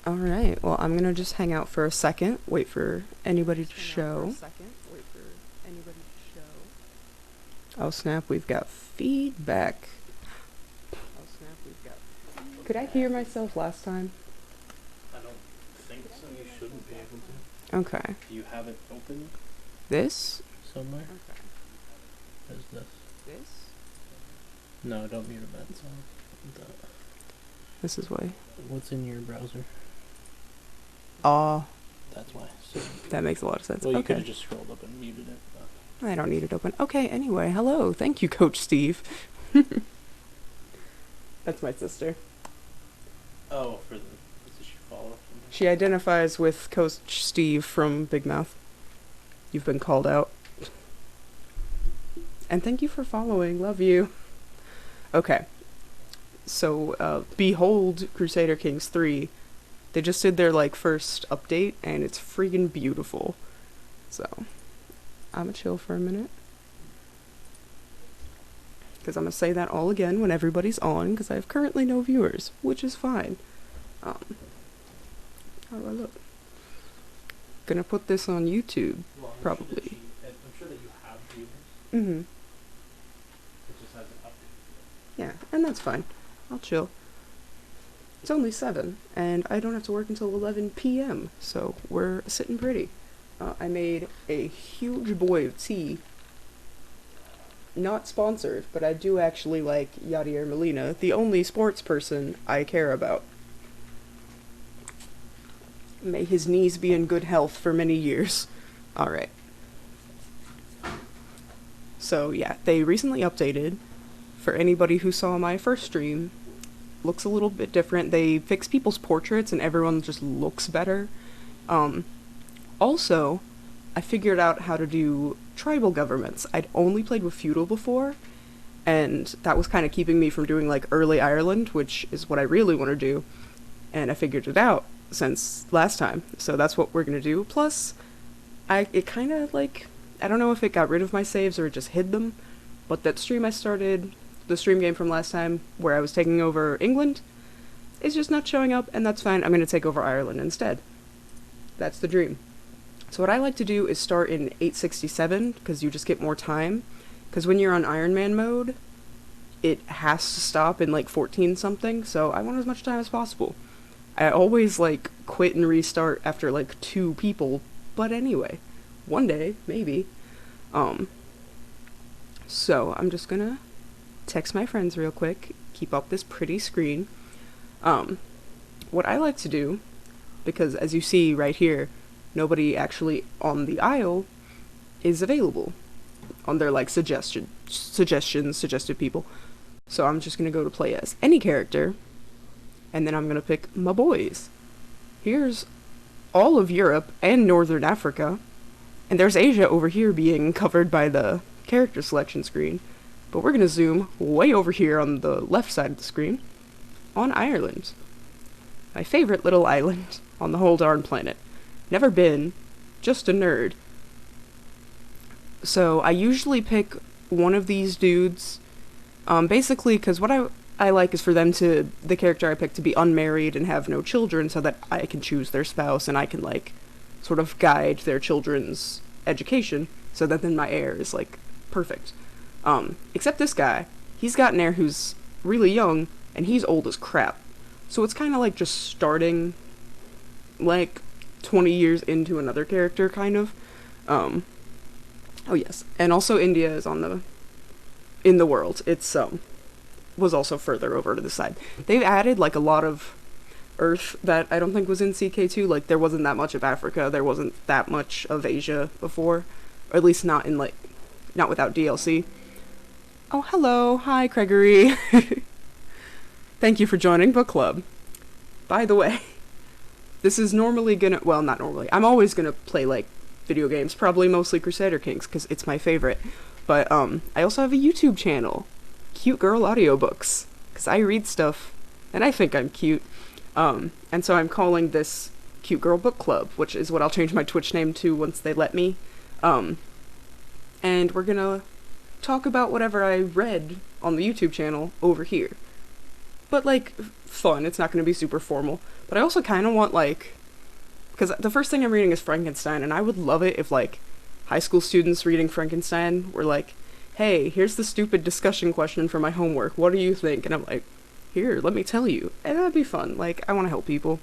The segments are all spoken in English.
Alright, well, I'm gonna just hang out for a second, wait for anybody to show. Oh snap, we've got feedback. Could I hear myself last time? I don't think so. You shouldn't be able to. Okay. Do you have it open This? somewhere? Okay. What is this? This? No, don't mute that song. This is why. What's in your browser? That's why. So, That makes a lot of sense. well, you could Okay. have just scrolled up and muted it. But I don't need it open. Okay, anyway, hello. Thank you, Coach Steve. That's my sister. oh, for the does she follow? She identifies with Coach Steve from Big Mouth. You've been called out. And thank you for following. Love you. Okay. So, behold Crusader Kings 3. They just did their, first update, and it's freaking beautiful. So, I'ma chill for a minute. Because I'm gonna say that all again when everybody's on, because I have currently no viewers, which is fine. How do I look? Gonna put this on YouTube, probably. I'm sure that you have viewers. Mm-hmm. It just hasn't updated. Yeah, and that's fine. I'll chill. It's only 7, and I don't have to work until 11 p.m., so we're sitting pretty. I made a huge boy of tea. Not sponsored, but I do actually like Yadier Molina, the only sports person I care about. May his knees be in good health for many years. Alright. So yeah, they recently updated. For anybody who saw my first stream, looks a little bit different. They fix people's portraits and everyone just looks better. Also, I figured out how to do tribal governments. I'd only played with feudal before, and that was kind of keeping me from doing early Ireland, which is what I really want to do. And I figured it out since last time, so that's what we're gonna do. Plus, it kind of I don't know if it got rid of my saves or it just hid them, but that stream I started, the stream game from last time where I was taking over England, is just not showing up, and that's fine. I'm gonna take over Ireland instead. That's the dream. So what I like to do is start in 867, because you just get more time. Because when you're on Iron Man mode, it has to stop in 14 something, so I want as much time as possible. I always quit and restart after 2 people, but anyway, one day, maybe. So I'm just gonna text my friends real quick, keep up this pretty screen. What I like to do, because as you see right here, nobody actually on the aisle is available on their suggested people. So I'm just gonna go to play as any character, and then I'm gonna pick my boys. Here's all of Europe and Northern Africa, and there's Asia over here being covered by the character selection screen, but we're gonna zoom way over here on the left side of the screen on Ireland. My favorite little island on the whole darn planet. Never been, just a nerd. So I usually pick one of these dudes, basically because what I like is for them to, the character I pick, to be unmarried and have no children, so that I can choose their spouse and I can sort of guide their children's education, so that then my heir is perfect. Except this guy, he's got an heir who's really young and he's old as crap. So it's kind of just starting 20 years into another character, kind of. Oh yes, and also India is in the world. It's was also further over to the side. They've added a lot of Earth that I don't think was in CK2. There wasn't that much of Africa, there wasn't that much of Asia before, or at least not in not without DLC. Oh hello, hi Gregory. Thank you for joining book club. By the way, this is normally gonna, well, not normally, I'm always gonna play video games, probably mostly Crusader Kings because it's my favorite, but I also have a YouTube channel, Cute Girl Audiobooks, because I read stuff and I think I'm cute, and so I'm calling this Cute Girl Book Club, which is what I'll change my Twitch name to once they let me, and we're gonna talk about whatever I read on the YouTube channel over here. but like fun. It's not going to be super formal. But I also kind of want like, because the first thing I'm reading is Frankenstein, and I would love it if like high school students reading Frankenstein were like, "Hey, here's the stupid discussion question for my homework. What do you think?" And I'm like, "Here, let me tell you." And that'd be fun. Like, I want to help people.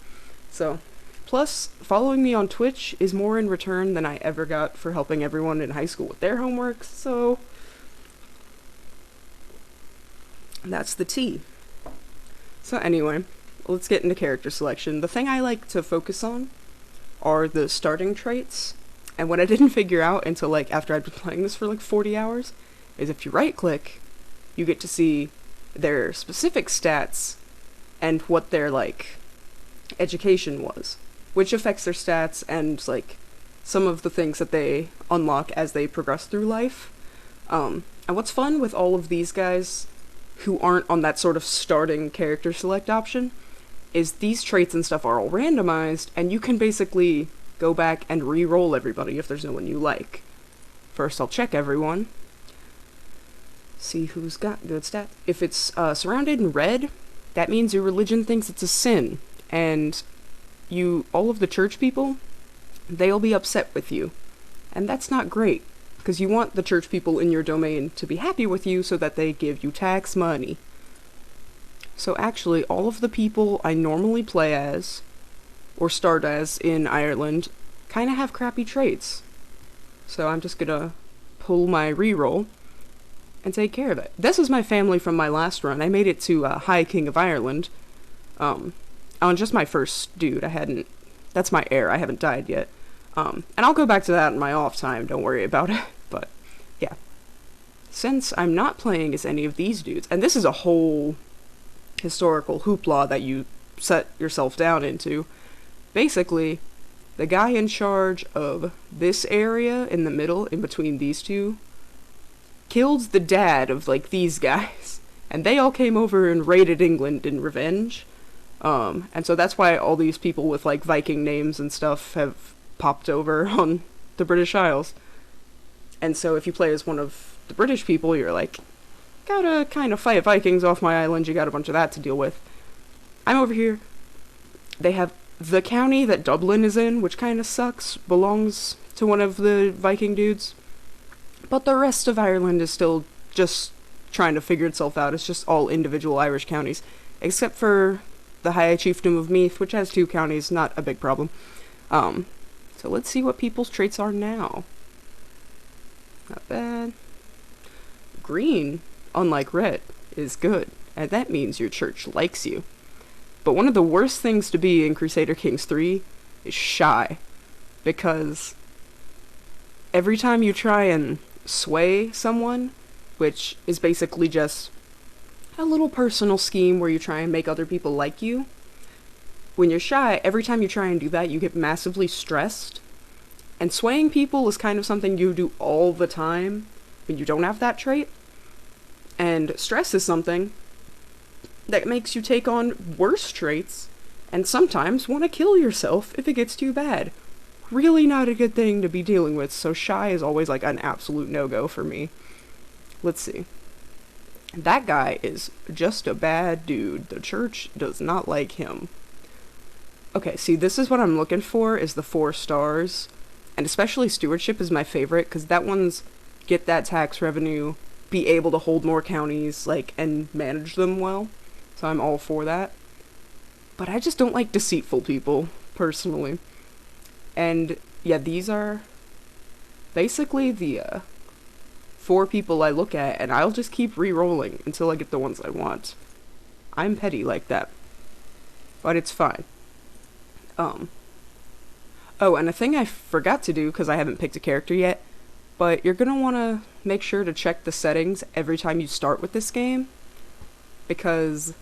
So, plus, following me on Twitch is more in return than I ever got for helping everyone in high school with their homework. So, that's the tea. So anyway, let's get into character selection. The thing I like to focus on are the starting traits. And what I didn't figure out until like after I'd been playing this for like 40 hours is if you right click, you get to see their specific stats and what their like education was, which affects their stats and like some of the things that they unlock as they progress through life. And what's fun with all of these guys who aren't on that sort of starting character select option is these traits and stuff are all randomized, and you can basically go back and re-roll everybody if there's no one you like. First, I'll check everyone. See who's got good stats. If it's surrounded in red, that means your religion thinks it's a sin, and all of the church people, they'll be upset with you. And that's not great, because you want the church people in your domain to be happy with you so that they give you tax money. So actually, all of the people I normally play as, or start as in Ireland, kind of have crappy traits. So I'm just gonna pull my reroll and take care of it. This is my family from my last run. I made it to High King of Ireland. On just my first dude. That's my heir. I haven't died yet. And I'll go back to that in my off time. Don't worry about it. But yeah. Since I'm not playing as any of these dudes, and this is a whole historical hoopla that you set yourself down into. Basically, the guy in charge of this area in the middle, in between these two, killed the dad of, like, these guys. And they all came over and raided England in revenge. And so that's why all these people with, like, Viking names and stuff have popped over on the British Isles. And so if you play as one of the British people, you're like, gotta kind of fight Vikings off my island, you got a bunch of that to deal with. I'm over here. They have the county that Dublin is in, which kind of sucks, belongs to one of the Viking dudes. But the rest of Ireland is still just trying to figure itself out. It's just all individual Irish counties. Except for the High Chiefdom of Meath, which has 2 counties, not a big problem. So let's see what people's traits are now. Not bad. Green, unlike red, is good, and that means your church likes you. But one of the worst things to be in Crusader Kings 3 is shy, because every time you try and sway someone, which is basically just a little personal scheme where you try and make other people like you, when you're shy, every time you try and do that, you get massively stressed, and swaying people is kind of something you do all the time when you don't have that trait. And stress is something that makes you take on worse traits and sometimes want to kill yourself if it gets too bad. Really not a good thing to be dealing with, so shy is always like an absolute no-go for me. Let's see. That guy is just a bad dude. The church does not like him. Okay, see, this is what I'm looking for, is the 4 stars. And especially stewardship is my favorite, because that one's get that tax revenue, be able to hold more counties, like, and manage them well. So I'm all for that. But I just don't like deceitful people, personally. And, yeah, these are basically the 4 people I look at, and I'll just keep re-rolling until I get the ones I want. I'm petty like that. But it's fine. Oh, and a thing I forgot to do, because I haven't picked a character yet, but you're gonna want to make sure to check the settings every time you start with this game, because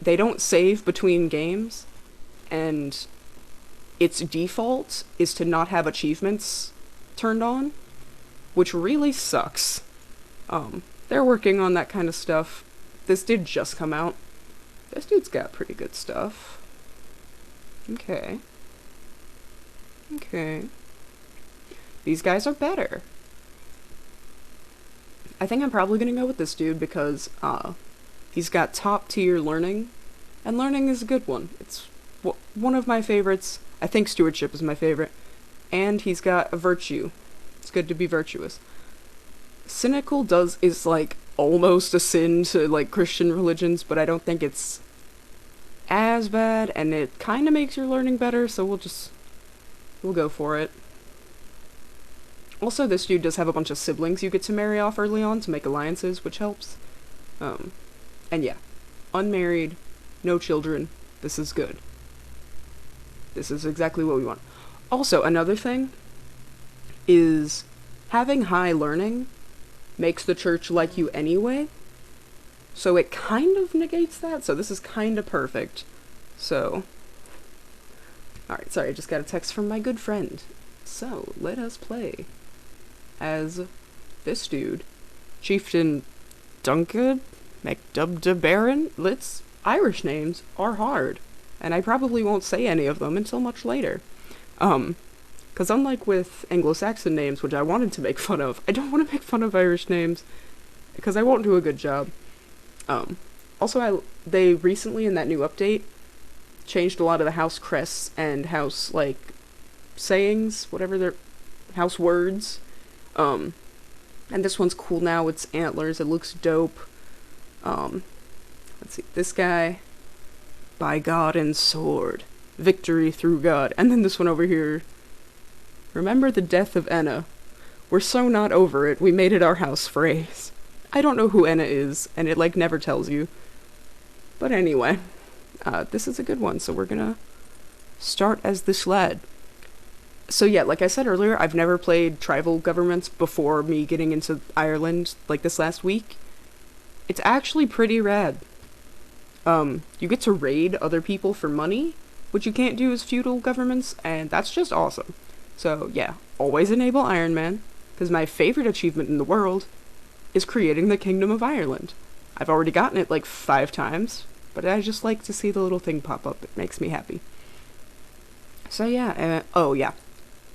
they don't save between games, and its default is to not have achievements turned on, which really sucks. They're working on that kind of stuff. This did just come out. This dude's got pretty good stuff. Okay. Okay. These guys are better. I think I'm probably gonna go with this dude because, He's got top tier learning, and learning is a good one. It's one of my favorites. I think stewardship is my favorite. And he's got a virtue. It's good to be virtuous. Cynical is like almost a sin to like Christian religions, but I don't think it's as bad, and it kind of makes your learning better, so we'll go for it. Also, this dude does have a bunch of siblings you get to marry off early on to make alliances, which helps. And yeah, unmarried, no children, this is good. This is exactly what we want. Also, another thing is having high learning makes the church like you anyway, so it kind of negates that, so this is kind of perfect. So, alright, sorry, I just got a text from my good friend. So, let us play as this dude, Chieftain Duncan McDubdebaron. Irish names are hard, and I probably won't say any of them until much later. Because unlike with Anglo-Saxon names, which I wanted to make fun of, I don't want to make fun of Irish names, because I won't do a good job. Also, they recently, in that new update, changed a lot of the house crests and house, like, sayings, whatever they're, house words. And this one's cool now, it's antlers, it looks dope. Let's see, this guy, by God and sword, victory through God. And then this one over here, remember the death of Enna. We're so not over it, we made it our house phrase. I don't know who Enna is, and it, like, never tells you. But anyway, this is a good one, so we're gonna start as this lad. So yeah, like I said earlier, I've never played tribal governments before me getting into Ireland, like this last week. It's actually pretty rad. You get to raid other people for money, which you can't do as feudal governments, and that's just awesome. So yeah, always enable Iron Man, because my favorite achievement in the world is creating the Kingdom of Ireland. I've already gotten it like 5 times, but I just like to see the little thing pop up. It makes me happy. So yeah, oh yeah,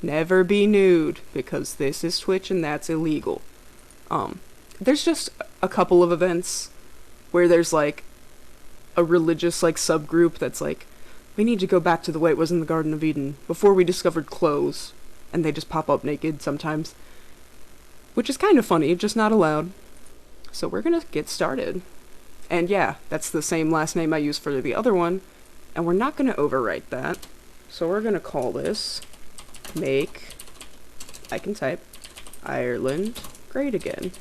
never be nude, because this is Twitch and that's illegal. There's just a couple of events where there's like a religious like subgroup that's like, we need to go back to the way it was in the Garden of Eden before we discovered clothes, and they just pop up naked sometimes. Which is kind of funny, just not allowed. So we're gonna get started. And yeah, that's the same last name I used for the other one, and we're not gonna overwrite that. So we're gonna call this Make, I can type, Ireland Great Again.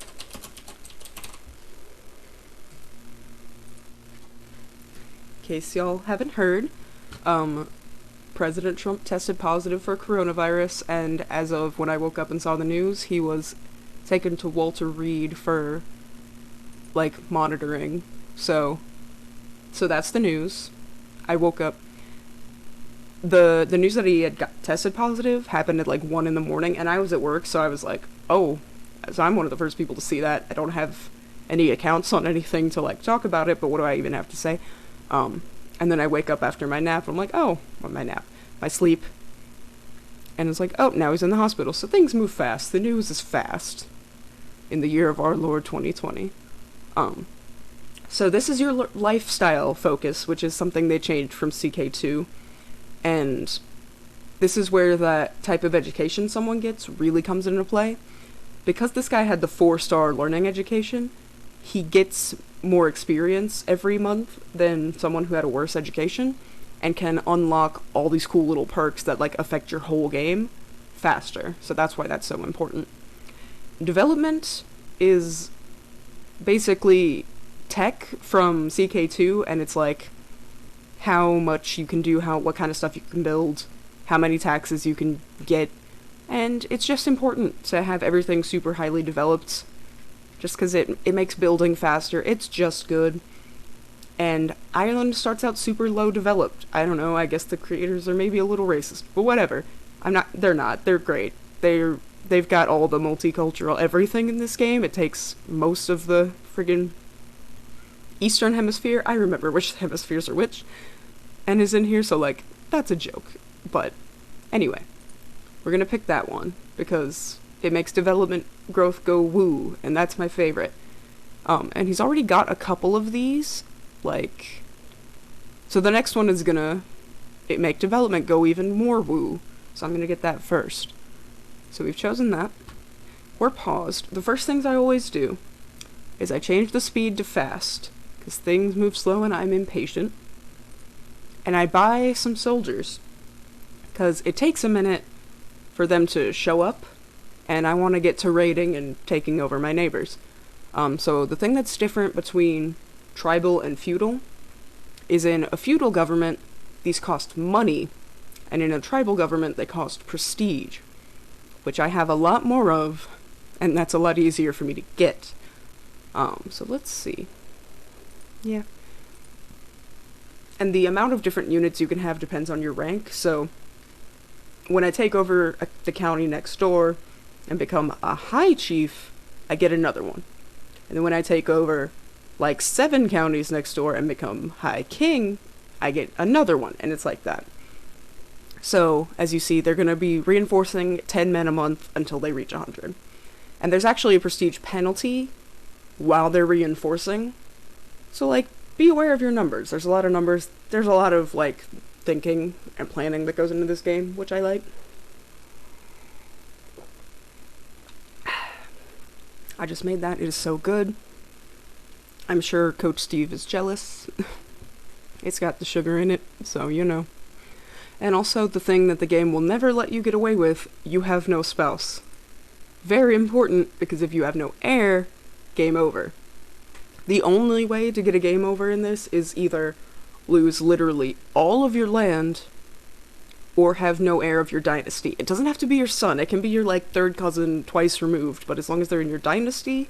In case y'all haven't heard, President Trump tested positive for coronavirus, and as of when I woke up and saw the news, he was taken to Walter Reed for, like, monitoring. So that's the news. I woke up. The news that he had got tested positive happened at, like, 1 in the morning, and I was at work, so I was like, oh, so I'm one of the first people to see that. I don't have any accounts on anything to, like, talk about it, but what do I even have to say? And then I wake up after my nap, and I'm like, oh, well, my sleep. And it's like, oh, now he's in the hospital. So things move fast. The news is fast. In the year of our Lord 2020. So this is your lifestyle focus, which is something they changed from CK2. And this is where that type of education someone gets really comes into play. Because this guy had the 4-star learning education, he gets more experience every month than someone who had a worse education, and can unlock all these cool little perks that, like, affect your whole game faster. So that's why that's so important. Development is basically tech from CK2, and it's like how much you can do, what kind of stuff you can build, how many taxes you can get, and it's just important to have everything super highly developed, just because it makes building faster. It's just good. And Ireland starts out super low developed. I don't know, I guess the creators are maybe a little racist, but whatever. They're not. They're great. They've got all the multicultural everything in this game. It takes most of the friggin' Eastern Hemisphere. I remember which hemispheres are which. And is in here, so, like, that's a joke. But anyway, we're gonna pick that one because it makes development growth go woo, and that's my favorite. And he's already got a couple of these, like... So the next one is gonna make development go even more woo. So I'm gonna get that first. So we've chosen that. We're paused. The first things I always do is I change the speed to fast, because things move slow and I'm impatient. And I buy some soldiers, because it takes a minute for them to show up, and I want to get to raiding and taking over my neighbors. So the thing that's different between tribal and feudal is in a feudal government, these cost money, and in a tribal government, they cost prestige, which I have a lot more of, and that's a lot easier for me to get. So let's see. Yeah. And the amount of different units you can have depends on your rank, so when I take over the county next door and become a high chief, I get another one. And then when I take over like 7 counties next door and become high king, I get another one, and it's like that. So, as you see, they're going to be reinforcing 10 men a month until they reach 100. And there's actually a prestige penalty while they're reinforcing. So, like, be aware of your numbers. There's a lot of numbers. There's a lot of, like, thinking and planning that goes into this game, which I like. I just made that. It is so good. I'm sure Coach Steve is jealous. It's got the sugar in it, so you know. And also, the thing that the game will never let you get away with, you have no spouse. Very important, because if you have no heir, game over. The only way to get a game over in this is either lose literally all of your land, or have no heir of your dynasty. It doesn't have to be your son, it can be your, like, third cousin twice removed, but as long as they're in your dynasty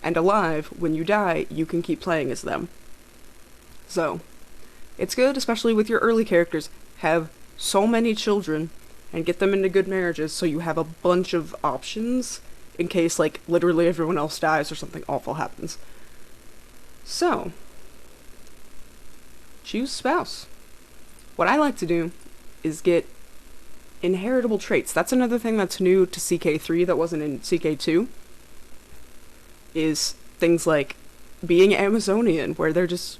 and alive, when you die, you can keep playing as them. So, it's good, especially with your early characters. Have so many children and get them into good marriages so you have a bunch of options in case, like, literally everyone else dies or something awful happens. So, choose spouse. What I like to do is get inheritable traits. That's another thing that's new to CK3 that wasn't in CK2. Is things like being Amazonian, where they're just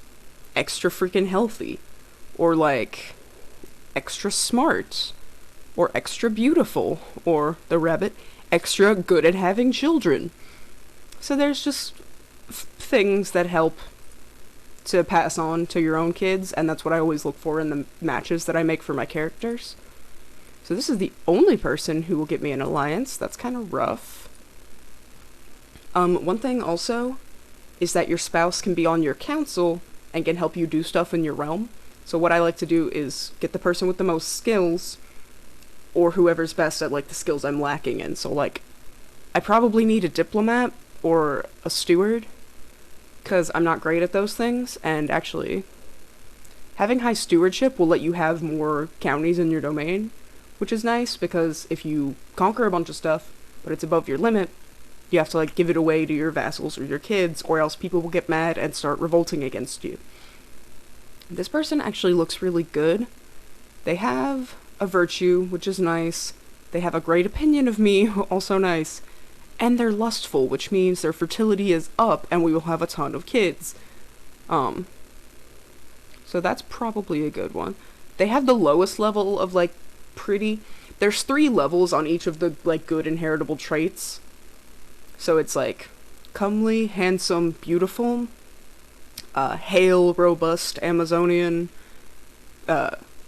extra freaking healthy, or like extra smart, or extra beautiful, or the rabbit, extra good at having children. So there's just things that help to pass on to your own kids, and that's what I always look for in the matches that I make for my characters. So this is the only person who will get me an alliance. That's kind of rough. One thing also is that your spouse can be on your council and can help you do stuff in your realm. So what I like to do is get the person with the most skills, or whoever's best at, like, the skills I'm lacking in. So, like, I probably need a diplomat or a steward, because I'm not great at those things, and actually, having high stewardship will let you have more counties in your domain, which is nice, because if you conquer a bunch of stuff, but it's above your limit, you have to, like, give it away to your vassals or your kids, or else people will get mad and start revolting against you. This person actually looks really good. They have a virtue, which is nice. They have a great opinion of me, also nice. And they're lustful, which means their fertility is up and we will have a ton of kids. So that's probably a good one. They have the lowest level of, like, pretty. There's 3 levels on each of the, like, good inheritable traits. So it's like comely, handsome, beautiful, hale, robust, Amazonian,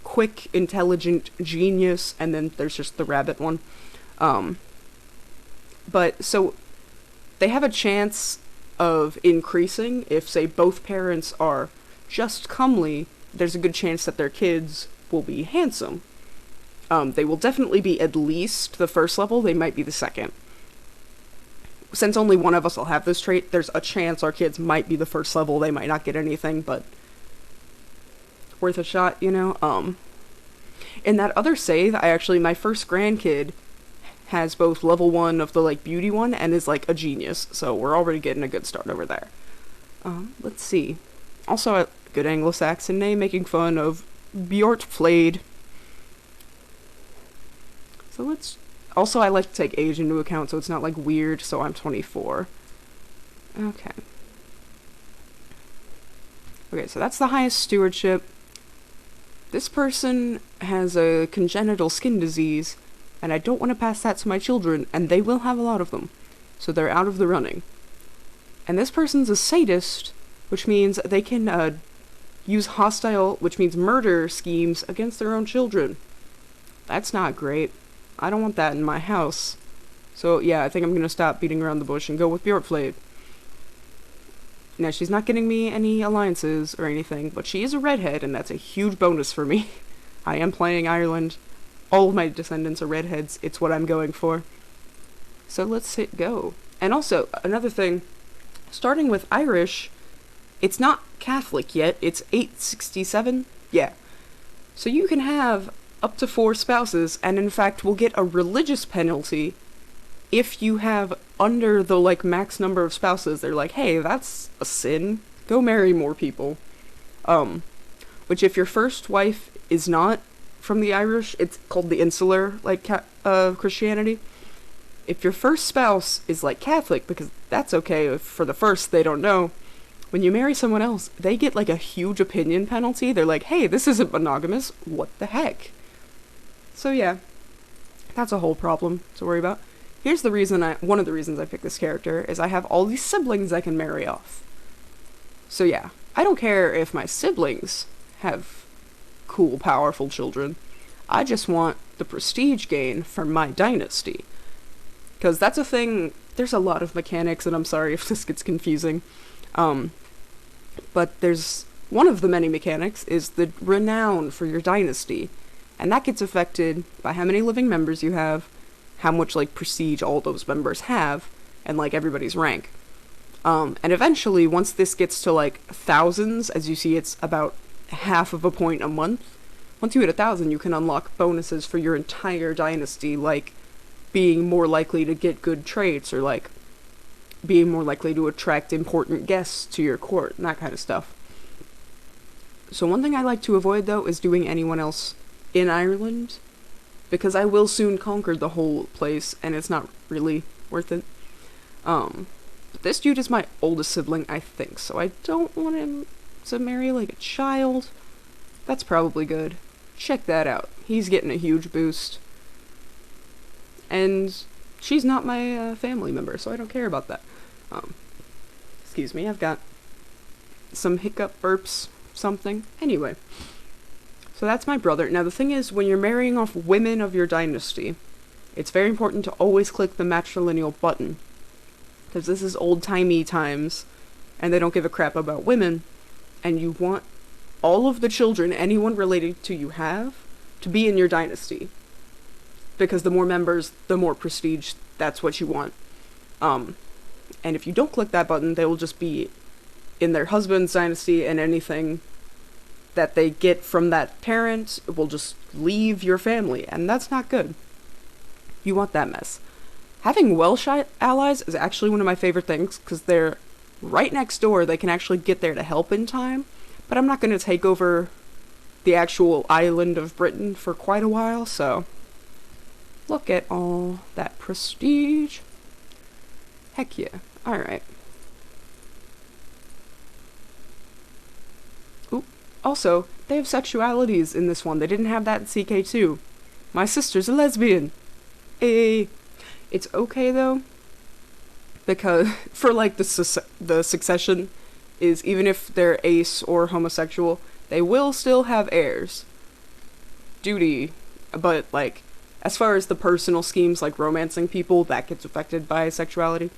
quick, intelligent, genius, and then there's just the rabbit one. But so they have a chance of increasing if, say, both parents are just comely. There's a good chance that their kids will be handsome. They will definitely be at least the first level. They might be the second. Since only one of us will have this trait, there's a chance our kids might be the first level. They might not get anything, but worth a shot, you know? In that other save, my first grandkid has both level 1 of the, like, beauty one and is, like, a genius, so we're already getting a good start over there. Let's see. Also, a good Anglo-Saxon name, making fun of Bjort Flayed. So let's... Also, I like to take age into account, so it's not, like, weird, so I'm 24. Okay. Okay, so that's the highest stewardship. This person has a congenital skin disease, and I don't want to pass that to my children, and they will have a lot of them. So they're out of the running. And this person's a sadist, which means they can use hostile, which means murder schemes against their own children. That's not great. I don't want that in my house. So yeah, I think I'm gonna stop beating around the bush and go with Bjortflade. Now, she's not getting me any alliances or anything, but she is a redhead, and that's a huge bonus for me. I am playing Ireland. All of my descendants are redheads. It's what I'm going for. So let's hit go. And also, another thing, starting with Irish, it's not Catholic yet. It's 867. Yeah. So you can have up to 4 spouses, and in fact will get a religious penalty if you have under the, like, max number of spouses. They're like, hey, that's a sin. Go marry more people. Which if your first wife is not from the Irish, it's called the insular, like, Christianity. If your first spouse is, like, Catholic, because that's okay if for the first they don't know, when you marry someone else, they get, like, a huge opinion penalty. They're like, hey, this isn't monogamous. What the heck? So yeah, that's a whole problem to worry about. Here's the reason one of the reasons I picked this character is I have all these siblings I can marry off. So yeah, I don't care if my siblings have cool, powerful children. I just want the prestige gain from my dynasty. Because that's a thing, there's a lot of mechanics, and I'm sorry if this gets confusing. But there's, one of the many mechanics is the renown for your dynasty. And that gets affected by how many living members you have, how much, like, prestige all those members have, and, like, everybody's rank. And eventually, once this gets to, like, thousands, as you see, it's about half of a point a month. Once you hit 1,000, you can unlock bonuses for your entire dynasty, like being more likely to get good traits, or, like, being more likely to attract important guests to your court, and that kind of stuff. So one thing I like to avoid, though, is doing anyone else in Ireland, because I will soon conquer the whole place, and it's not really worth it. But this dude is my oldest sibling, I think, so I don't want him to marry, like, a child. That's probably good. Check that out. He's getting a huge boost. And she's not my family member, so I don't care about that. Excuse me, I've got some hiccup burps, something. Anyway. So that's my brother. Now the thing is, when you're marrying off women of your dynasty, it's very important to always click the matrilineal button. Because this is old-timey times, and they don't give a crap about women, and you want all of the children anyone related to you have to be in your dynasty. Because the more members, the more prestige, that's what you want. And if you don't click that button, they will just be in their husband's dynasty, and anything that they get from that parent will just leave your family, and that's not good. You want that mess. Having Welsh allies is actually one of my favorite things, because they're right next door. They can actually get there to help in time, but I'm not going to take over the actual island of Britain for quite a while, so look at all that prestige. Heck yeah. Alright. Also, they have sexualities in this one. They didn't have that in CK2. My sister's a lesbian. It's okay, though, because for, like, the succession is, even if they're ace or homosexual, they will still have heirs. Duty. But, like, as far as the personal schemes, like romancing people, that gets affected by sexuality.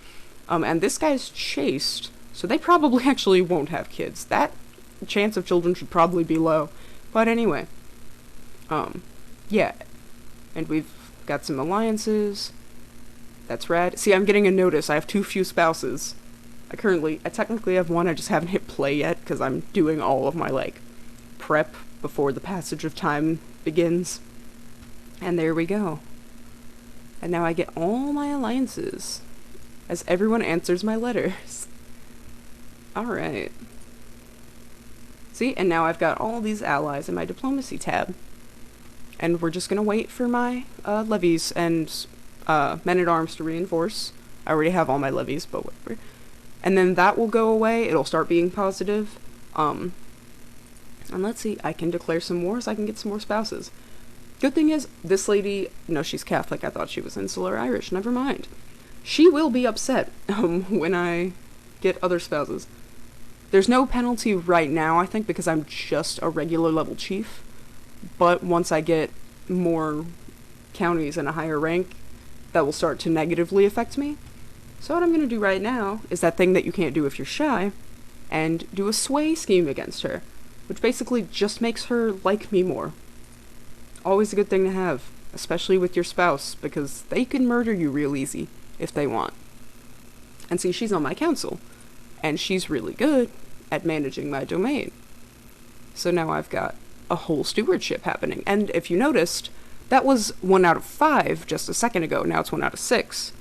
And this guy's chaste, so they probably actually won't have kids. That chance of children should probably be low. But anyway. Yeah. And we've got some alliances. That's rad. See, I'm getting a notice. I have too few spouses. I technically have one, I just haven't hit play yet, because I'm doing all of my, like, prep before the passage of time begins. And there we go. And now I get all my alliances, as everyone answers my letters. Alright. See, and now I've got all these allies in my diplomacy tab. And we're just gonna wait for my levies and men-at-arms to reinforce. I already have all my levies, but whatever. And then that will go away, it'll start being positive. And let's see, I can declare some wars, I can get some more spouses. Good thing is, this lady, no, she's Catholic, I thought she was insular Irish, never mind. She will be upset when I get other spouses. There's no penalty right now, I think, because I'm just a regular level chief. But once I get more counties and a higher rank, that will start to negatively affect me. So what I'm going to do right now is that thing that you can't do if you're shy, and do a sway scheme against her, which basically just makes her like me more. Always a good thing to have, especially with your spouse, because they can murder you real easy if they want. And see, she's on my council, and she's really good at managing my domain. So now I've got a whole stewardship happening. And if you noticed, that was 1 out of 5 just a second ago, now it's 1 out of 6.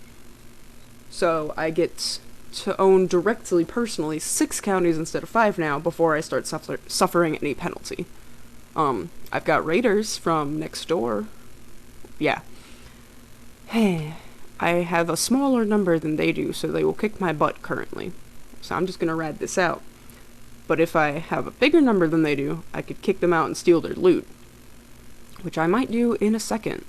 So I get to own directly, personally, 6 counties instead of 5 now, before I start suffering any penalty. I've got raiders from next door. Yeah. I have a smaller number than they do, so they will kick my butt currently. So I'm just gonna ride this out. But if I have a bigger number than they do, I could kick them out and steal their loot. Which I might do in a second.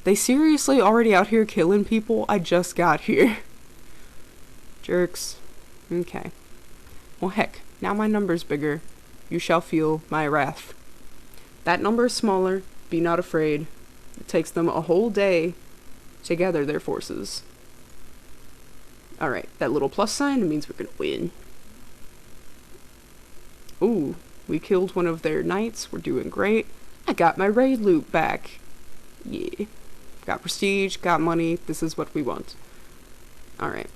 They seriously already out here killing people? I just got here. Jerks. Okay. Well, heck, now my number's bigger. You shall feel my wrath. That number is smaller. Be not afraid. It takes them a whole day to gather their forces. Alright, that little plus sign means we're gonna win. Ooh, we killed one of their knights. We're doing great. I got my raid loot back. Yeah. Got prestige, got money. This is what we want. Alright.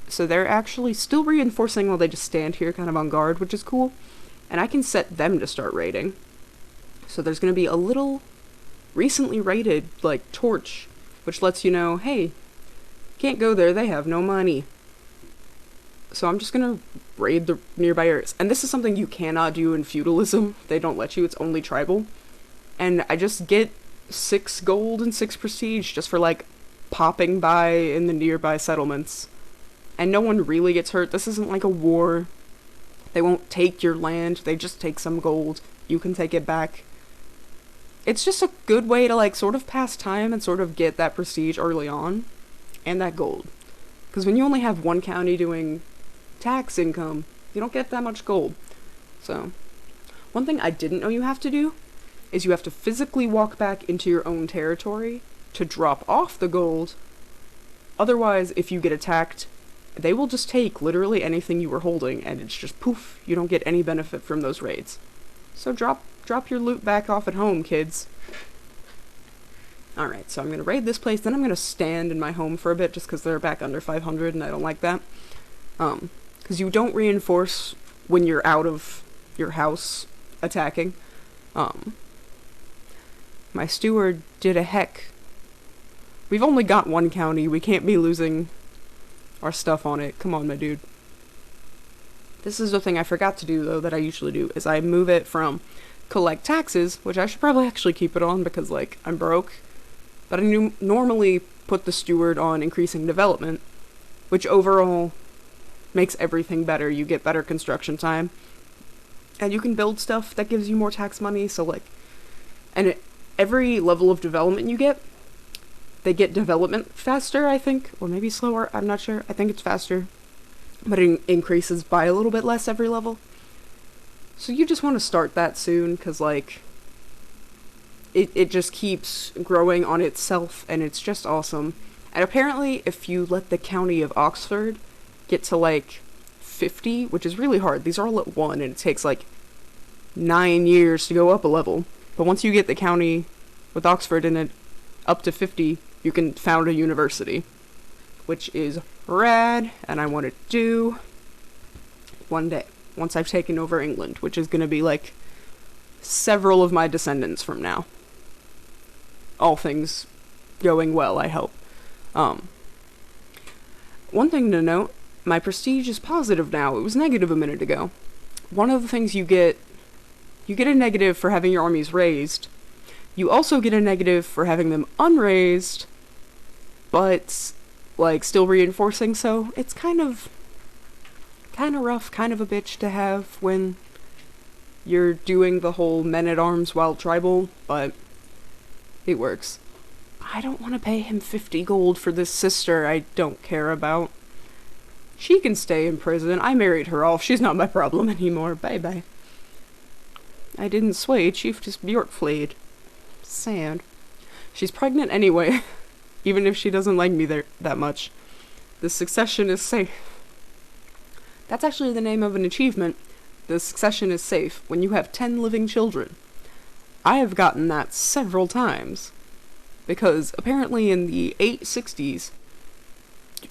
So they're actually still reinforcing while they just stand here kind of on guard, which is cool. And I can set them to start raiding. So there's going to be a little recently raided, like, torch, which lets you know, hey, can't go there, they have no money. So I'm just going to raid the nearby areas. And this is something you cannot do in feudalism. They don't let you, it's only tribal. And I just get 6 gold and 6 prestige just for, like, popping by in the nearby settlements. And no one really gets hurt. This isn't like a war. They won't take your land, they just take some gold. You can take it back. It's just a good way to, like, sort of pass time and sort of get that prestige early on. And that gold. Because when you only have one county doing tax income, you don't get that much gold. So, one thing I didn't know you have to do is you have to physically walk back into your own territory to drop off the gold. Otherwise, if you get attacked, they will just take literally anything you were holding, and it's just poof, you don't get any benefit from those raids. So drop your loot back off at home, kids. Alright, so I'm gonna raid this place, then I'm gonna stand in my home for a bit, just because they're back under 500, and I don't like that. Because you don't reinforce when you're out of your house attacking. My steward did a heck. We've only got one county, we can't be losing our stuff on it. Come on, my dude. This is the thing I forgot to do, though, that I usually do, is I move it from collect taxes, which I should probably actually keep it on because, like, I'm broke. But I normally put the steward on increasing development, which overall makes everything better. You get better construction time. And you can build stuff that gives you more tax money, so, like, and every level of development you get, they get development faster, I think, or maybe slower, I'm not sure. I think it's faster, but it increases by a little bit less every level. So you just want to start that soon, because, like, it just keeps growing on itself, and it's just awesome. And apparently, if you let the county of Oxford get to, like, 50, which is really hard, these are all at 1, and it takes, like, 9 years to go up a level. But once you get the county with Oxford in it up to 50, you can found a university, which is rad, and I want to do one day, once I've taken over England, which is going to be, like, several of my descendants from now. All things going well, I hope. One thing to note, my prestige is positive now. It was negative a minute ago. One of the things you get a negative for having your armies raised. You also get a negative for having them unraised, but, like, still reinforcing, so it's kind of rough, kind of a bitch to have when you're doing the whole men-at-arms while tribal, but it works. I don't want to pay him 50 gold for this sister I don't care about. She can stay in prison. I married her off. She's not my problem anymore. Bye-bye. I didn't sway Chiefess Bjorkflade. Sad. She's pregnant anyway, even if she doesn't like me that much. The succession is safe. That's actually the name of an achievement. The succession is safe when you have 10 living children. I have gotten that several times. Because apparently in the 860s,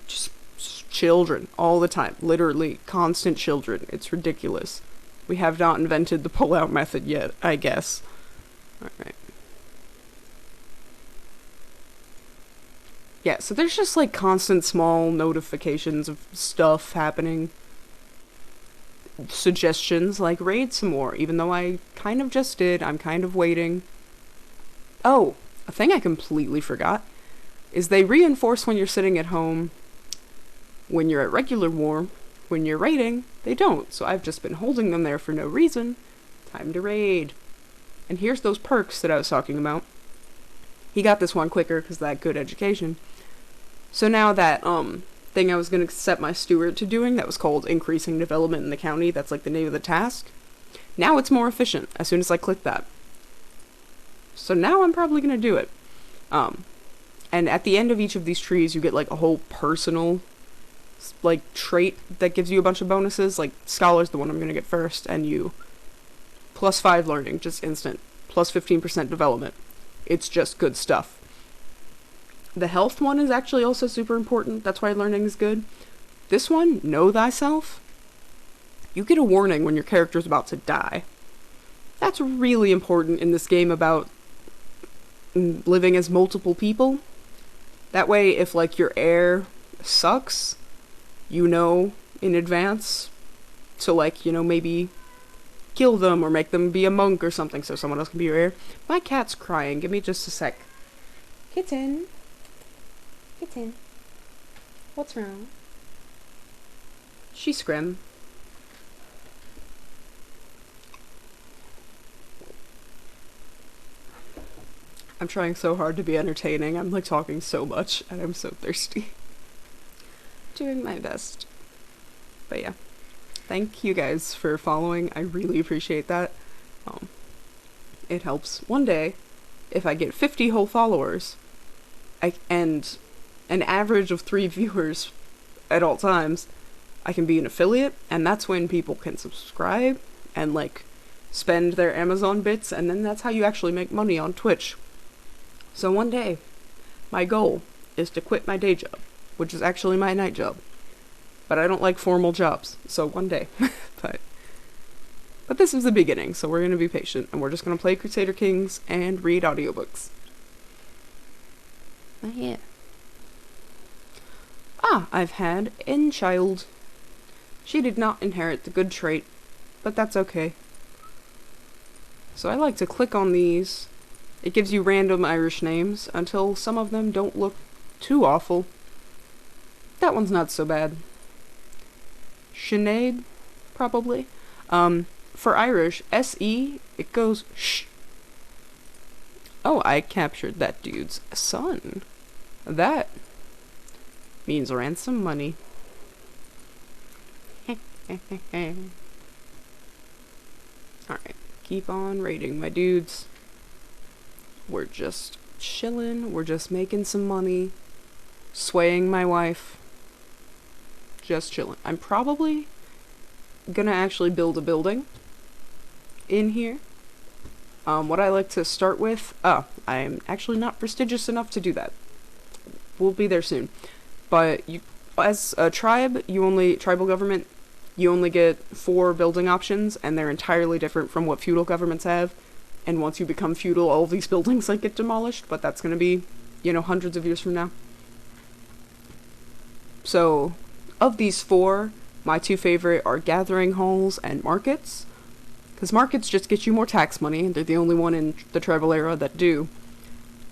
just children all the time. Literally constant children. It's ridiculous. We have not invented the pull-out method yet, I guess. Alright. Yeah, so there's just like constant small notifications of stuff happening. Suggestions like raid some more, even though I kind of just did. I'm kind of waiting. Oh, a thing I completely forgot is they reinforce when you're sitting at home. When you're at regular war, when you're raiding, they don't. So I've just been holding them there for no reason. Time to raid. And here's those perks that I was talking about. He got this one quicker because of that good education. So now that thing I was going to set my steward to doing that was called increasing development in the county, that's like the name of the task. Now it's more efficient as soon as I click that. So now I'm probably going to do it. And at the end of each of these trees you get like a whole personal like trait that gives you a bunch of bonuses. Like Scholar's the one I'm going to get first, and you +5 learning, just instant, +15% development. It's just good stuff. The health one is actually also super important. That's why learning is good. This one, Know Thyself. You get a warning when your character's about to die. That's really important in this game about living as multiple people. That way, if like your heir sucks, you know in advance to like, you know, maybe kill them or make them be a monk or something so someone else can be your heir. My cat's crying. Give me just a sec. Kitten. Kitten. What's wrong? She's scrim. I'm trying so hard to be entertaining. I'm like talking so much and I'm so thirsty. Doing my best. But yeah. Thank you guys for following. I really appreciate that. It helps. One day, if I get 50 whole followers, and an average of 3 viewers at all times, I can be an affiliate, and that's when people can subscribe and like spend their Amazon bits, and then that's how you actually make money on Twitch. So one day, my goal is to quit my day job, which is actually my night job. But I don't like formal jobs, so one day. But this is the beginning, so we're gonna be patient, and we're just gonna play Crusader Kings and read audiobooks. Oh yeah. I've had an child. She did not inherit the good trait, but that's okay. So I like to click on these. It gives you random Irish names until some of them don't look too awful. That one's not so bad. Sinead, probably. For Irish, S-E, it goes sh. Oh, I captured that dude's son. That means ransom money. Alright, keep on raiding my dudes. We're just chilling, we're just making some money, swaying my wife. Just chilling. I'm probably gonna actually build a building in here. What I like to start with, I'm actually not prestigious enough to do that. We'll be there soon. But you, as a tribe, tribal government, you only get 4 building options, and they're entirely different from what feudal governments have. And once you become feudal, all of these buildings like get demolished, but that's gonna be, you know, hundreds of years from now. So, of these 4, my 2 favorite are gathering halls and markets. Because markets just get you more tax money, they're the only one in the tribal era that do.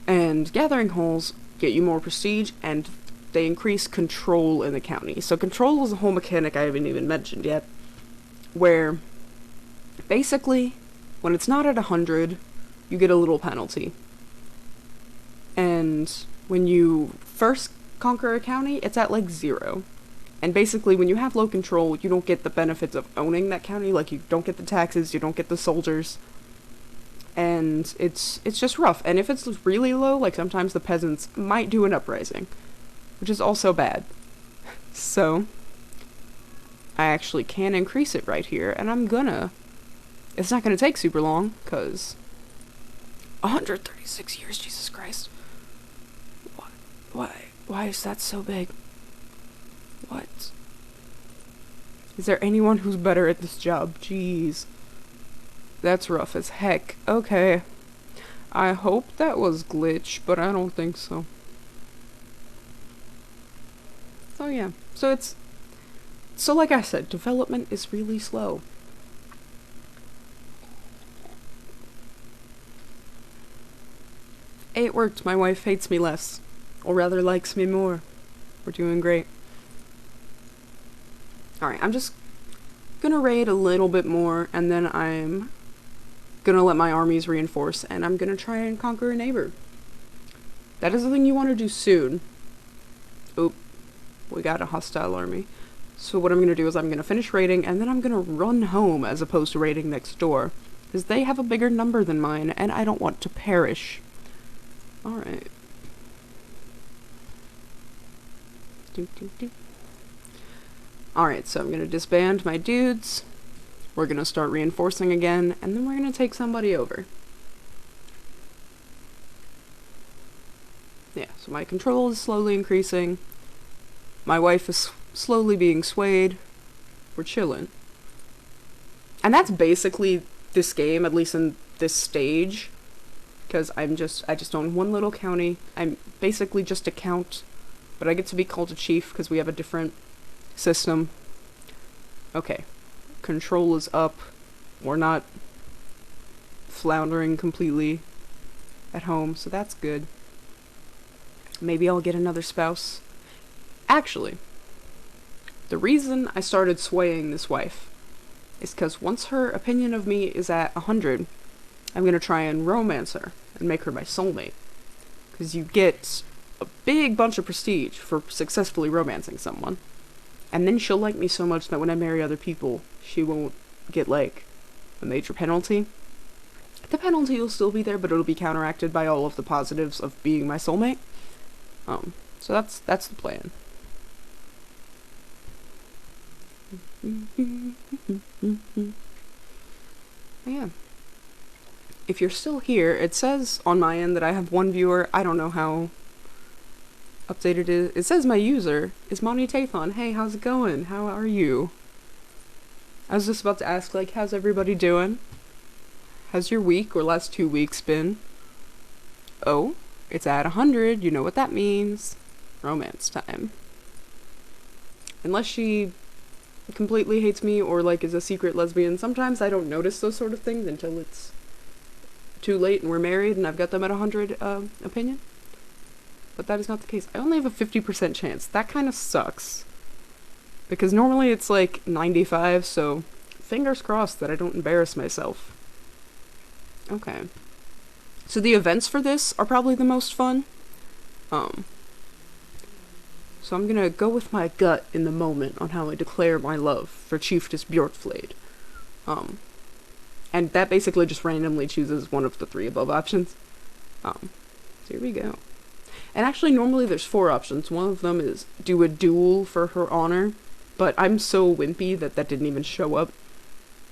And gathering halls get you more prestige, and they increase control in the county. So control is a whole mechanic I haven't even mentioned yet, where basically, when it's not at 100, you get a little penalty. And when you first conquer a county, it's at like 0. And basically, when you have low control, you don't get the benefits of owning that county. Like, you don't get the taxes, you don't get the soldiers. And it's just rough. And if it's really low, like, sometimes the peasants might do an uprising, which is also bad. So, I actually can increase it right here, and I'm gonna. It's not gonna take super long, because 136 years, Jesus Christ. Why is that so big? What? Is there anyone who's better at this job? Jeez. That's rough as heck. Okay. I hope that was glitch, but I don't think so. So yeah. So like I said, development is really slow. Hey, it worked. My wife hates me less. Or rather likes me more. We're doing great. Alright, I'm just gonna raid a little bit more, and then I'm gonna let my armies reinforce, and I'm gonna try and conquer a neighbor. That is the thing you want to do soon. Oop. We got a hostile army. So what I'm gonna do is I'm gonna finish raiding, and then I'm gonna run home as opposed to raiding next door. Because they have a bigger number than mine, and I don't want to perish. Alright. Alright, so I'm gonna disband my dudes. We're gonna start reinforcing again, and then we're gonna take somebody over. Yeah, so my control is slowly increasing. My wife is slowly being swayed. We're chilling. And that's basically this game, at least in this stage. Because I just own one little county. I'm basically just a count. But I get to be called a chief because we have a different system. Okay. Control is up. We're not floundering completely at home, so that's good. Maybe I'll get another spouse. Actually, the reason I started swaying this wife is because once her opinion of me is at 100, I'm going to try and romance her and make her my soulmate. Because you get a big bunch of prestige for successfully romancing someone. And then she'll like me so much that when I marry other people, she won't get, like, a major penalty. The penalty will still be there, but it'll be counteracted by all of the positives of being my soulmate. So that's the plan. Yeah. If you're still here, it says on my end that I have one viewer. I don't know how updated it is. It says my user is Monty Tathon. Hey, how's it going? How are you? I was just about to ask, like, how's everybody doing? How's your week or last 2 weeks been? Oh, it's at 100. You know what that means. Romance time. Unless she completely hates me or, like, is a secret lesbian. Sometimes I don't notice those sort of things until it's too late and we're married and I've got them at 100 opinion. But that is not the case. I only have a 50% chance. That kind of sucks. Because normally it's like 95, so fingers crossed that I don't embarrass myself. Okay. So the events for this are probably the most fun. So I'm gonna go with my gut in the moment on how I declare my love for Chiefess Bjorkflade. And that basically just randomly chooses one of the 3 above options. So here we go. And actually, normally there's 4 options. One of them is do a duel for her honor, but I'm so wimpy that that didn't even show up.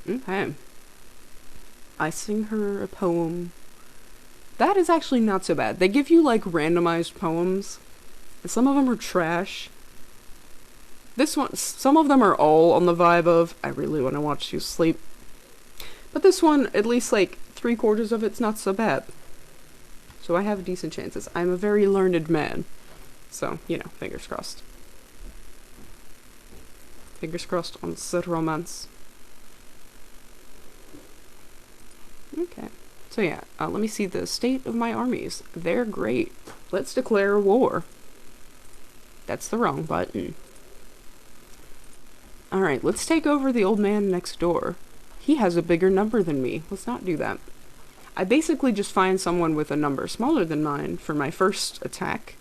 Okay. I sing her a poem. That is actually not so bad. They give you, like, randomized poems. And some of them are trash. This one, some of them are all on the vibe of, I really want to watch you sleep. But this one, at least, like, 3/4 of it's not so bad. So I have decent chances. I'm a very learned man. So, you know, fingers crossed. Fingers crossed on the romance. Okay. So yeah, let me see the state of my armies. They're great. Let's declare war. That's the wrong button. Alright, let's take over the old man next door. he has a bigger number than me. Let's not do that. I basically just find someone with a number smaller than mine for my first attack.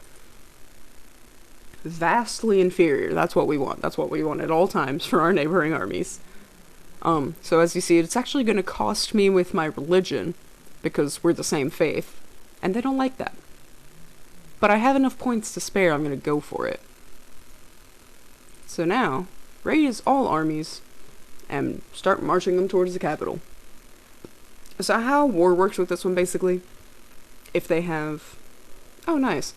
Vastly inferior. That's what we want. That's what we want at all times for our neighboring armies. So as you see, it's actually going to cost me with my religion, because we're the same faith, and they don't like that. But I have enough points to spare, I'm going to go for it. So now, raise all armies, and start marching them towards the capital. So how war works with this one, basically, if they have... Oh, nice.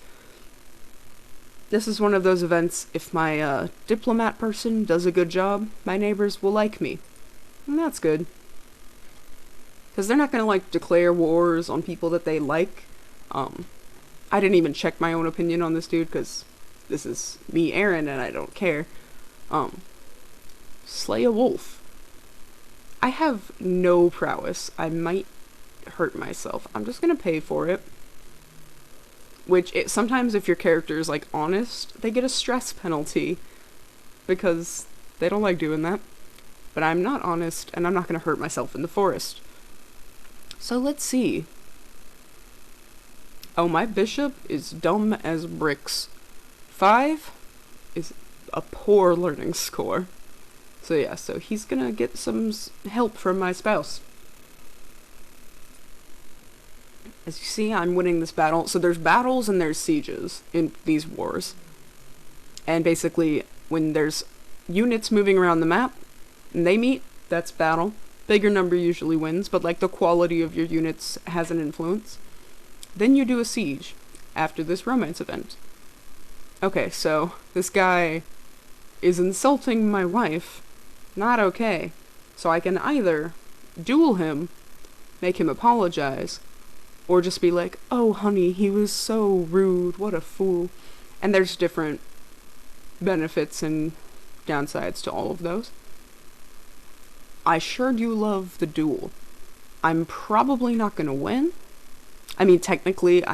This is one of those events, if my diplomat person does a good job, my neighbors will like me. And that's good. Because they're not going to, like, declare wars on people that they like. I didn't even check my own opinion on this dude, because this is me, Aaron, and I don't care. Slay a wolf. I have no prowess. I might hurt myself. I'm just going to pay for it. Which, sometimes if your character is, like, honest, they get a stress penalty. Because they don't like doing that. But I'm not honest, and I'm not going to hurt myself in the forest. So let's see. Oh, my bishop is dumb as bricks. 5 is a poor learning score. So yeah, so he's going to get some help from my spouse. As you see, I'm winning this battle. So there's battles and there's sieges in these wars. And basically, when there's units moving around the map, and they meet, that's battle. Bigger number usually wins, but like the quality of your units has an influence. Then you do a siege after this romance event. Okay, so this guy is insulting my wife. Not okay. So I can either duel him, make him apologize, or just be like, oh honey, he was so rude, what a fool. And there's different benefits and downsides to all of those. I sure do love the duel. I'm probably not gonna win. I mean, technically,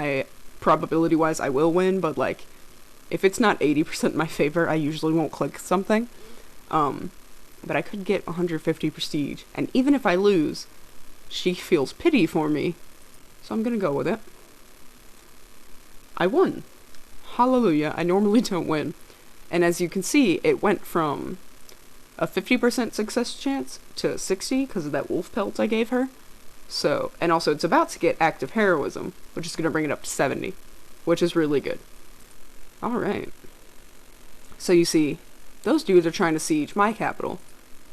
probability-wise, I will win, but, like, if it's not 80% in my favor, I usually won't click something. But I could get 150 prestige, and even if I lose, she feels pity for me, so I'm gonna go with it. I won. Hallelujah, I normally don't win. And as you can see, it went from a 50% success chance to 60 because of that wolf pelt I gave her. So, and also it's about to get active heroism, which is going to bring it up to 70, which is really good. Alright. So you see, those dudes are trying to siege my capital,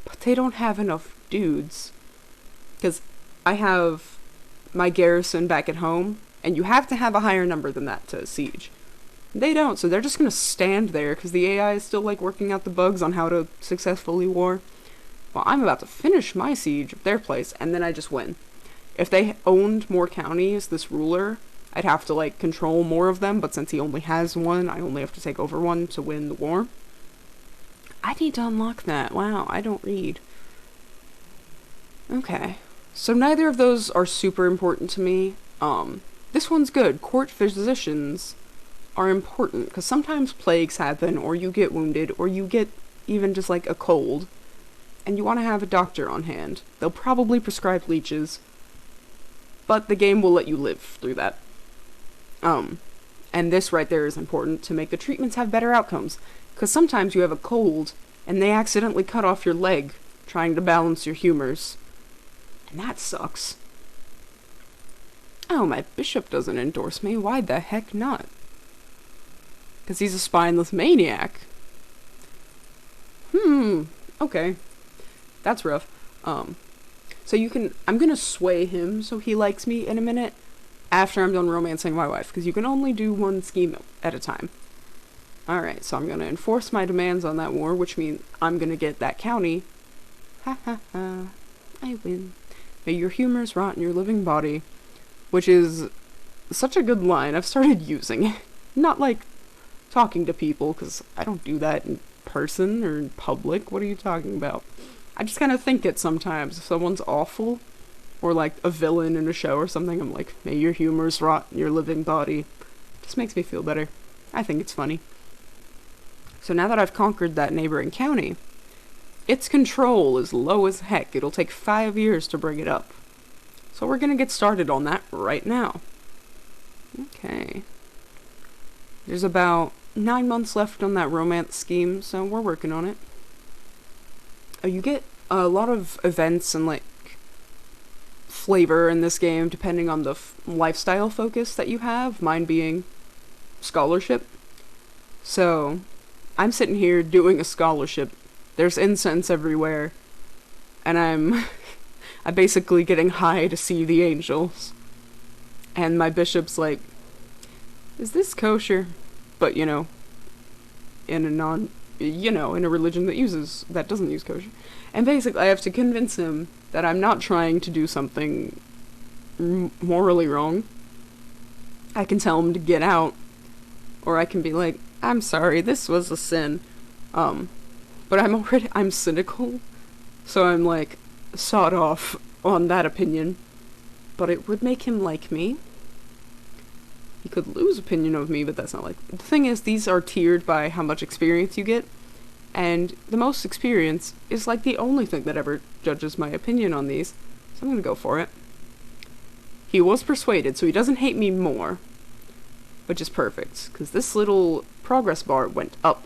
but they don't have enough dudes. Because I have my garrison back at home, and you have to have a higher number than that to siege. They don't, so they're just gonna stand there, because the AI is still, like, working out the bugs on how to successfully war. Well, I'm about to finish my siege of their place, and then I just win. If they owned more counties, this ruler, I'd have to, like, control more of them, but since he only has one, I only have to take over one to win the war. I need to unlock that. Wow, I don't read. Okay. So neither of those are super important to me. This one's good. Court physicians are important, because sometimes plagues happen, or you get wounded, or you get even just like a cold, and you want to have a doctor on hand. They'll probably prescribe leeches, but the game will let you live through that. And this right there is important to make the treatments have better outcomes, because sometimes you have a cold, and they accidentally cut off your leg trying to balance your humors, and that sucks. Oh, my bishop doesn't endorse me. Why the heck not? Because he's a spineless maniac. Okay. That's rough. So I'm gonna sway him so he likes me in a minute after I'm done romancing my wife, because you can only do one scheme at a time. Alright, so I'm gonna enforce my demands on that war, which means I'm gonna get that county. Ha ha ha. I win. May your humors rot in your living body. Which is such a good line. I've started using it. Not like talking to people, because I don't do that in person or in public. What are you talking about? I just kind of think it sometimes. If someone's awful, or like a villain in a show or something, I'm like, may your humors rot in your living body. It just makes me feel better. I think it's funny. So now that I've conquered that neighboring county, its control is low as heck. It'll take 5 years to bring it up. So we're gonna get started on that right now. Okay. There's about 9 months left on that romance scheme, so we're working on it. You get a lot of events and, like, flavor in this game depending on the lifestyle focus that you have, mine being scholarship. So, I'm sitting here doing a scholarship. There's incense everywhere, and I'm basically getting high to see the angels. And my bishop's like, is this kosher? But, in a religion that doesn't use kosher. And basically I have to convince him that I'm not trying to do something morally wrong. I can tell him to get out, or I can be like, I'm sorry, this was a sin. But I'm cynical, so I'm like, sawed off on that opinion. But it would make him like me. He could lose opinion of me, but that's not like... The thing is, these are tiered by how much experience you get, and the most experience is like the only thing that ever judges my opinion on these, so I'm gonna go for it. He was persuaded, so he doesn't hate me more, which is perfect, because this little progress bar went up.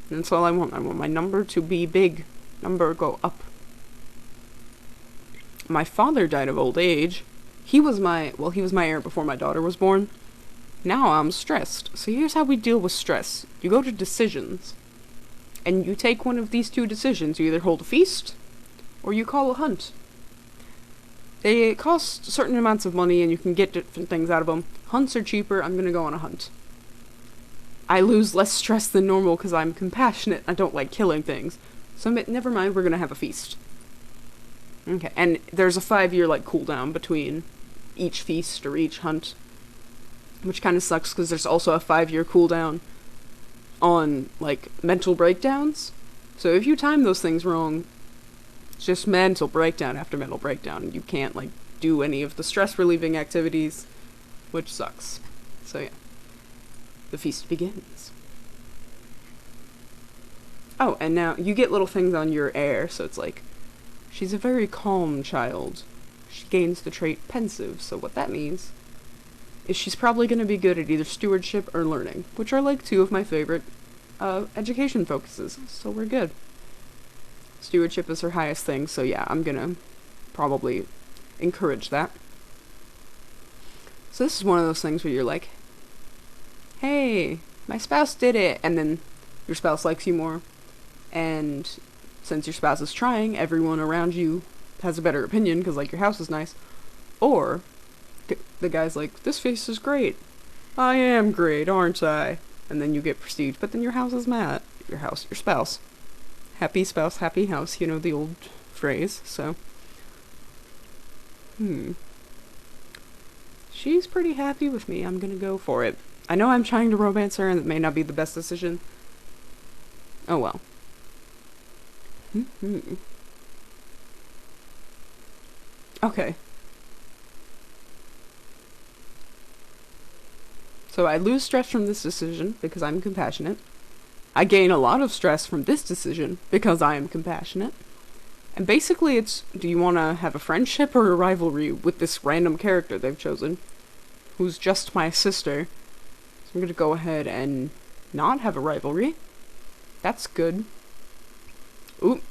And that's all I want. I want my number to be big. Number go up. My father died of old age. He was my heir before my daughter was born. Now I'm stressed. So here's how we deal with stress. You go to decisions, and you take one of these two decisions. You either hold a feast, or you call a hunt. They cost certain amounts of money, and you can get different things out of them. Hunts are cheaper. I'm gonna go on a hunt. I lose less stress than normal because I'm compassionate. I don't like killing things. So never mind, we're gonna have a feast. Okay, and there's a 5-year, cooldown between each feast or each hunt, which kind of sucks because there's also a 5-year cooldown on, mental breakdowns. So if you time those things wrong, it's just mental breakdown after mental breakdown, and you can't, do any of the stress-relieving activities, which sucks. So yeah, the feast begins. Oh, and now you get little things on your heir, so it's she's a very calm child. She gains the trait pensive, so what that means is she's probably going to be good at either stewardship or learning, which are two of my favorite education focuses, so we're good. Stewardship is her highest thing, so yeah, I'm going to probably encourage that. So this is one of those things where you're like, hey, my spouse did it, and then your spouse likes you more, and since your spouse is trying, everyone around you has a better opinion because, your house is nice. Or the guy's like, this face is great. I am great, aren't I? And then you get prestige, but then your house is mad. Your spouse. Happy spouse, happy house, the old phrase, so. She's pretty happy with me. I'm gonna go for it. I know I'm trying to romance her, and it may not be the best decision. Oh well. Okay. So I lose stress from this decision because I'm compassionate. I gain a lot of stress from this decision because I am compassionate. And basically it's, do you want to have a friendship or a rivalry with this random character they've chosen, who's just my sister? So I'm going to go ahead and not have a rivalry. That's good. Ooh.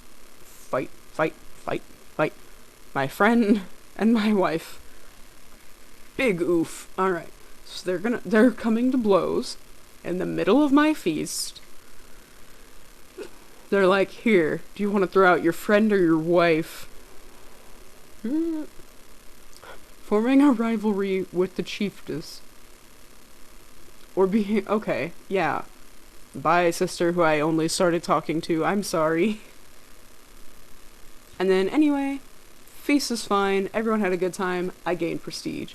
Fight, fight, fight, fight. My friend and my wife. Big oof. Alright. So they're coming to blows in the middle of my feast. They're like, here, do you want to throw out your friend or your wife? Forming a rivalry with the chiefess. Or being, okay, yeah. Bye, sister who I only started talking to, I'm sorry. And then, anyway, feast is fine, everyone had a good time, I gained prestige.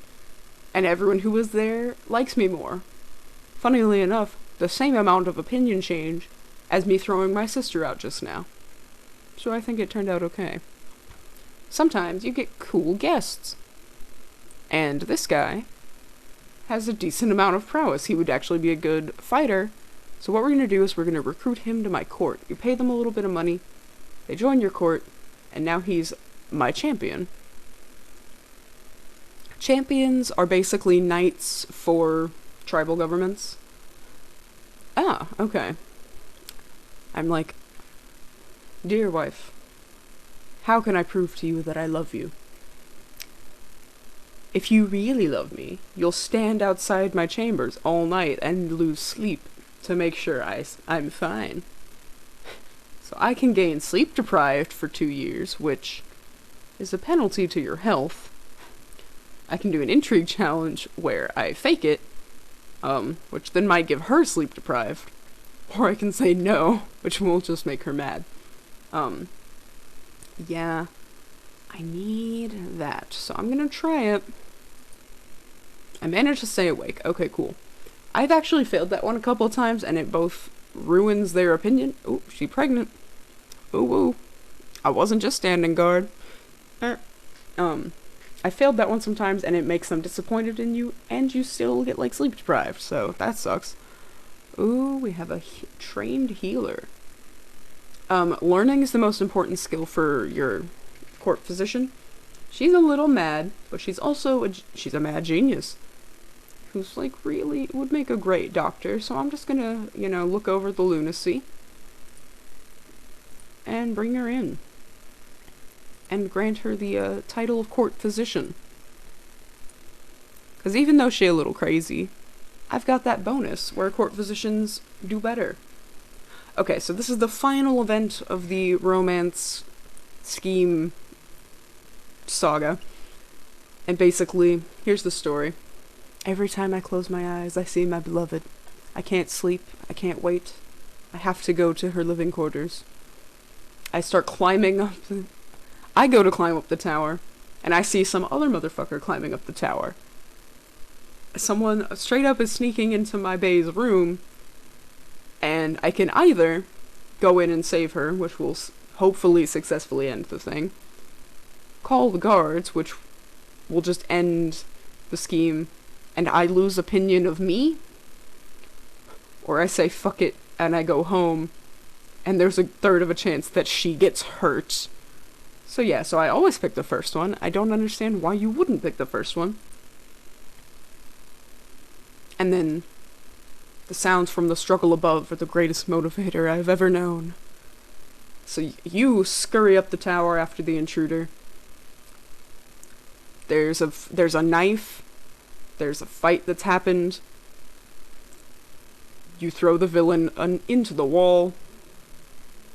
And everyone who was there likes me more. Funnily enough, the same amount of opinion change as me throwing my sister out just now. So I think it turned out okay. Sometimes you get cool guests. And this guy has a decent amount of prowess. He would actually be a good fighter. So what we're going to do is we're going to recruit him to my court. You pay them a little bit of money, They join your court, and now he's my champion. Champions are basically knights for tribal governments. Ah, okay. I'm like, dear wife, how can I prove to you that I love you? If you really love me, you'll stand outside my chambers all night and lose sleep to make sure I'm fine. So I can gain sleep deprived for 2 years, which is a penalty to your health. I can do an intrigue challenge where I fake it, which then might give her sleep deprived. Or I can say no, which will just make her mad. Yeah, I need that, so I'm gonna try it. I managed to stay awake. Okay, cool. I've actually failed that one a couple of times, and it both ruins their opinion. Oh, she pregnant. Ooh, ooh. I wasn't just standing guard. I failed that one sometimes, and it makes them disappointed in you, and you still get, like, sleep deprived, so that sucks. Ooh, we have a trained healer. Learning is the most important skill for your court physician. She's a little mad, but she's also she's a mad genius. Who's, like, really would make a great doctor, so I'm just gonna, look over the lunacy. And bring her in. And grant her the title of court physician. Because even though she's a little crazy, I've got that bonus where court physicians do better. Okay, so this is the final event of the romance scheme saga. And basically, here's the story. Every time I close my eyes, I see my beloved. I can't sleep. I can't wait. I have to go to her living quarters. I start climbing up. I go to climb up the tower, and I see some other motherfucker climbing up the tower. Someone straight up is sneaking into my bae's room, and I can either go in and save her, which will hopefully successfully end the thing, call the guards, which will just end the scheme, and I lose opinion of me, or I say fuck it, and I go home, and there's a third of a chance that she gets hurt. So yeah, so I always pick the first one. I don't understand why you wouldn't pick the first one. And then, the sounds from the struggle above are the greatest motivator I've ever known. So you scurry up the tower after the intruder. There's a knife. There's a fight that's happened. You throw the villain into the wall.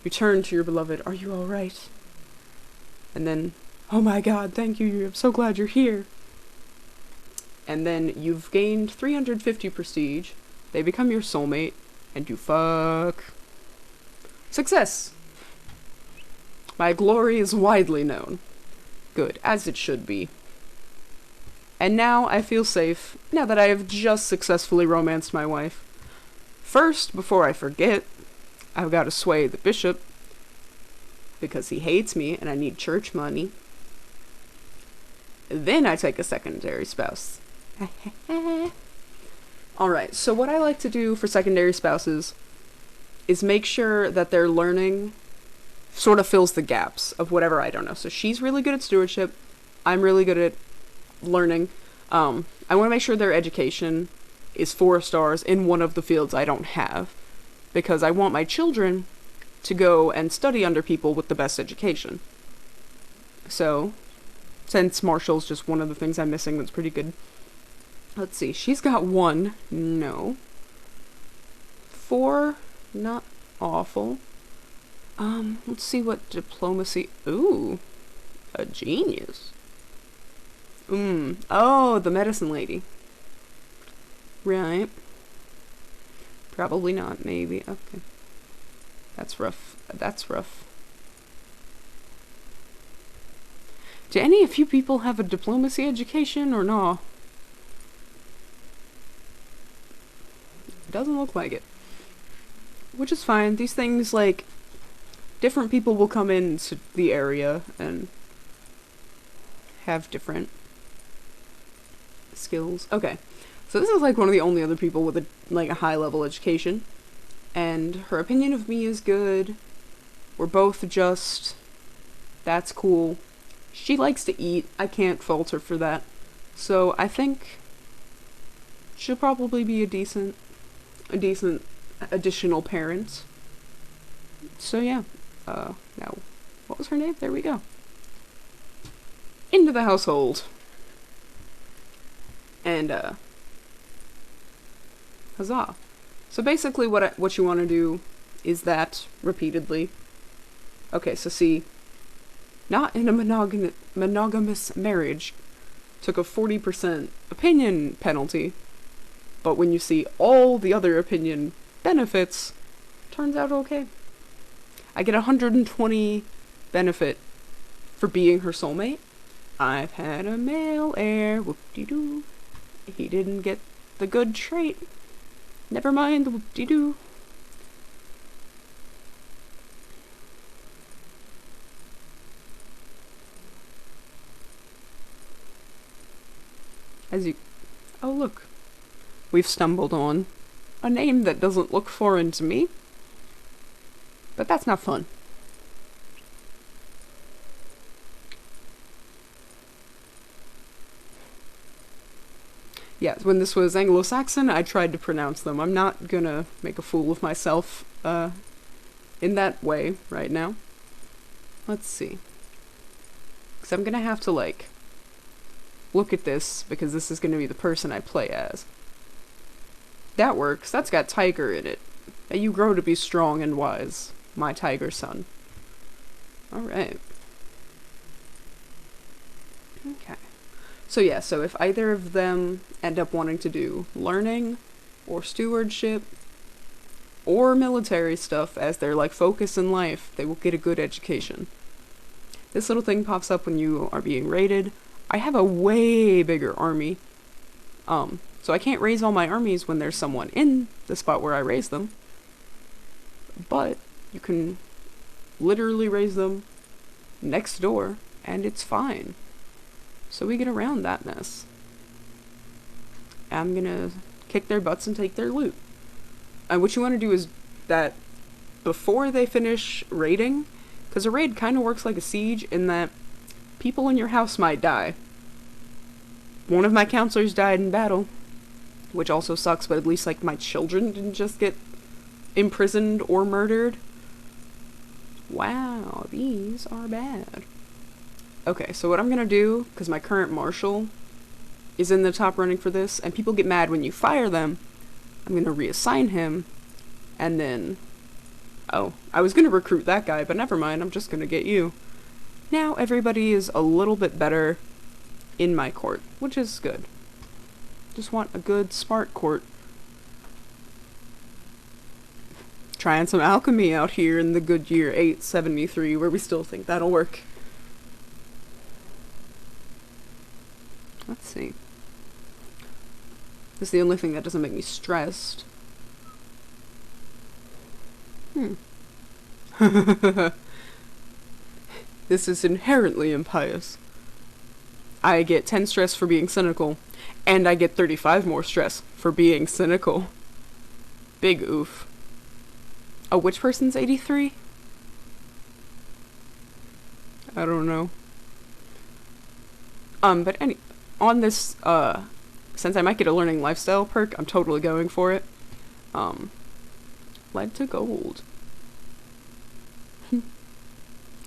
You turn to your beloved. Are you alright? And then, oh my god, thank you. I'm so glad you're here. And then you've gained 350 prestige. They become your soulmate. And you fuck. Success! My glory is widely known. Good, as it should be. And now I feel safe, now that I have just successfully romanced my wife. First, before I forget, I've got to sway the bishop, because he hates me and I need church money. Then I take a secondary spouse. Alright, so what I like to do for secondary spouses is make sure that their learning sort of fills the gaps of whatever I don't know. So she's really good at stewardship, I'm really good at learning. I want to make sure their education is 4 stars in one of the fields I don't have, because I want my children to go and study under people with the best education. So, since Marshall's just one of the things I'm missing that's pretty good. Let's see, she's got 1. No. 4, not awful. Let's see what diplomacy... Ooh, a genius. Oh, the medicine lady. Right. Probably not, maybe. Okay. That's rough. That's rough. Do any of you people have a diplomacy education or no? It doesn't look like it. Which is fine. These things, like, different people will come into the area and have different skills. Okay. So this is like one of the only other people with a high level education. And her opinion of me is good. We're both just, that's cool. She likes to eat. I can't fault her for that. So I think she'll probably be a decent additional parent. So yeah. Now, what was her name? There we go. Into the household. And huzzah. So basically what you want to do is that repeatedly. Okay, so see, not in a monogamous marriage took a 40% opinion penalty, but when you see all the other opinion benefits, turns out okay. I get 120 benefit for being her soulmate. I've had a male heir, whoop-de-doo. He didn't get the good trait. Never mind the whoop-de-doo. Oh look, we've stumbled on a name that doesn't look foreign to me, but that's not fun. Yeah, when this was Anglo-Saxon, I tried to pronounce them. I'm not gonna make a fool of myself, in that way right now. Let's see. Because I'm gonna have to, like, look at this, because this is gonna be the person I play as. That works. That's got tiger in it. You grow to be strong and wise, my tiger son. Alright. Okay. So yeah, so if either of them end up wanting to do learning, or stewardship, or military stuff as their, like, focus in life, they will get a good education. This little thing pops up when you are being raided. I have a way bigger army. So I can't raise all my armies when there's someone in the spot where I raise them. But you can literally raise them next door, and it's fine. So we get around that mess. I'm gonna kick their butts and take their loot. And what you want to do is that before they finish raiding, because a raid kind of works like a siege in that people in your house might die. One of my counselors died in battle, which also sucks, but at least, like, my children didn't just get imprisoned or murdered. Wow, these are bad. Okay, so what I'm gonna do, because my current marshal is in the top running for this, and people get mad when you fire them, I'm gonna reassign him, and then... Oh, I was gonna recruit that guy, but never mind, I'm just gonna get you. Now everybody is a little bit better in my court, which is good. Just want a good, smart court. Trying some alchemy out here in the good year 873, where we still think that'll work. Let's see. This is the only thing that doesn't make me stressed. This is inherently impious. I get 10 stress for being cynical, and I get 35 more stress for being cynical. Big oof. Oh, which person's 83? I don't know. But on this, since I might get a learning lifestyle perk, I'm totally going for it. Lead to gold.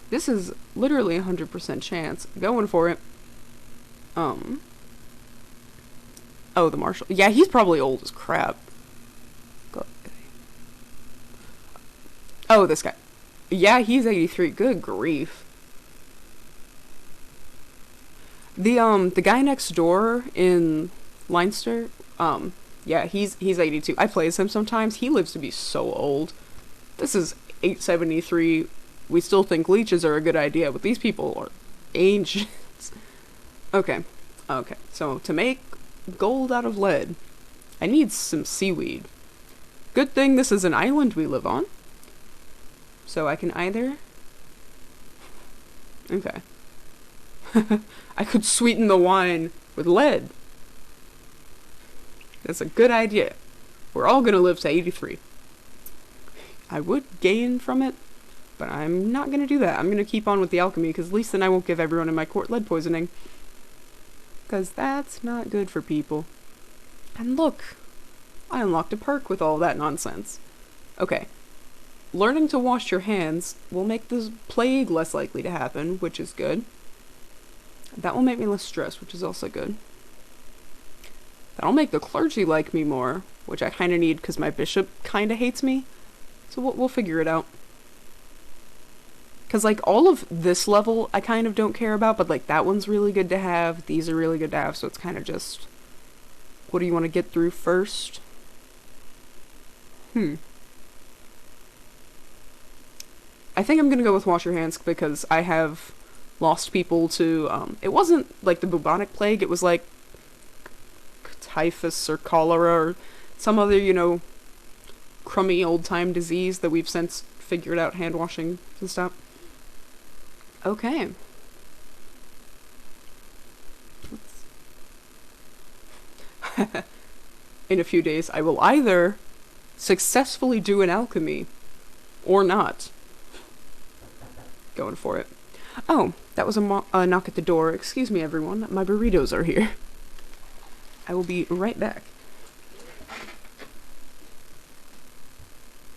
This is literally 100% chance. Going for it. Oh, the marshal. Yeah, he's probably old as crap. Oh, this guy. Yeah, he's 83. Good grief. The guy next door in Leinster, yeah, he's 82. I play as him sometimes. He lives to be so old. This is 873. We still think leeches are a good idea, but these people are ancients. Okay. So, to make gold out of lead, I need some seaweed. Good thing this is an island we live on. So I can either... Okay. I could sweeten the wine with lead. That's a good idea. We're all gonna live to 83. I would gain from it, But I'm not gonna do that. I'm gonna keep on with the alchemy, because at least then I won't give everyone in my court lead poisoning. Because that's not good for people. And look, I unlocked a perk with all that nonsense. Okay. Learning to wash your hands will make the plague less likely to happen, which is good. That will make me less stressed, which is also good. That'll make the clergy like me more, which I kind of need because my bishop kind of hates me. So we'll figure it out. Because, like, all of this level I kind of don't care about, but, like, that one's really good to have. These are really good to have, so it's kind of just... What do you want to get through first? I think I'm gonna go with wash your hands because I have lost people to, it wasn't like the bubonic plague, it was like typhus or cholera or some other, you know, crummy old-time disease that we've since figured out hand washing and stuff. Okay. In a few days, I will either successfully do an alchemy or not. Going for it. Oh, that was a knock at the door. Excuse me, everyone. My burritos are here. I will be right back.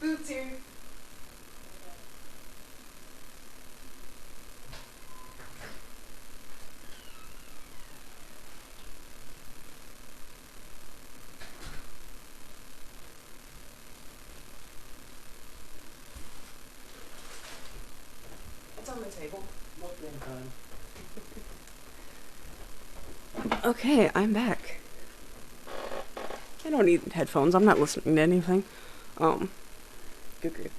Food's here. It's on the table. Okay, I'm back. I don't need headphones. I'm not listening to anything. Good grief.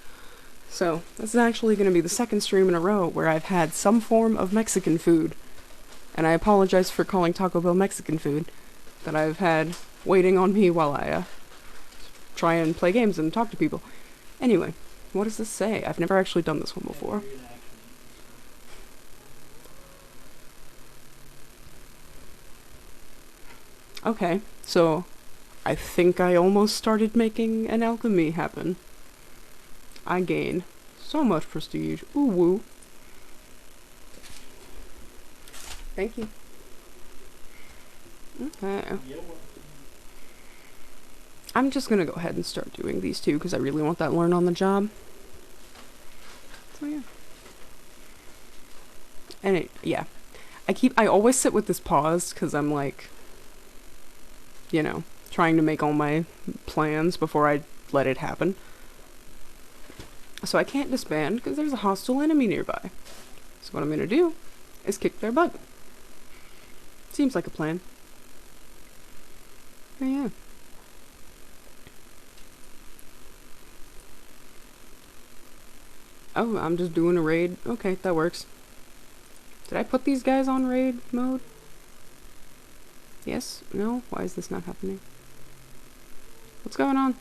So, this is actually going to be the second stream in a row where I've had some form of Mexican food. And I apologize for calling Taco Bell Mexican food that I've had waiting on me while I try and play games and talk to people. Anyway, what does this say? I've never actually done this one before. Okay, so I think I almost started making an alchemy happen. I gain so much prestige. Ooh woo. Thank you. Okay. I'm just gonna go ahead and start doing these two because I really want that learn on the job. So yeah. And yeah. I always sit with this pause because I'm like, you know, trying to make all my plans before I let it happen. So I can't disband because there's a hostile enemy nearby. So what I'm gonna do is kick their butt. Seems like a plan. But yeah. Oh, I'm just doing a raid. Okay, that works. Did I put these guys on raid mode? Yes? No? Why is this not happening? What's going on?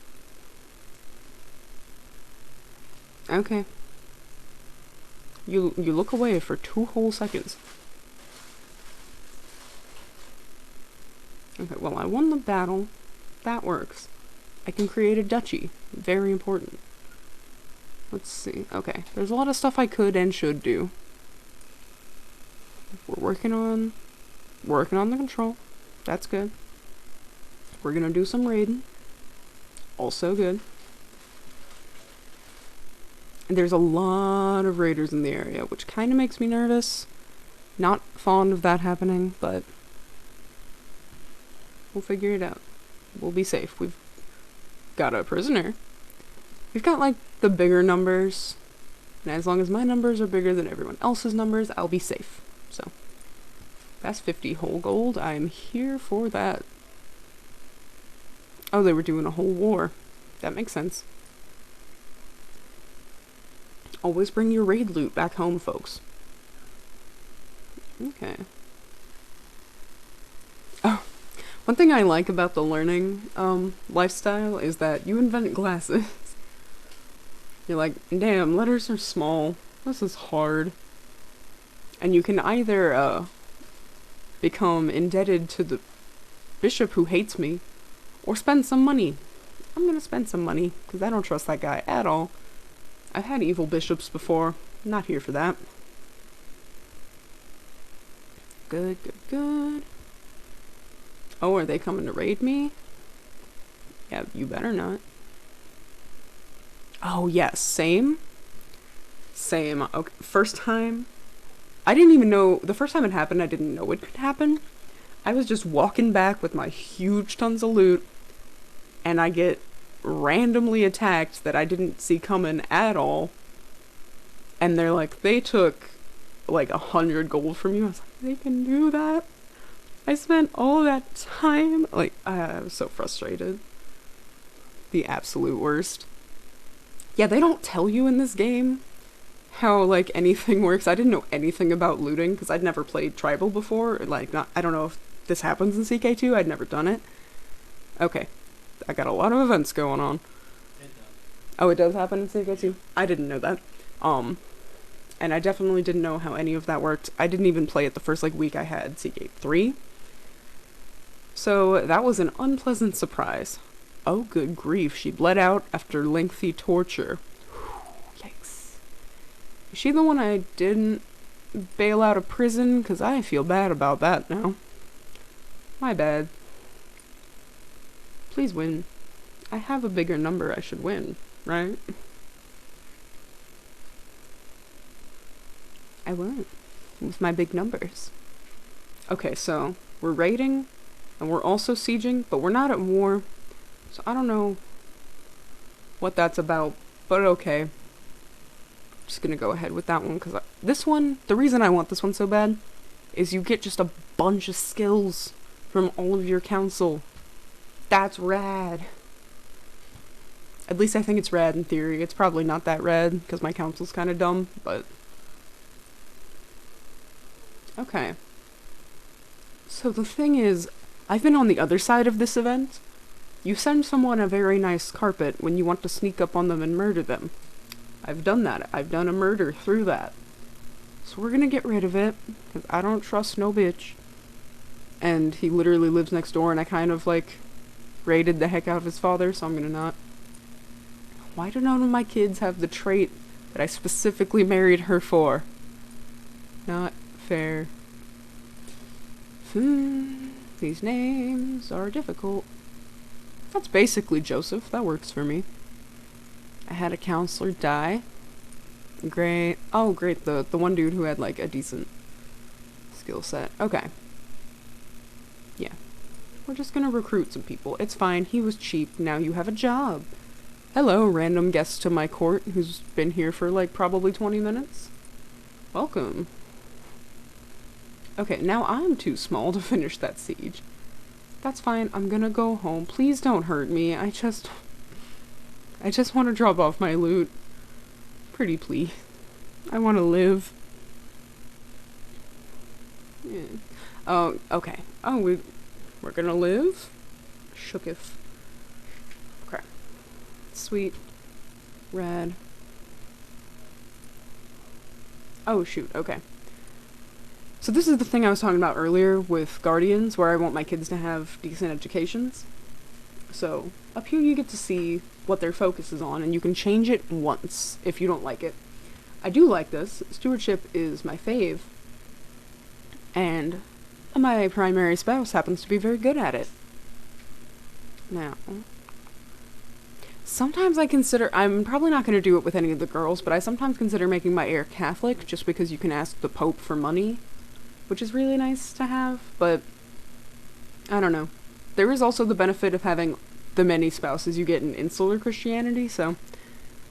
Okay. You look away for 2 whole seconds. Okay, well, I won the battle. That works. I can create a duchy. Very important. Let's see. Okay, there's a lot of stuff I could and should do. We're working on the control. That's good. We're gonna do some raiding. Also good. And there's a lot of raiders in the area, which kind of makes me nervous. Not fond of that happening, but we'll figure it out. We'll be safe. We've got a prisoner. We've got, like, the bigger numbers. And as long as my numbers are bigger than everyone else's numbers, I'll be safe. So, that's 50 whole gold. I'm here for that. Oh, they were doing a whole war. That makes sense. Always bring your raid loot back home, folks. Okay. Oh, one thing I like about the learning lifestyle is that you invent glasses. You're like, damn, letters are small. This is hard. And you can either become indebted to the bishop who hates me, or spend some money. I'm gonna spend some money, because I don't trust that guy at all. I've had evil bishops before. Not here for that. Good, good, good. Oh, are they coming to raid me? Yeah, you better not. Oh, yes, same. Same. Okay, first time. I didn't even know, the first time it happened, I didn't know it could happen. I was just walking back with my huge tons of loot, and I get randomly attacked that I didn't see coming at all. And they're like, they took like 100 gold from you. I was like, they can do that? I spent all that time. Like, I was so frustrated. The absolute worst. Yeah, they don't tell you in this game how, like, anything works. I didn't know anything about looting because I'd never played Tribal before. Like, not, I don't know if this happens in CK2. I'd never done it. Okay. I got a lot of events going on. It does. Oh, it does happen in CK2? I didn't know that. And I definitely didn't know how any of that worked. I didn't even play it the first, like, week I had CK3. So, that was an unpleasant surprise. Oh, good grief. She bled out after lengthy torture. Yikes. Is she the one I didn't bail out of prison? Because I feel bad about that now. My bad. Please win. I have a bigger number I should win, right? I won't. With my big numbers. Okay, so we're raiding, and we're also sieging, but we're not at war. So I don't know what that's about, but okay. I'm just gonna go ahead with that one, because this one, the reason I want this one so bad, is you get just a bunch of skills from all of your council. That's rad. At least I think it's rad in theory. It's probably not that rad, because my council's kind of dumb, but... Okay. So the thing is, I've been on the other side of this event. You send someone a very nice carpet when you want to sneak up on them and murder them. I've done that. I've done a murder through that. So we're gonna get rid of it, because I don't trust no bitch. And he literally lives next door, and I kind of, like, raided the heck out of his father, so I'm gonna not. Why do none of my kids have the trait that I specifically married her for? Not fair. These names are difficult. That's basically Joseph. That works for me. I had a counselor die. Great. Oh, great. The one dude who had, like, a decent skill set. Okay. Yeah. We're just gonna recruit some people. It's fine. He was cheap. Now you have a job. Hello, random guest to my court who's been here for, like, probably 20 minutes. Welcome. Okay, now I'm too small to finish that siege. That's fine. I'm gonna go home. Please don't hurt me. I just want to drop off my loot. Pretty please. I want to live. Yeah. Oh, okay. Oh, we're gonna live? Shooketh. Okay. Sweet. Rad. Oh, shoot. Okay. So this is the thing I was talking about earlier with Guardians, where I want my kids to have decent educations. So, up here you get to see what their focus is on, and you can change it once if you don't like it. I do like this. Stewardship is my fave. And my primary spouse happens to be very good at it. Now, sometimes I consider, I'm probably not going to do it with any of the girls, but I sometimes consider making my heir Catholic just because you can ask the Pope for money, which is really nice to have, but I don't know. There is also the benefit of having the many spouses you get in insular Christianity, so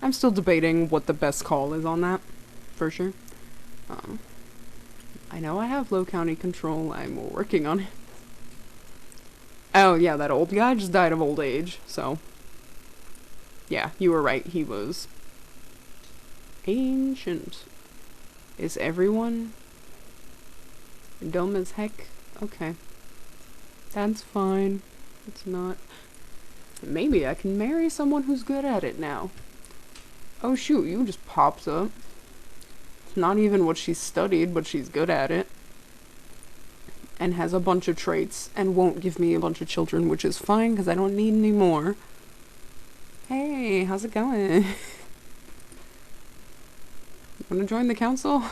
I'm still debating what the best call is on that, for sure. I know I have low county control, I'm working on it. Oh yeah, that old guy just died of old age, so yeah, you were right, he was ancient. Is everyone dumb as heck? Okay. That's fine. It's not. Maybe I can marry someone who's good at it now. Oh shoot, you just popped up. It's not even what she's studied, but she's good at it. And has a bunch of traits, and won't give me a bunch of children, which is fine, because I don't need any more. Hey, how's it going? Wanna join the council?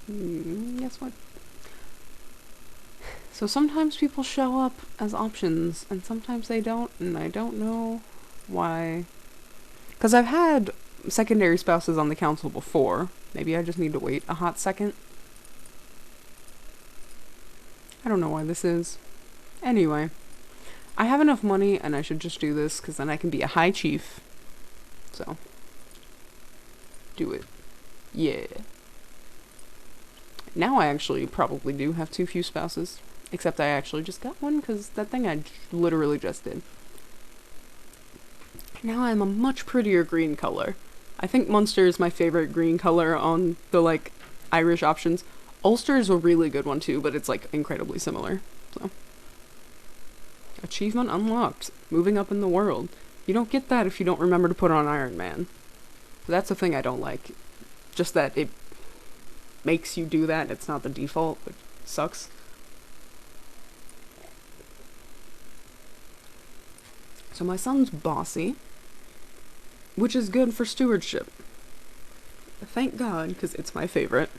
Guess what? So sometimes people show up as options, and sometimes they don't, and I don't know why. Because I've had secondary spouses on the council before. Maybe I just need to wait a hot second. I don't know why this is. Anyway, I have enough money, and I should just do this, because then I can be a high chief. So, do it. Yeah. Now I actually probably do have too few spouses. Except I actually just got one, because that thing I literally just did. Now I'm a much prettier green color. I think Munster is my favorite green color on the, like, Irish options. Ulster is a really good one too, but it's, like, incredibly similar. So, achievement unlocked. Moving up in the world. You don't get that if you don't remember to put on Iron Man. That's the thing I don't like. Just that it makes you do that. It's not the default, which sucks. So my son's bossy, which is good for stewardship. Thank God, because it's my favorite.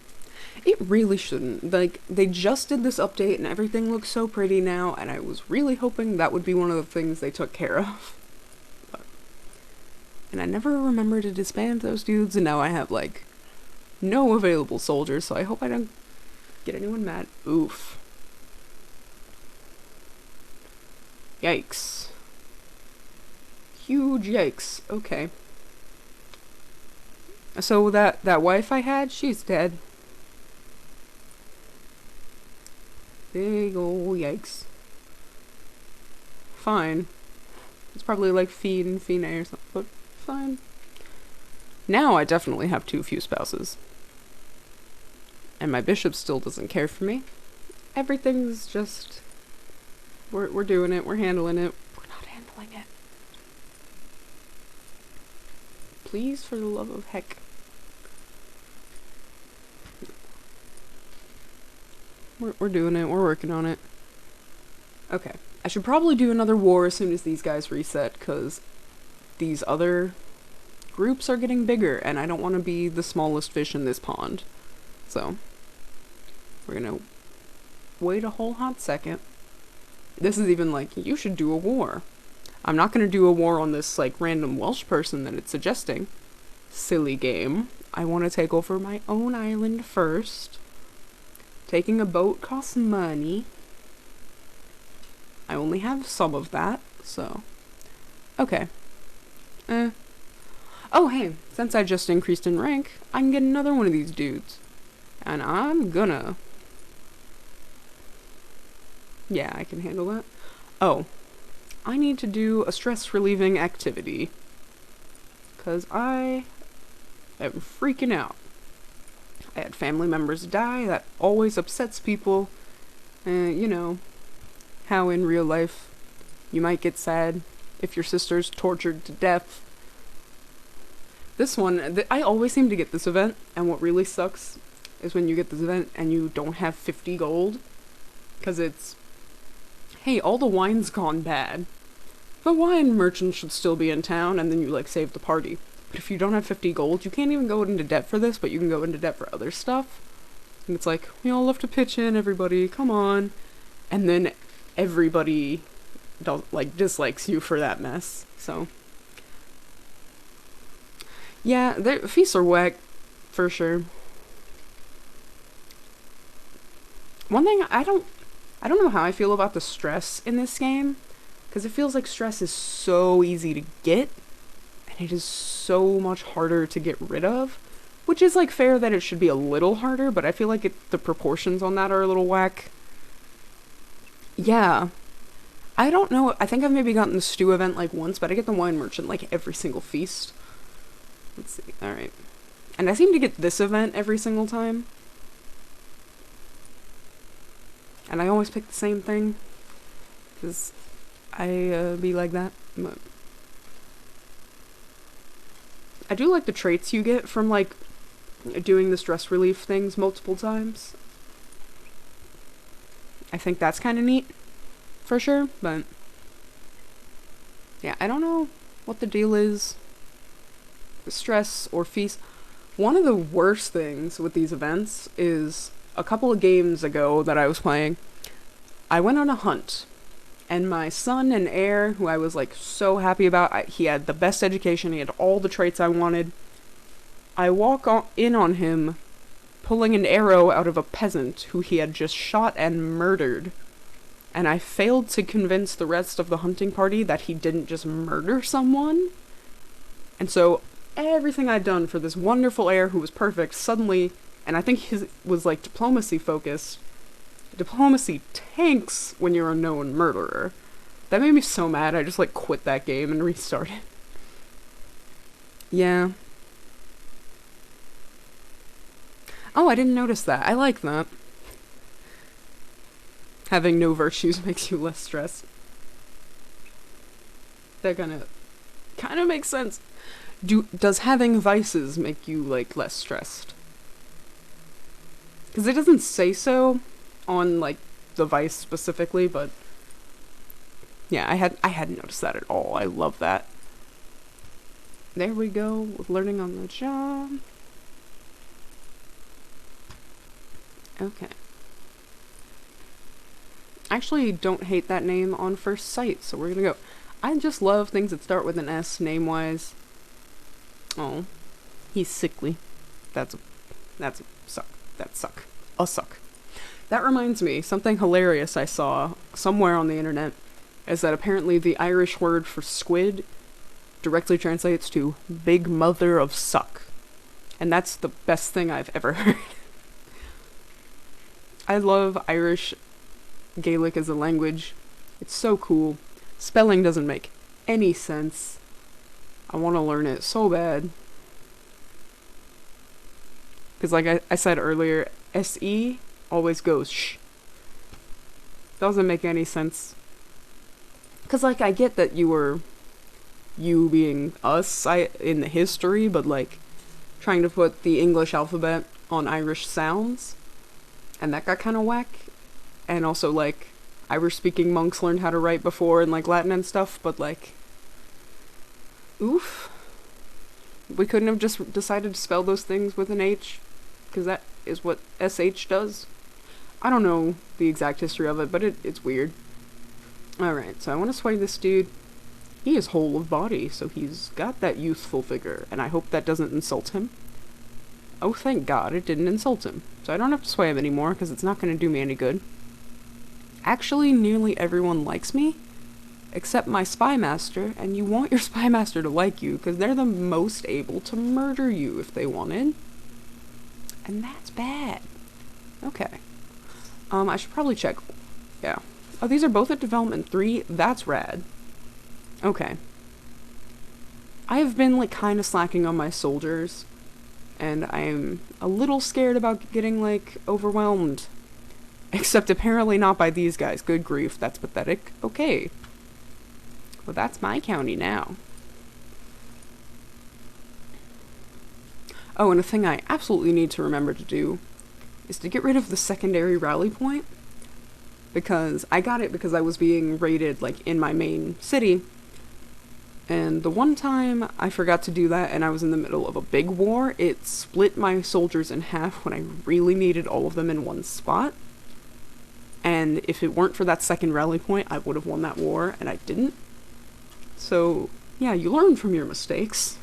It really shouldn't. Like, they just did this update and everything looks so pretty now, and I was really hoping that would be one of the things they took care of. But, and I never remember to disband those dudes, and now I have, like, no available soldiers, so I hope I don't get anyone mad. Oof. Yikes. Huge yikes. Okay. So that wife I had, she's dead. Big ol' yikes. Fine. It's probably like Fiend and Fine or something, but fine. Now I definitely have too few spouses. And my bishop still doesn't care for me. Everything's just... We're doing it, we're handling it. We're not handling it. Please, for the love of heck. We're doing it, we're working on it. Okay. I should probably do another war as soon as these guys reset, because these other groups are getting bigger, and I don't want to be the smallest fish in this pond. So, we're gonna wait a whole hot second. This is even like, you should do a war. I'm not gonna do a war on this, like, random Welsh person that it's suggesting. Silly game. I want to take over my own island first. Taking a boat costs money. I only have some of that, so... Okay. Oh, hey, since I just increased in rank, I can get another one of these dudes. And I'm gonna... Yeah, I can handle that. Oh. I need to do a stress-relieving activity. 'Cause I am freaking out. I had family members die, that always upsets people. You know, how in real life you might get sad if your sister's tortured to death. This one, I always seem to get this event, and what really sucks is when you get this event and you don't have 50 gold. 'Cause it's, hey, all the wine's gone bad. The wine merchant should still be in town, and then you, like, save the party. But if you don't have 50 gold, you can't even go into debt for this, but you can go into debt for other stuff. And it's like, we all have to pitch in, everybody, come on. And then everybody dislikes you for that mess, so. Yeah, their feasts are whack, for sure. One thing, I don't know how I feel about the stress in this game, because it feels like stress is so easy to get, and it is so much harder to get rid of, which is, like, fair that it should be a little harder, but I feel like the proportions on that are a little whack. Yeah. I don't know, I think I've maybe gotten the stew event, like, once, but I get the wine merchant, like, every single feast. Let's see, alright. And I seem to get this event every single time. And I always pick the same thing, because I be like that. But I do like the traits you get from, like, doing the stress relief things multiple times. I think that's kind of neat, for sure, but yeah, I don't know what the deal is stress or feast. One of the worst things with these events is a couple of games ago that I was playing, I went on a hunt, and my son and heir, who I was like so happy about, he had the best education, he had all the traits I wanted. I in on him pulling an arrow out of a peasant who he had just shot and murdered. And I failed to convince the rest of the hunting party that he didn't just murder someone. And so everything I'd done for this wonderful heir who was perfect suddenly, and I think his was like diplomacy focused. Diplomacy tanks when you're a known murderer. That made me so mad, I just like quit that game and restarted. Yeah. Oh, I didn't notice that. I like that. Having no virtues makes you less stressed. That kind of makes sense. Does having vices make you like less stressed? Because it doesn't say so on like the vice specifically, but yeah, I hadn't noticed that at all. I love that. There we go with learning on the job. Okay. I actually don't hate that name on first sight, so we're gonna go. I just love things that start with an S name-wise. Oh, he's sickly. That's a suck. That suck. A suck. That reminds me, something hilarious I saw somewhere on the internet is that apparently the Irish word for squid directly translates to big mother of suck. And that's the best thing I've ever heard. I love Irish Gaelic as a language. It's so cool. Spelling doesn't make any sense. I want to learn it so bad. Because like I said earlier, SE always goes sh. Doesn't make any sense. Because like I get that you being us in the history, but like trying to put the English alphabet on Irish sounds, and that got kind of whack. And also like Irish speaking monks learned how to write before in like Latin and stuff, but like oof. We couldn't have just decided to spell those things with an H, because that is what SH does. I don't know the exact history of it, but it's weird. Alright, so I want to sway this dude. He is whole of body, so he's got that youthful figure, and I hope that doesn't insult him. Oh, thank God, it didn't insult him. So I don't have to sway him anymore, because it's not going to do me any good. Actually, nearly everyone likes me, except my spy master, and you want your spy master to like you, because they're the most able to murder you if they wanted. And that's bad. Okay. I should probably check. Yeah. Oh, these are both at development 3? That's rad. Okay. I have been, like, kind of slacking on my soldiers, and I'm a little scared about getting, like, overwhelmed. Except apparently not by these guys. Good grief, that's pathetic. Okay. Well, that's my county now. Oh, and a thing I absolutely need to remember to do is to get rid of the secondary rally point. Because I got it because I was being raided, like, in my main city. And the one time I forgot to do that and I was in the middle of a big war, it split my soldiers in half when I really needed all of them in one spot. And if it weren't for that second rally point, I would have won that war, and I didn't. So, yeah, you learn from your mistakes.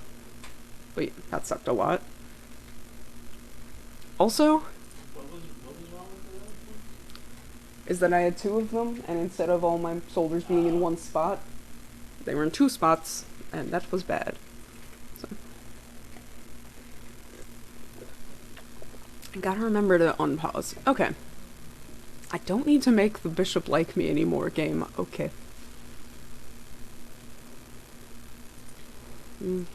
Wait, that sucked a lot. Also, What was wrong with the rally point? is that I had 2 of them, and instead of all my soldiers being in one spot, they were in 2 spots, and that was bad. So. I gotta remember to unpause. Okay. I don't need to make the bishop like me anymore, game. Okay. Okay.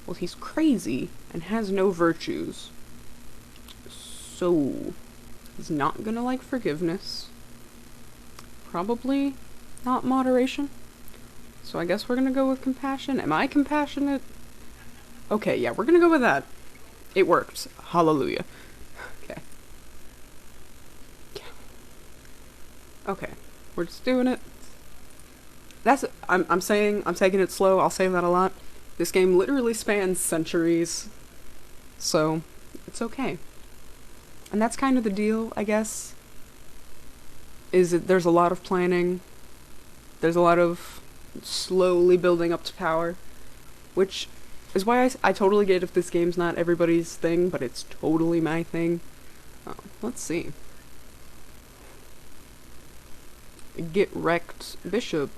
Well, he's crazy and has no virtues. So, he's not gonna like forgiveness. Probably not moderation. So I guess we're gonna go with compassion. Am I compassionate? Okay, yeah, we're gonna go with that. It worked. Hallelujah. Okay. Okay. We're just doing it. I'm taking it slow. I'll say that a lot. This game literally spans centuries, so it's okay. And that's kind of the deal, I guess. Is that there's a lot of planning. There's a lot of slowly building up to power, which is why I totally get if this game's not everybody's thing, but it's totally my thing. Let's see. Get wrecked bishop.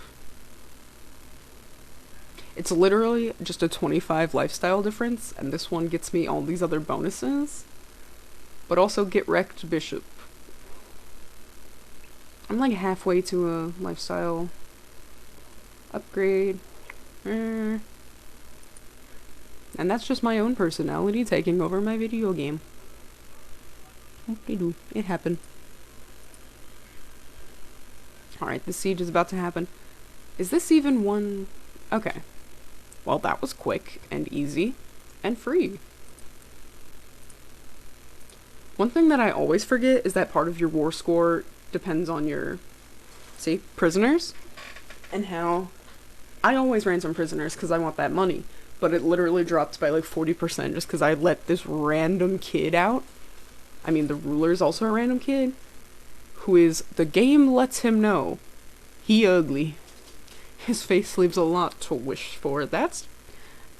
It's literally just a 25 lifestyle difference, and this one gets me all these other bonuses. But also get wrecked bishop. I'm like halfway to a lifestyle upgrade. And that's just my own personality taking over my video game. Whoop-de-doo. It happened. Alright, the siege is about to happen. Is this even one? Okay. Well, that was quick and easy and free. One thing that I always forget is that part of your war score depends on your, see, prisoners. And how I always ransom prisoners because I want that money. But it literally dropped by like 40% just because I let this random kid out. I mean, the ruler's also a random kid. Who is, the game lets him know, he ugly. His face leaves a lot to wish for. That's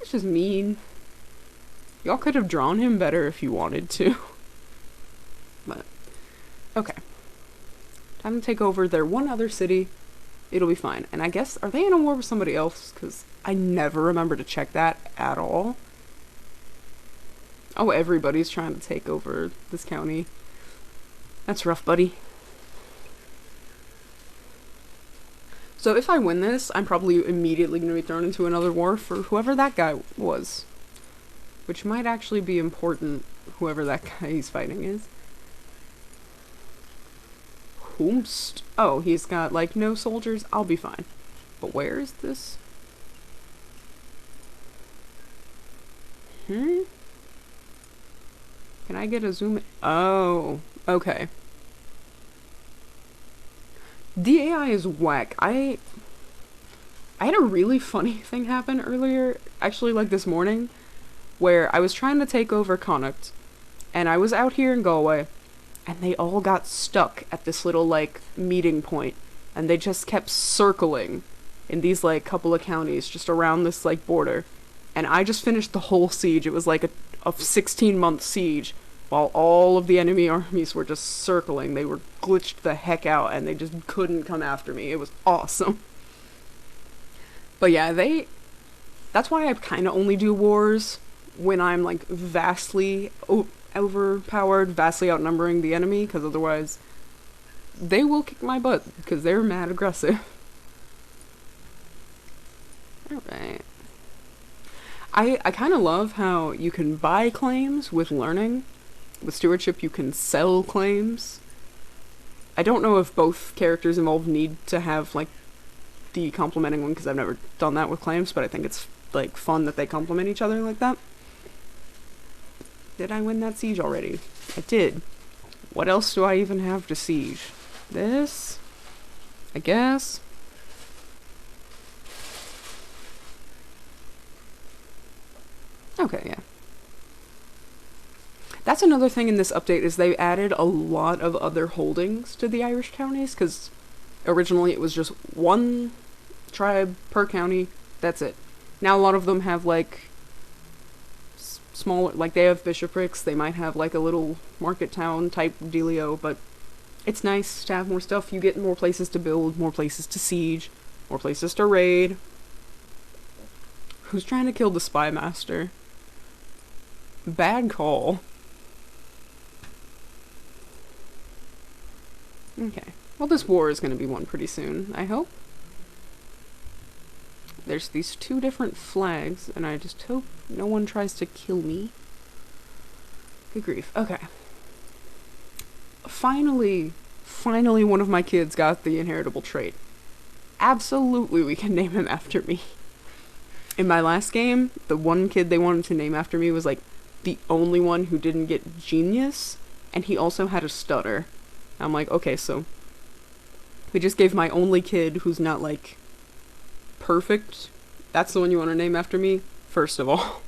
just mean. Y'all could have drawn him better if you wanted to. But, okay. Time to take over their one other city. It'll be fine. And I guess, are they in a war with somebody else? Because I never remember to check that at all. Oh, everybody's trying to take over this county. That's rough, buddy. So if I win this, I'm probably immediately going to be thrown into another war for whoever that guy was. Which might actually be important, whoever that guy he's fighting is. Whomst? Oh, he's got, like, no soldiers? I'll be fine. But where is this? Can I get a zoom in? Oh, okay. The AI is whack. I had a really funny thing happen earlier, actually like this morning, where I was trying to take over Connacht, and I was out here in Galway, and they all got stuck at this little, like, meeting point, and they just kept circling in these, like, couple of counties just around this, like, border, and I just finished the whole siege. It was like a 16-month siege, while all of the enemy armies were just circling. They were glitched the heck out, and they just couldn't come after me. It was awesome. But yeah, that's why I kind of only do wars when I'm, like, vastly overpowered, vastly outnumbering the enemy, because otherwise they will kick my butt, because they're mad aggressive. Alright. I kind of love how you can buy claims with learning. With stewardship, you can sell claims. I don't know if both characters involved need to have, like, the complementing one, because I've never done that with claims, but I think it's, like, fun that they complement each other like that. Did I win that siege already? I did. What else do I even have to siege? This? I guess? Okay, yeah. That's another thing in this update, is they added a lot of other holdings to the Irish counties, because originally it was just one tribe per county, that's it. Now a lot of them have, like, smaller, like, they have bishoprics, they might have, like, a little market town type dealio, but it's nice to have more stuff. You get more places to build, more places to siege, more places to raid. Who's trying to kill the spy master? Bad call. Okay. Well, this war is going to be won pretty soon, I hope. There's these two different flags, and I just hope no one tries to kill me. Good grief. Okay. Finally one of my kids got the inheritable trait. Absolutely we can name him after me. In my last game, the one kid they wanted to name after me was, like, the only one who didn't get genius, and he also had a stutter. I'm like, okay, so we just gave my only kid who's not, like, perfect, that's the one you want to name after me? first of all.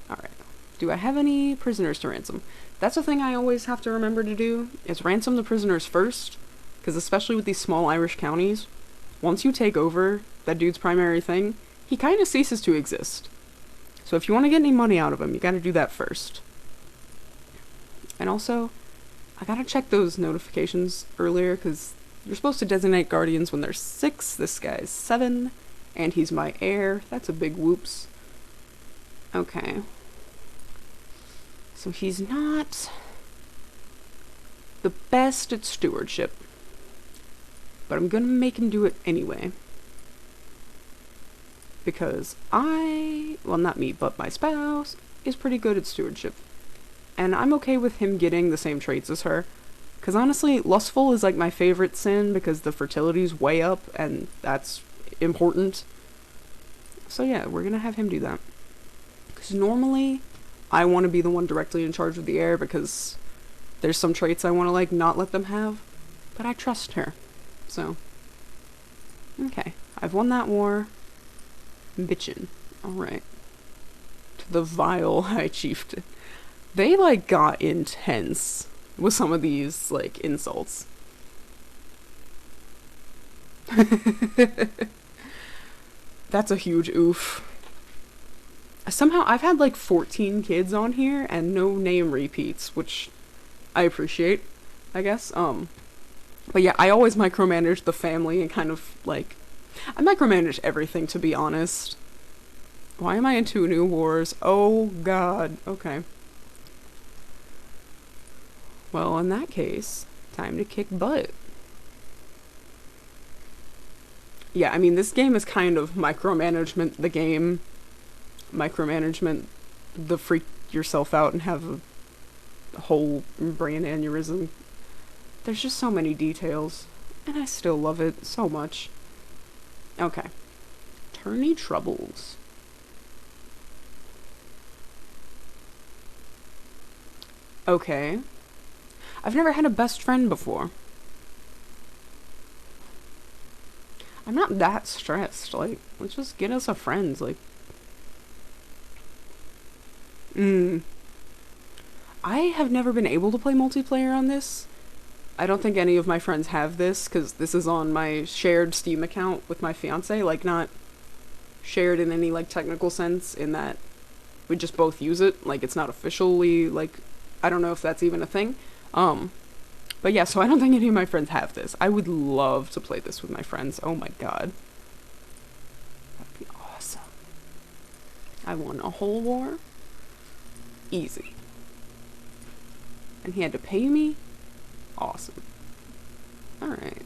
Alright. Do I have any prisoners to ransom? That's a thing I always have to remember to do, is ransom the prisoners first, because especially with these small Irish counties, once you take over that dude's primary thing, he kind of ceases to exist. So if you want to get any money out of him, you gotta do that first. And also, I gotta check those notifications earlier, because you're supposed to designate guardians when they're 6, this guy's 7, and he's my heir. That's a big whoops. Okay. So he's not the best at stewardship, but I'm gonna make him do it anyway. Because well, not me, but my spouse is pretty good at stewardship. And I'm okay with him getting the same traits as her. Because honestly, lustful is like my favorite sin because the fertility's way up and that's important. So yeah, we're gonna have him do that. Because normally, I want to be the one directly in charge of the heir because there's some traits I want to like not let them have. But I trust her. So, okay. I've won that war. Bitchin'. Alright. To the vile High Chieftain. They, like, got intense with some of these, like, insults. That's a huge oof. Somehow, I've had, like, 14 kids on here and no name repeats, which I appreciate, I guess. But yeah, I always micromanage the family and kind of, like, I micromanage everything, to be honest. Why am I in 2 new wars? Oh, God. Okay. Well, in that case, time to kick butt. Yeah, I mean, this game is kind of micromanagement the game. Micromanagement the freak yourself out and have a whole brain aneurysm. There's just so many details, and I still love it so much. Okay. Tourney troubles. Okay. I've never had a best friend before. I'm not that stressed. Like, let's just get us a friend. Like, I have never been able to play multiplayer on this. I don't think any of my friends have this, because this is on my shared Steam account with my fiance. Like, not shared in any, like, technical sense, in that we just both use it. Like, it's not officially, like, I don't know if that's even a thing. But yeah, so I don't think any of my friends have this. I would love to play this with my friends. Oh my god. That'd be awesome. I won a whole war. Easy. And he had to pay me? Awesome. Alright.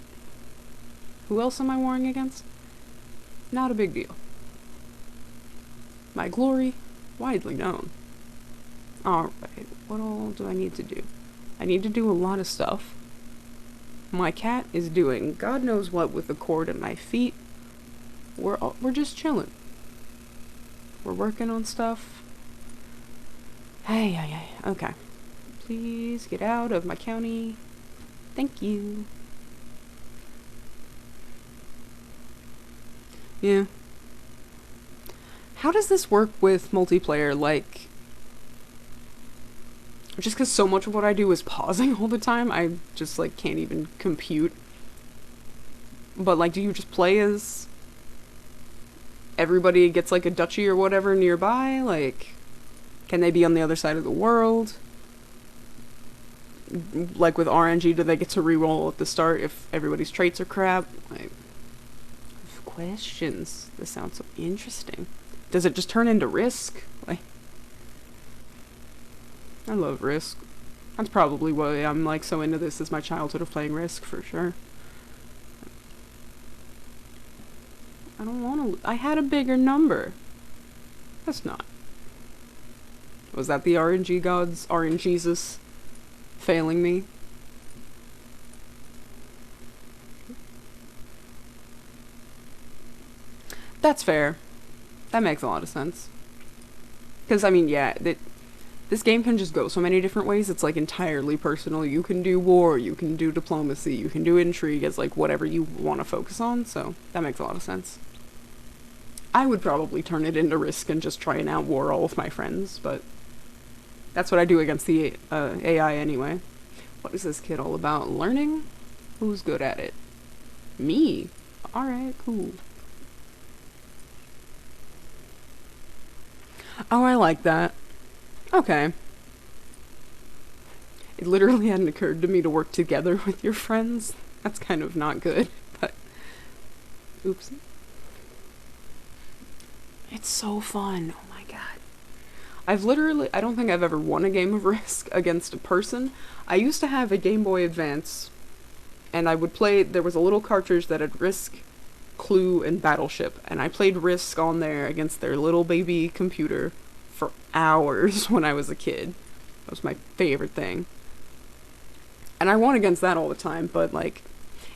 Who else am I warring against? Not a big deal. My glory, widely known. Alright, what all do I need to do? I need to do a lot of stuff. My cat is doing God knows what with the cord at my feet. We're just chilling. We're working on stuff. Hey, okay. Please get out of my county. Thank you. Yeah. How does this work with multiplayer? Like, just because so much of what I do is pausing all the time, I just, like, can't even compute. But, like, do you just play as everybody gets, like, a duchy or whatever nearby? Like, can they be on the other side of the world? Like, with RNG, do they get to reroll at the start if everybody's traits are crap? Like, questions. This sounds so interesting. Does it just turn into Risk? Like, I love Risk. That's probably why I'm, like, so into this, is my childhood of playing Risk, for sure. I don't want to... I had a bigger number. That's not. Was that the RNG gods? RNGesus failing me? That's fair. That makes a lot of sense. Because, I mean, yeah, this game can just go so many different ways. It's, like, entirely personal. You can do war, you can do diplomacy, you can do intrigue as, like, whatever you want to focus on. So, that makes a lot of sense. I would probably turn it into Risk and just try and outwar all of my friends, but that's what I do against the AI anyway. What is this kid all about? Learning? Who's good at it? Me. Alright, cool. Oh, I like that. Okay. It literally hadn't occurred to me to work together with your friends. That's kind of not good, but... Oops. It's so fun. Oh my god. I don't think I've ever won a game of Risk against a person. I used to have a Game Boy Advance, and I would play, there was a little cartridge that had Risk, Clue, and Battleship, and I played Risk on there against their little baby computer for hours when I was a kid. That was my favorite thing. And I won against that all the time, but like,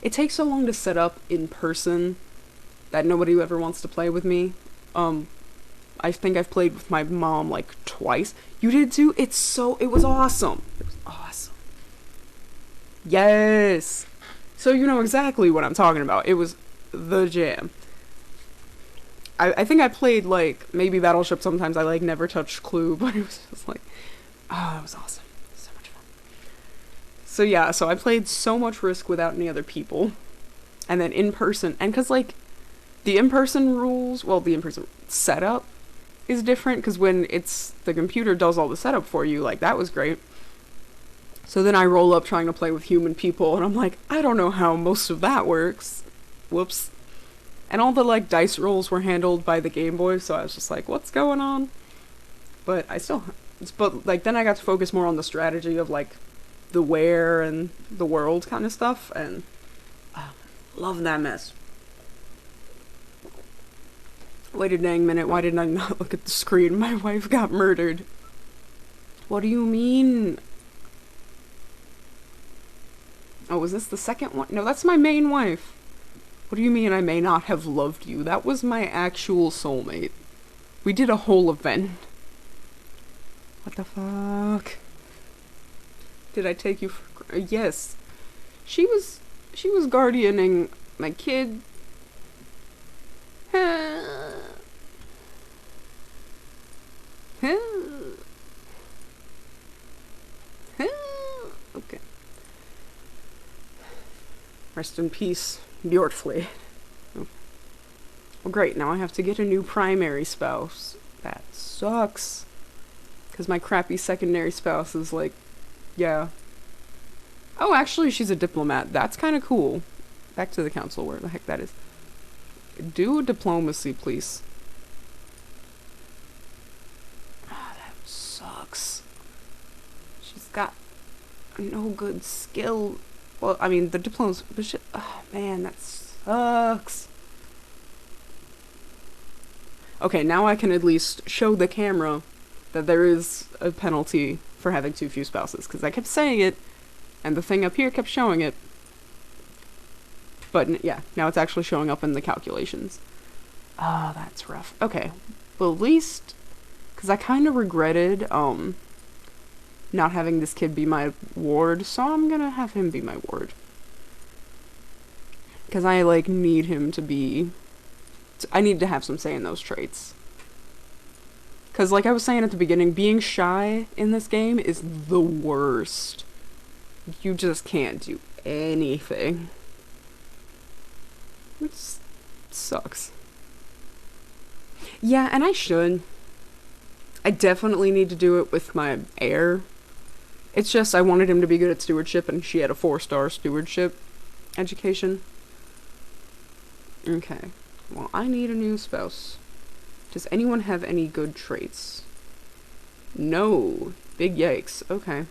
it takes so long to set up in person that nobody ever wants to play with me. I think I've played with my mom like twice. You did too? It was awesome. It was awesome. Yes. So you know exactly what I'm talking about. It was the jam. I think I played like maybe Battleship sometimes. I like never touched Clue, but it was just like, oh, it was awesome. So much fun. So yeah, so I played so much Risk without any other people. And then in person, and cause like the in-person rules, well, the in-person setup is different, because when it's the computer does all the setup for you, like that was great. So then I roll up trying to play with human people, and I'm like, I don't know how most of that works. Whoops. And all the like dice rolls were handled by the Game Boy, so I was just like, what's going on? But like then I got to focus more on the strategy of like the where and the world kind of stuff, and love that mess. Wait a dang minute, why didn't I not look at the screen? My wife got murdered. What do you mean? Oh, was this the second one? No, that's my main wife. What do you mean I may not have loved you? That was my actual soulmate. We did a whole event. What the fuck? Did I take you for... Yes. She was guardianing my kid. Okay. Rest in peace, Bjortfley. Oh. Well, great, now I have to get a new primary spouse. That sucks. Because my crappy secondary spouse is like, yeah. Oh, actually, she's a diplomat. That's kind of cool. Back to the council, where the heck that is. Do diplomacy, please. Ah, that sucks. She's got no good skill. Well, I mean, the diplomacy, but shit, oh man, that sucks. Okay, now I can at least show the camera that there is a penalty for having too few spouses, because I kept saying it, and the thing up here kept showing it. But yeah, now it's actually showing up in the calculations. Ah, that's rough. Okay, well at least, because I kind of regretted not having this kid be my ward, so I'm gonna have him be my ward. Because I like need him to be, I need to have some say in those traits. Because like I was saying at the beginning, being shy in this game is the worst. You just can't do anything. Which sucks. Yeah, and I should. I definitely need to do it with my heir. It's just I wanted him to be good at stewardship, and she had a 4-star stewardship education. Okay. Well, I need a new spouse. Does anyone have any good traits? No. Big yikes. Okay.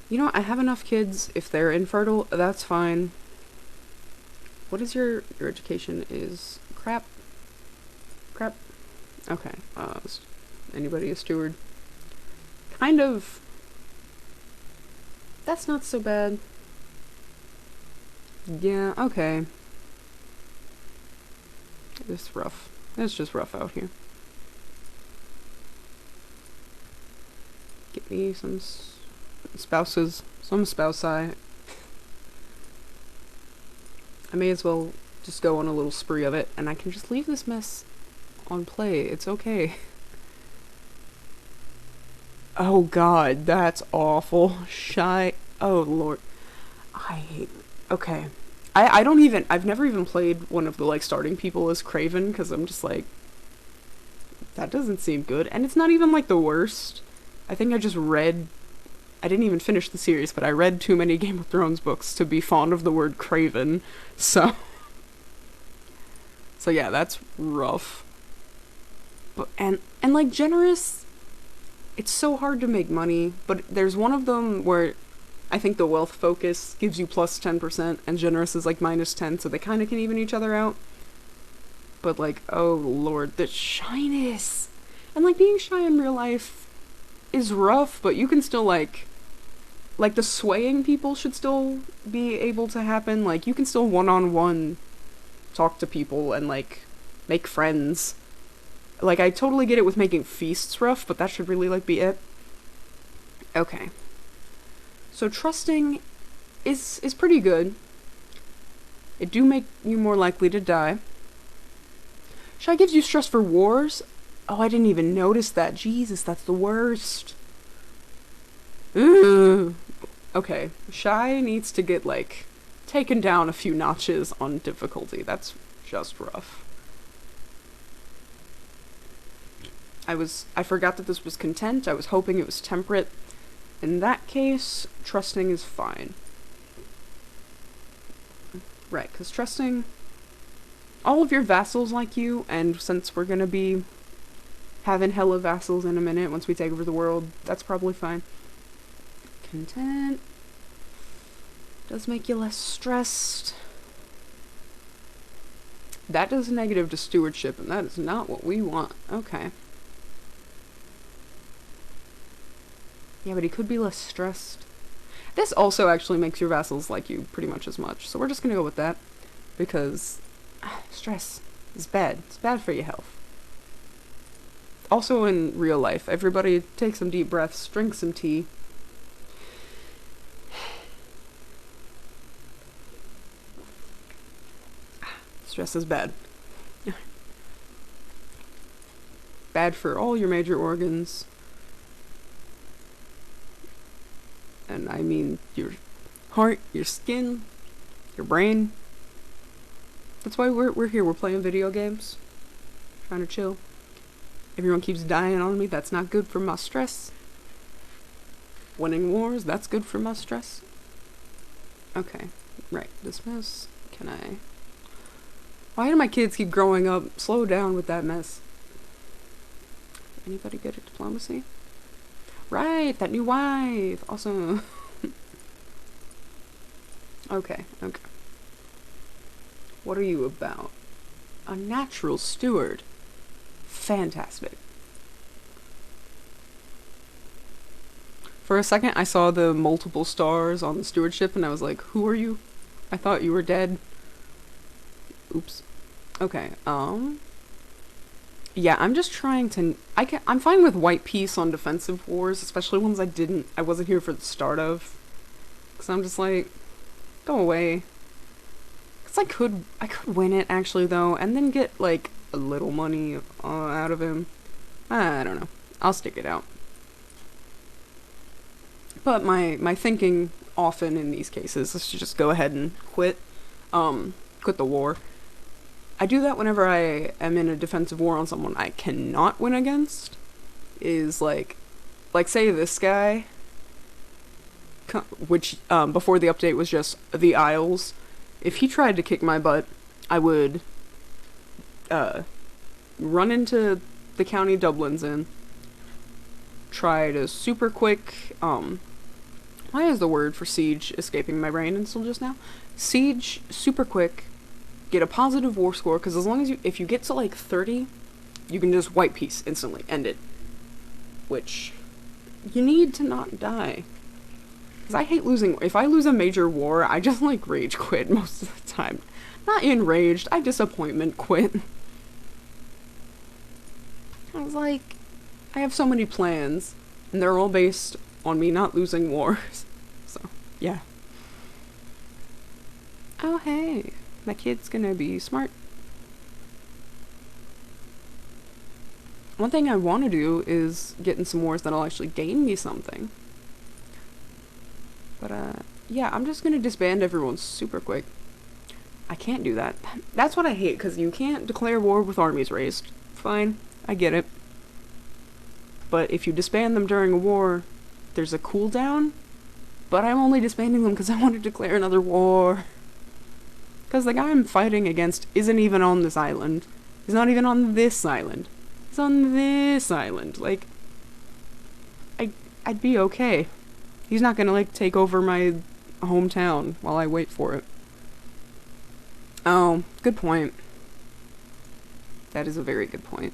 You know, I have enough kids. If they're infertile, that's fine. What is your education is crap? Crap? Okay. Anybody a steward? Kind of. That's not so bad. Yeah, okay. It's rough. It's just rough out here. Get me some spouses. Some spouse I may as well just go on a little spree of it, and I can just leave this mess on play. It's okay. Oh god, that's awful. Shy. Oh lord. I hate. Okay. I don't even. I've never even played one of the like starting people as Craven because I'm just like, that doesn't seem good. And it's not even like the worst. I think I just read. I didn't even finish the series, but I read too many Game of Thrones books to be fond of the word Craven. So. So yeah, that's rough. But and like generous. It's so hard to make money, but there's one of them where I think the wealth focus gives you plus 10% and generous is like minus 10, so they kind of can even each other out. But like, oh lord, the shyness. And like being shy in real life is rough, but you can still like the swaying people should still be able to happen. Like you can still one-on-one talk to people and like make friends. Like I totally get it with making feasts rough, but that should really like be it. Okay. So trusting is pretty good. It do make you more likely to die. Shy gives you stress for wars? Oh, I didn't even notice that. Jesus, that's the worst. Ugh. Okay, Shy needs to get, like, taken down a few notches on difficulty. That's just rough. I forgot that this was content. I was hoping it was temperate. In that case, trusting is fine. Right, because trusting... all of your vassals like you, and since we're gonna be having hella vassals in a minute once we take over the world, that's probably fine. Content does make you less stressed. That does negative to stewardship, and that is not what we want. Okay. Yeah, but he could be less stressed. This also actually makes your vassals like you pretty much as much, so we're just gonna go with that. Because stress is bad. It's bad for your health. Also in real life, everybody take some deep breaths, drink some tea. Stress is bad. Bad for all your major organs. And I mean your heart, your skin, your brain. That's why we're here. We're playing video games. Trying to chill. Everyone keeps dying on me. That's not good for my stress. Winning wars. That's good for my stress. Okay. Right. Dismiss. Can I... why do my kids keep growing up? Slow down with that mess. Anybody good at diplomacy? Right. That new wife. Awesome. Okay. Okay. What are you about? A natural steward. Fantastic. For a second, I saw the multiple stars on the stewardship, and I was like, who are you? I thought you were dead. Oops. Okay, yeah, I'm just trying to... I'm fine with white peace on defensive wars, especially ones I wasn't here for the start of. Because I'm just like, go away. I could win it, actually, though, and then get, like, a little money out of him. I don't know. I'll stick it out. But my thinking often in these cases is to just go ahead and quit the war. I do that whenever I am in a defensive war on someone I cannot win against. Is, like say this guy, which, before the update was just the Isles. If he tried to kick my butt, I would run into the county Dublin's in, try to super quick, why is the word for siege escaping my brain until just now? Siege super quick, get a positive war score, because as long as if you get to like 30, you can just white peace instantly, end it. Which, you need to not die. Because I hate losing. If I lose a major war, I just, like, rage quit most of the time. Not enraged, I disappointment quit. I was like, I have so many plans, and they're all based on me not losing wars. So, yeah. Oh, hey. My kid's gonna be smart. One thing I want to do is get in some wars that'll actually gain me something. But, yeah, I'm just gonna disband everyone super quick. I can't do that. That's what I hate, because you can't declare war with armies raised. Fine, I get it. But if you disband them during a war, there's a cooldown. But I'm only disbanding them because I want to declare another war. Because the guy I'm fighting against isn't even on this island. He's not even on this island. He's on this island. Like, I'd be okay. He's not gonna, like, take over my hometown while I wait for it. Oh, good point. That is a very good point.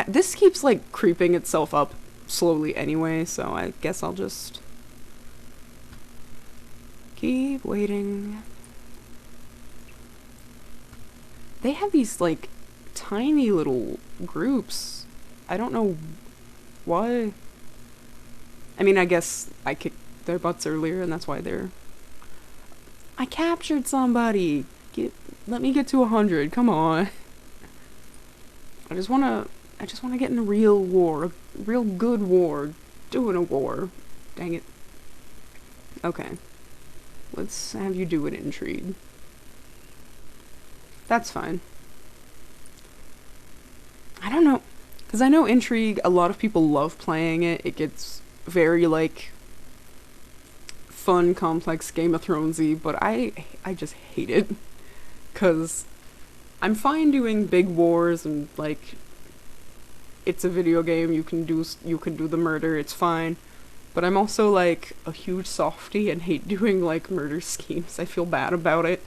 This keeps, like, creeping itself up slowly anyway, so I guess I'll just keep waiting. They have these, like, tiny little groups. I don't know why. I mean, I guess I kicked their butts earlier, and that's why they're... I captured somebody! Let me get to 100, come on. I just wanna get in a real war. A real good war. Doing a war. Dang it. Okay. Let's have you do an intrigue. That's fine. I don't know. Because I know intrigue, a lot of people love playing it. It gets very, like, fun, complex, Game of Thrones-y, but I just hate it. Because I'm fine doing big wars and, like, it's a video game, you can do the murder, it's fine. But I'm also, like, a huge softie and hate doing, like, murder schemes. I feel bad about it.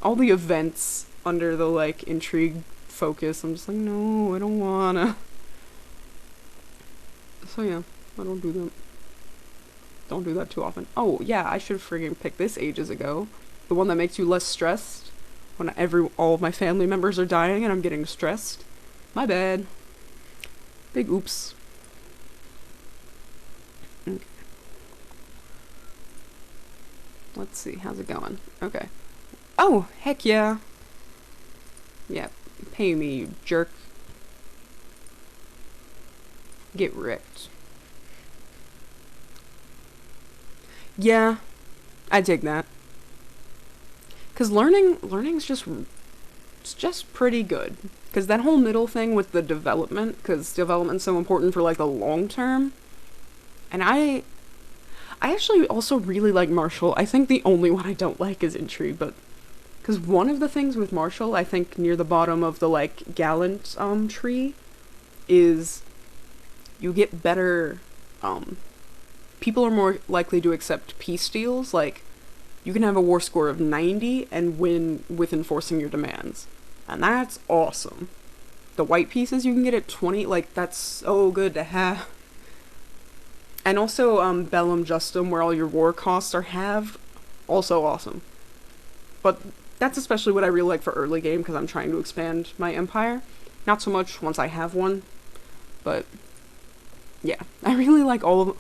All the events under the, like, intrigue focus, I'm just like, no, I don't wanna. So yeah, I don't do that. Don't do that too often. Oh, yeah, I should have friggin' picked this ages ago. The one that makes you less stressed when all of my family members are dying and I'm getting stressed. My bad. Big oops. Okay. Let's see, how's it going? Okay. Oh, heck yeah. Yeah, pay me, you jerk. Get wrecked. Yeah, I take that. Cause learning's just pretty good. Cause that whole middle thing with the development, cause development's so important for like the long term. And I actually also really like Marshall. I think the only one I don't like is Intrigue, but cause one of the things with Marshall, I think near the bottom of the like Gallant tree, is you get better. People are more likely to accept peace deals. Like, you can have a war score of 90 and win with enforcing your demands. And that's awesome. The white pieces you can get at 20, like, that's so good to have. And also, Bellum Justum, where all your war costs are halved, also awesome. But that's especially what I really like for early game, because I'm trying to expand my empire. Not so much once I have one, but yeah, I really like all of them.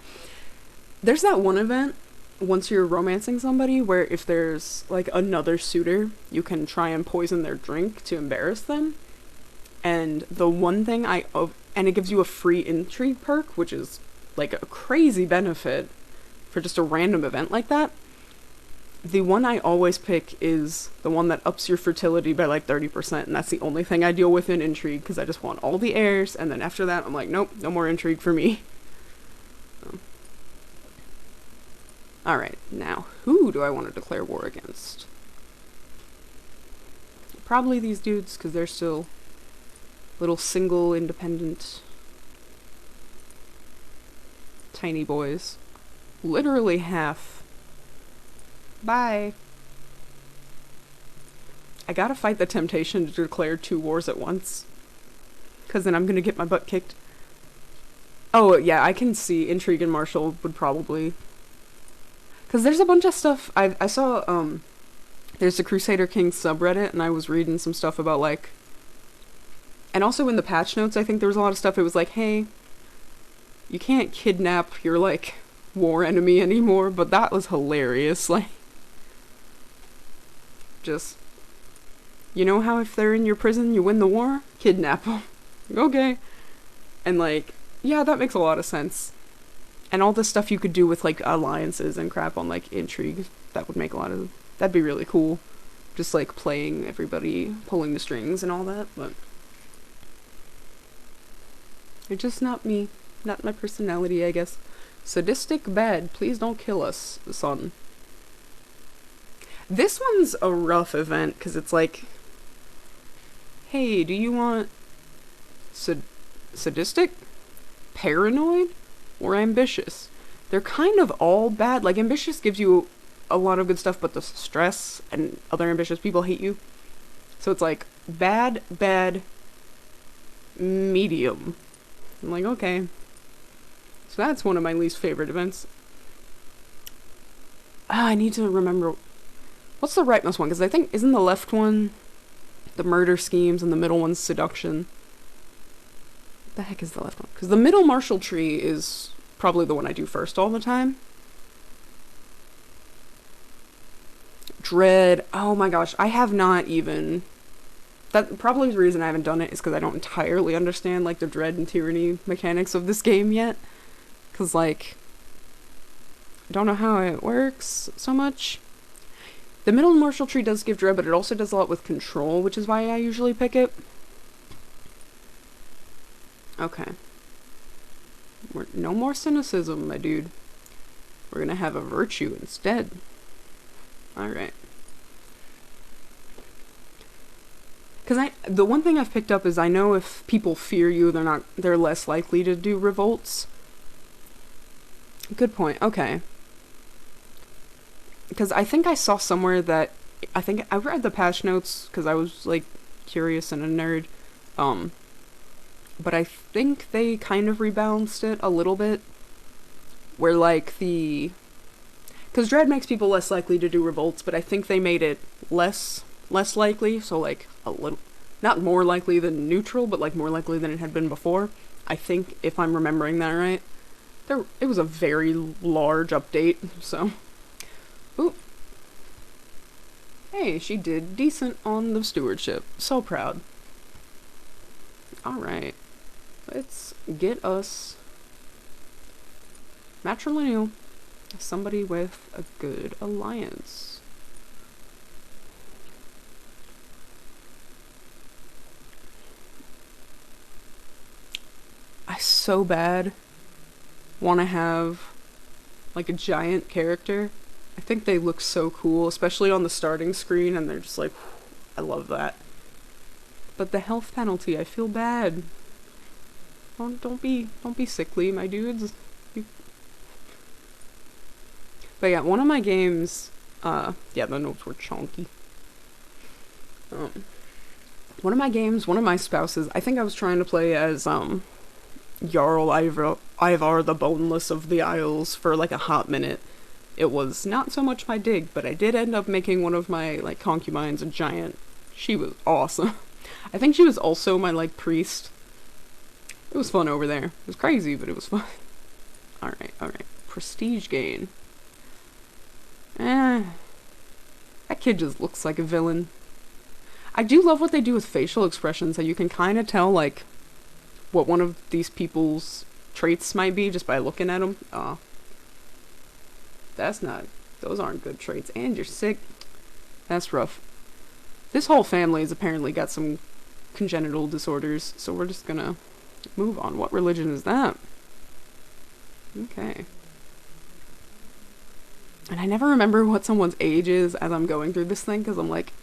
There's that one event, once you're romancing somebody, where if there's, like, another suitor, you can try and poison their drink to embarrass them. And the one thing and it gives you a free intrigue perk, which is, like, a crazy benefit for just a random event like that. The one I always pick is the one that ups your fertility by, like, 30%, and that's the only thing I deal with in intrigue, because I just want all the heirs, and then after that, I'm like, nope, no more intrigue for me. Alright, now, who do I want to declare war against? Probably these dudes, because they're still little single, independent, tiny boys. Literally half. Bye. I gotta fight the temptation to declare 2 wars at once, because then I'm gonna get my butt kicked. Oh, yeah, I can see Intrigue and Marshall would probably... Because there's a bunch of stuff, I saw, there's the Crusader Kings subreddit, and I was reading some stuff about, like... And also in the patch notes, I think there was a lot of stuff, it was like, hey, you can't kidnap your, like, war enemy anymore, but that was hilarious, like... Just, you know how if they're in your prison, you win the war? Kidnap them. Okay. And like, yeah, that makes a lot of sense. And all the stuff you could do with like alliances and crap on like intrigue, that would make a lot of, that'd be really cool. Just like playing everybody, pulling the strings and all that, but it's just not me. Not my personality, I guess. Sadistic bad, please don't kill us, son. This one's a rough event, because it's like, hey, do you want sadistic, paranoid, or ambitious? They're kind of all bad. Like, ambitious gives you a lot of good stuff, but the stress and other ambitious people hate you. So it's like, bad, medium. I'm like, okay. So that's one of my least favorite events. I need to remember. What's the rightmost one? Because I think, isn't the left one the murder schemes and the middle one's seduction? What the heck is the left one? Because the middle martial tree is probably the one I do first all the time. Dread. Oh my gosh. I have not even... That probably the reason I haven't done it is because I don't entirely understand like the dread and tyranny mechanics of this game yet. Because like, I don't know how it works so much. The middle martial tree does give dread, but it also does a lot with control, which is why I usually pick it. Okay. No more cynicism, my dude. We're gonna have a virtue instead. Alright. Because the one thing I've picked up is I know if people fear you, they're less likely to do revolts. Good point. Okay. Because I think I saw somewhere that, I think I read the patch notes because I was like curious and a nerd. But I think they kind of rebalanced it a little bit. Where like because dread makes people less likely to do revolts, but I think they made it less likely, so like a little, not more likely than neutral, but like more likely than it had been before. I think, if I'm remembering that right. It was a very large update, so. Ooh. Hey, she did decent on the stewardship. So proud. Alright. Let's get us matrilineal. Somebody with a good alliance. I so bad want to have like a giant character. I think they look so cool, especially on the starting screen, and they're just like, I love that. But the health penalty, I feel bad. Don't be sickly, my dudes. But yeah, one of my games, yeah, the notes were chunky. One of my games, one of my spouses, I think I was trying to play as, Jarl Ivar the Boneless of the Isles for like a hot minute. It was not so much my dig, but I did end up making one of my like concubines a giant. She was awesome. I think she was also my like priest. It was fun over there. It was crazy, but it was fun. Alright. Prestige gain. That kid just looks like a villain. I do love what they do with facial expressions, that you can kind of tell like what one of these people's traits might be just by looking at them. Those aren't good traits. And you're sick. That's rough. This whole family has apparently got some congenital disorders, so we're just gonna move on. What religion is that? Okay. And I never remember what someone's age is as I'm going through this thing, because I'm like,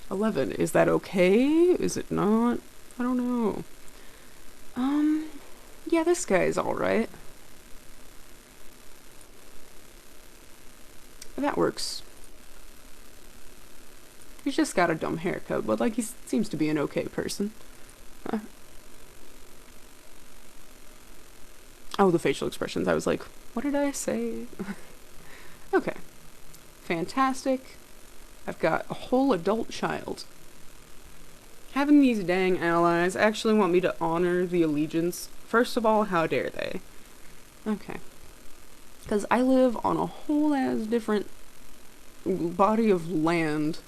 11, is that okay? Is it not? I don't know. Yeah, this guy's alright. That works. He's just got a dumb haircut, but like he seems to be an okay person. Oh, the facial expressions. I was like, what did I say? Okay. Fantastic. I've got a whole adult child. Having these dang allies actually want me to honor the allegiance. First of all, how dare they? Okay. Because I live on a whole ass different body of land.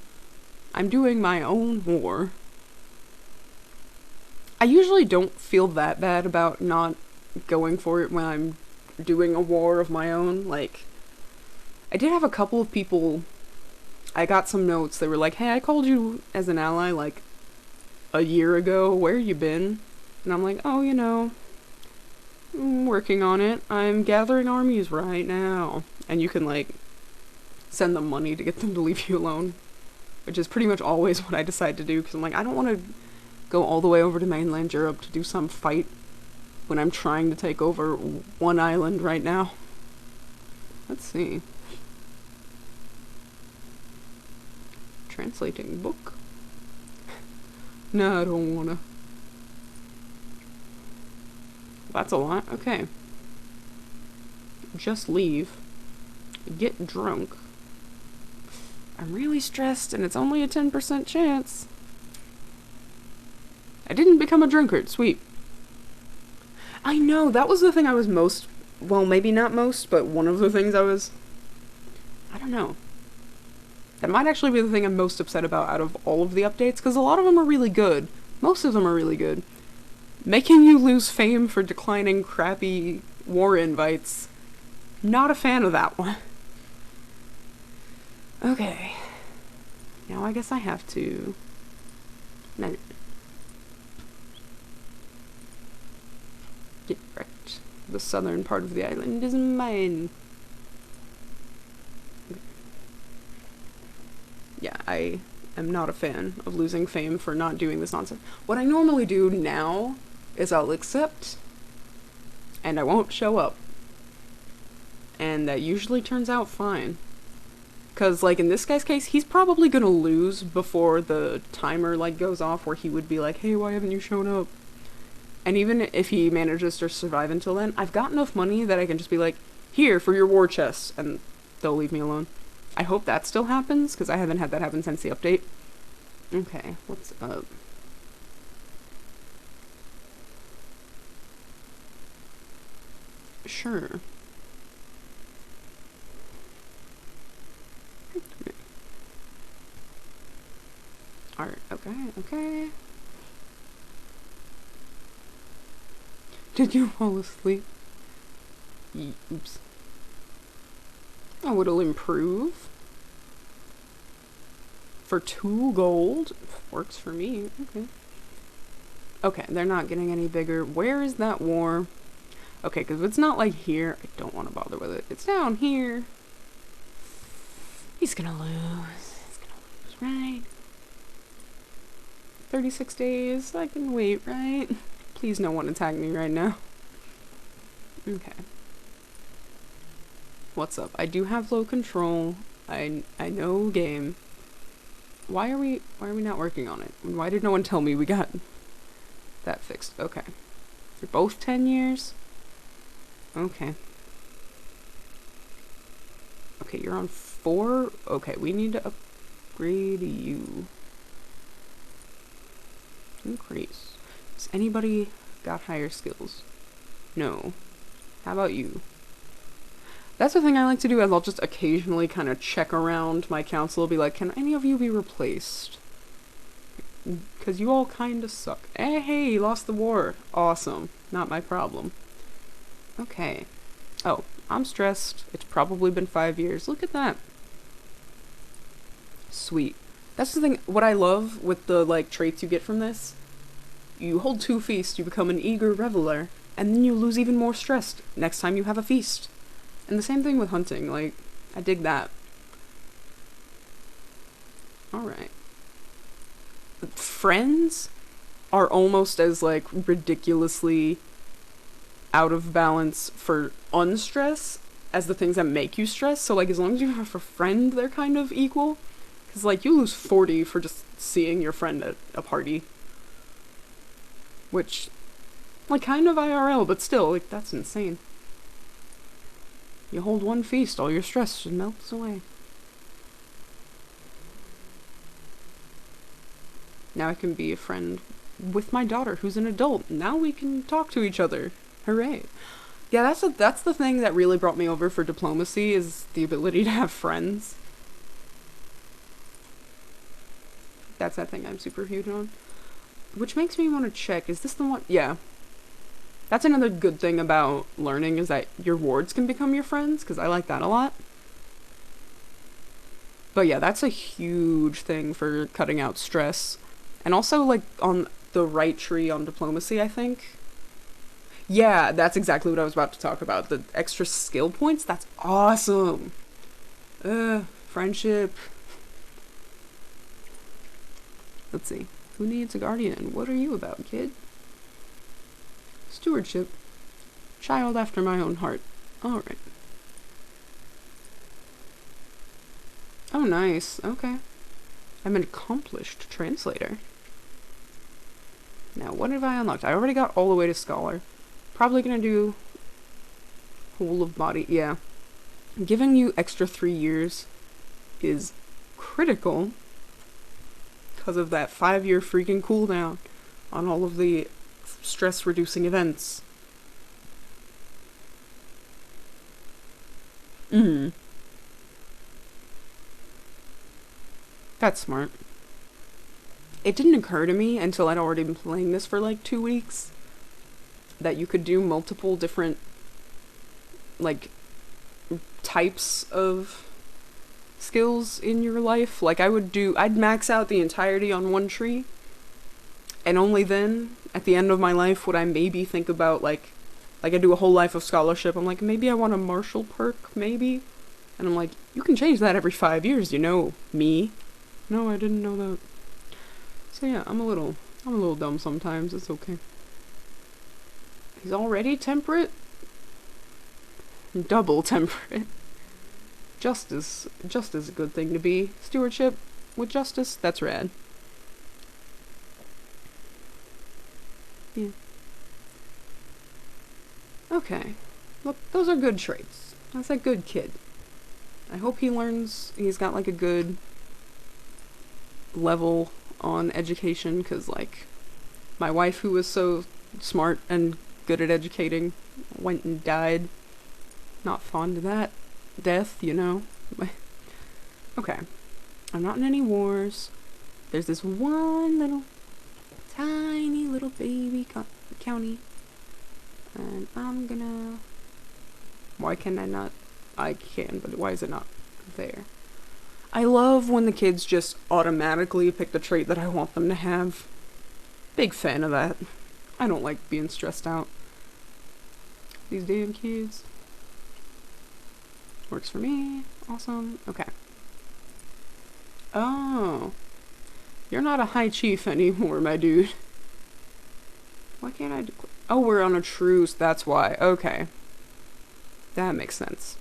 I'm doing my own war. I usually don't feel that bad about not going for it when I'm doing a war of my own. Like, I did have a couple of people, I got some notes, they were like, hey, I called you as an ally, like, a year ago, where you been? And I'm like, oh, you know, I'm working on it. I'm gathering armies right now. And you can, like, send them money to get them to leave you alone. Which is pretty much always what I decide to do, because I'm like, I don't want to go all the way over to mainland Europe to do some fight when I'm trying to take over one island right now. Let's see. Translating book? No, I don't wanna. That's a lot. Okay. Just leave. Get drunk. I'm really stressed and it's only a 10% chance. I didn't become a drunkard. Sweet. I know, that was the thing I was most... Well, maybe not most, but one of the things I don't know. That might actually be the thing I'm most upset about out of all of the updates, because a lot of them are really good. Most of them are really good. Making you lose fame for declining crappy war invites. Not a fan of that one. Okay. Now I guess I have to... No. Get wrecked. The southern part of the island is mine. Yeah, I am not a fan of losing fame for not doing this nonsense. What I normally do now is I'll accept and I won't show up. And that usually turns out fine. Because, like, in this guy's case, he's probably gonna lose before the timer, like, goes off where he would be like, hey, why haven't you shown up? And even if he manages to survive until then, I've got enough money that I can just be like, here, for your war chest, and they'll leave me alone. I hope that still happens, because I haven't had that happen since the update. Okay, what's up? Sure. Alright, okay. Did you fall asleep? Oops. Oh, it'll improve. For 2 gold? Works for me, okay. Okay, they're not getting any bigger. Where is that war? Okay, because if it's not like here, I don't want to bother with it. It's down here. He's gonna lose. He's gonna lose, right? 36 days. I can wait, right? Please no one attack me right now. Okay. What's up? I do have low control. I know game. Why are we not working on it? Why did no one tell me we got that fixed? Okay. You're both 10 years? Okay. Okay, you're on 4? Okay, we need to upgrade you. Increase. Does anybody got higher skills? No. How about you? That's the thing I like to do, is I'll just occasionally kind of check around my council, be like, can any of you be replaced? Because you all kind of suck. Hey, you lost the war. Awesome. Not my problem. Okay. Oh, I'm stressed. It's probably been 5 years. Look at that. Sweet. That's the thing, what I love with the, like, traits you get from this. You hold 2 feasts, you become an eager reveler, and then you lose even more stressed next time you have a feast. And the same thing with hunting, like, I dig that. Alright. Friends are almost as, like, ridiculously out of balance for unstress as the things that make you stress. So, like, as long as you have a friend, they're kind of equal. Because, like, you lose 40 for just seeing your friend at a party. Which, like, kind of IRL, but still, like, that's insane. You hold 1 feast, all your stress just melts away. Now I can be a friend with my daughter, who's an adult. Now we can talk to each other. Hooray. Yeah, that's the thing that really brought me over for diplomacy, is the ability to have friends. That's that thing I'm super huge on. Which makes me want to check, is this the one? Yeah. That's another good thing about learning, is that your wards can become your friends, because I like that a lot. But yeah, that's a huge thing for cutting out stress. And also, like, on the right tree on diplomacy, I think. Yeah, that's exactly what I was about to talk about. The extra skill points, that's awesome. Friendship. Let's see. Who needs a guardian? What are you about, kid? Stewardship. Child after my own heart. Alright. Oh, nice. Okay. I'm an accomplished translator. Now, what have I unlocked? I already got all the way to Scholar. Probably gonna do whole of body. Yeah. Giving you extra 3 years is critical because of that 5-year freaking cooldown on all of the stress-reducing events. That's smart. It didn't occur to me until I'd already been playing this for like 2 weeks that you could do multiple different, like, types of skills in your life. Like, I'd max out the entirety on one tree, and only then, at the end of my life, would I maybe think about, like I do a whole life of scholarship. I'm like, maybe I want a martial perk, maybe? And I'm like, you can change that every 5 years, you know, me. No, I didn't know that. So yeah, I'm a little dumb sometimes, it's okay. He's already temperate? Double temperate. Justice is a good thing to be. Stewardship with justice, that's rad. Yeah. Okay. Look, those are good traits. That's a good kid. I hope he learns, he's got like a good level on education, because like my wife, who was so smart and good at educating, went and died. Not fond of that death, you know. Okay, I'm not in any wars. There's this one little tiny little baby county, and I'm gonna, why can I not? I can, but why is it not there? I love when the kids just automatically pick the trait that I want them to have. Big fan of that. I don't like being stressed out. These damn kids. Works for me. Awesome. Okay. Oh. You're not a high chief anymore, my dude. Why can't I declare? Oh, we're on a truce. That's why. Okay. That makes sense.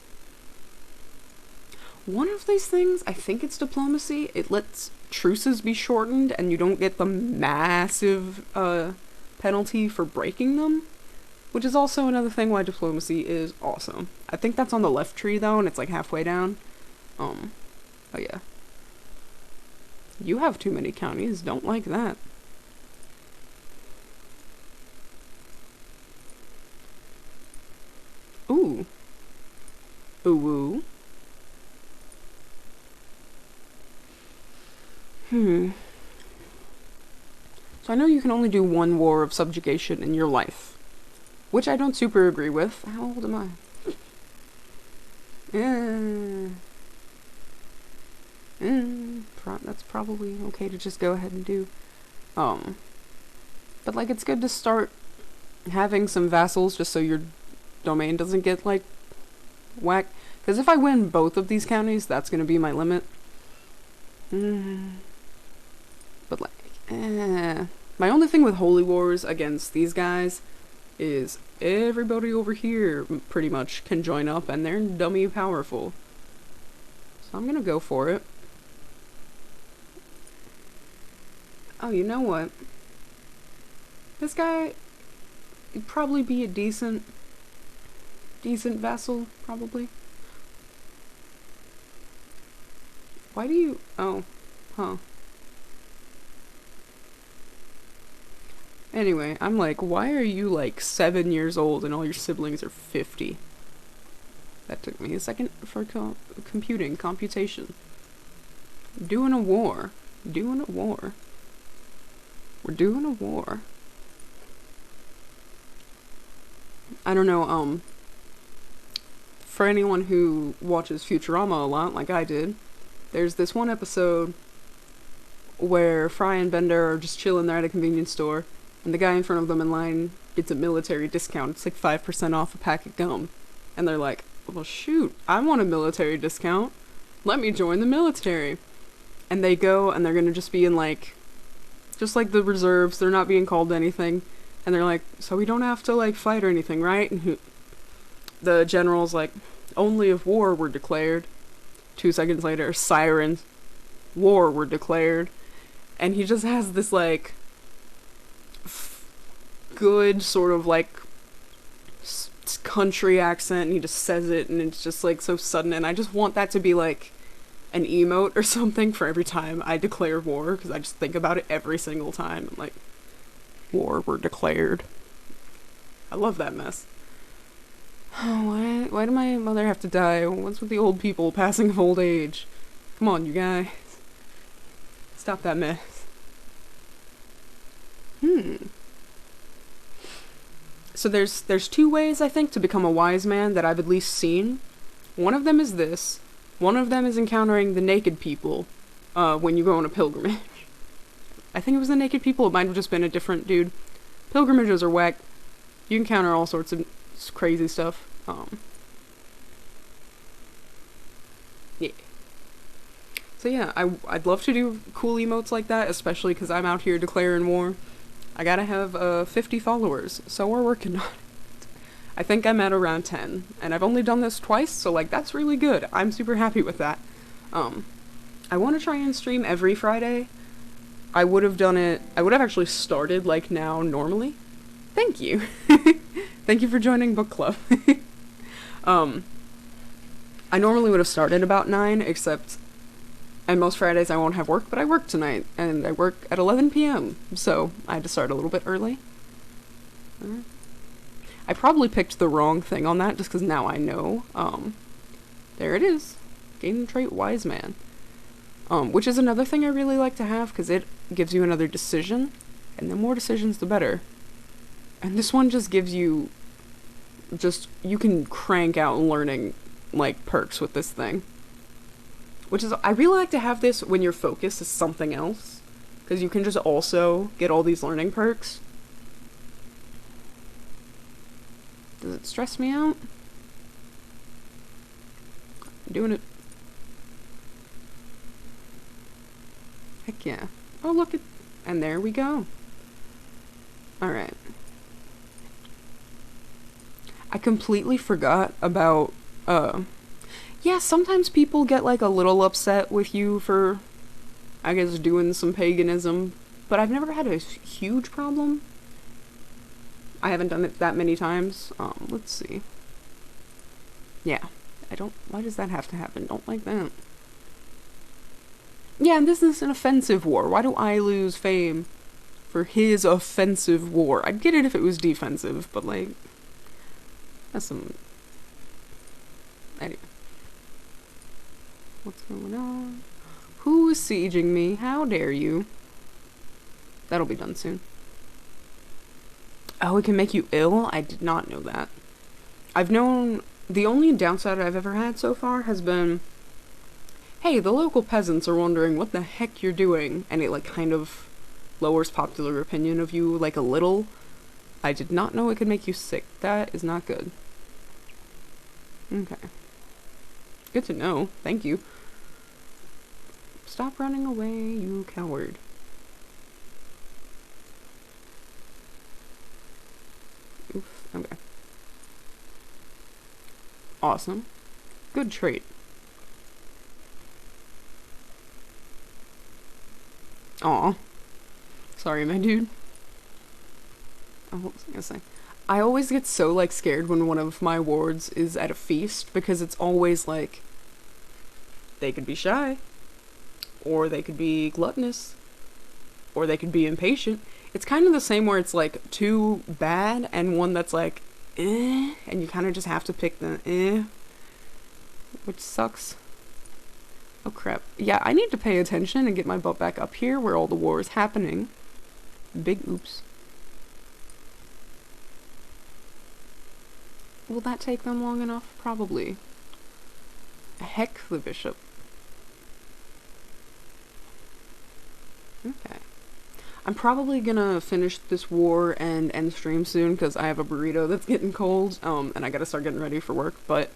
One of these things, I think it's diplomacy, it lets truces be shortened and you don't get the massive penalty for breaking them, which is also another thing why diplomacy is awesome. I think that's on the left tree though, and it's like halfway down. Oh yeah. You have too many counties, don't like that. Ooh. Ooh. So I know you can only do one war of subjugation in your life, which I don't super agree with. How old am I? That's probably okay to just go ahead and do. But like it's good to start having some vassals just so your domain doesn't get like whacked. Because if I win both of these counties, that's gonna be my limit. But like, my only thing with holy wars against these guys is everybody over here pretty much can join up and they're dummy powerful. So I'm gonna go for it. Oh, you know what? This guy would probably be a decent vassal, probably. Why do you... Oh. Huh. Anyway, I'm like, why are you like 7 years old and all your siblings are 50? That took me a second for computation. Doing a war. Doing a war. We're doing a war. I don't know, for anyone who watches Futurama a lot, like I did, there's this one episode where Fry and Bender are just chilling there at a convenience store, and the guy in front of them in line gets a military discount. It's like 5% off a pack of gum. And they're like, well, shoot, I want a military discount. Let me join the military. And they go, and they're gonna just be in, like, just like the reserves. They're not being called to anything. And they're like, so we don't have to, like, fight or anything, right? And the general's like, only if war were declared. 2 seconds later, sirens, war were declared. And he just has this, like, good sort of, like, country accent, and he just says it, and it's just, like, so sudden. And I just want that to be, like, an emote or something for every time I declare war, because I just think about it every single time. Like, war were declared. I love that mess. Oh, why did my mother have to die? What's with the old people passing of old age? Come on, you guys. Stop that mess. So there's 2 ways, I think, to become a wise man that I've at least seen. One of them is this. One of them is encountering the naked people when you go on a pilgrimage. I think it was the naked people. It might have just been a different dude. Pilgrimages are whack. You encounter all sorts of crazy stuff. Yeah. So yeah, I'd love to do cool emotes like that, especially because I'm out here declaring war. I gotta have 50 followers, so we're working on it. I think I'm at around 10, and I've only done this twice, so like that's really good. I'm super happy with that. I want to try and stream every Friday. I would have actually started like now normally. Thank you. Thank you for joining book club. I normally would have started about 9, except and most Fridays I won't have work, but I work tonight, and I work at 11 p.m., so I had to start a little bit early. I probably picked the wrong thing on that, just because now I know. There it is. Gain the trait Wise Man. Which is another thing I really like to have, because it gives you another decision, and the more decisions the better. And this one just gives you, you can crank out learning, like, perks with this thing. Which is, I really like to have this when your focus is something else, because you can just also get all these learning perks. Does it stress me out? I'm doing it. Heck yeah. Oh, look at, and there we go. Alright. I completely forgot about, yeah, sometimes people get, like, a little upset with you for, I guess, doing some paganism, but I've never had a huge problem. I haven't done it that many times. Let's see. Yeah. Why does that have to happen? Don't like that. Yeah, and this is an offensive war. Why do I lose fame for his offensive war? I'd get it if it was defensive, but, like, that's some... Anyway. What's going on? Who is sieging me? How dare you? That'll be done soon. Oh, it can make you ill? I did not know that. I've known... The only downside I've ever had so far has been... Hey, the local peasants are wondering what the heck you're doing, and it, like, kind of lowers popular opinion of you, like, a little. I did not know it could make you sick. That is not good. Okay. Good to know. Thank you. Stop running away, you coward. Oof. Okay. Awesome. Good trait. Aw. Sorry, my dude. Oh, what was I gonna say? I always get so, like, scared when one of my wards is at a feast, because it's always, like, they could be shy, or they could be gluttonous, or they could be impatient. It's kind of the same where it's, like, two bad, and one that's, like, and you kind of just have to pick the which sucks. Oh crap. Yeah, I need to pay attention and get my butt back up here where all the war is happening. Big oops. Will that take them long enough? Probably. Heck, the bishop. Okay. I'm probably gonna finish this war and end stream soon because I have a burrito that's getting cold, and I gotta start getting ready for work, but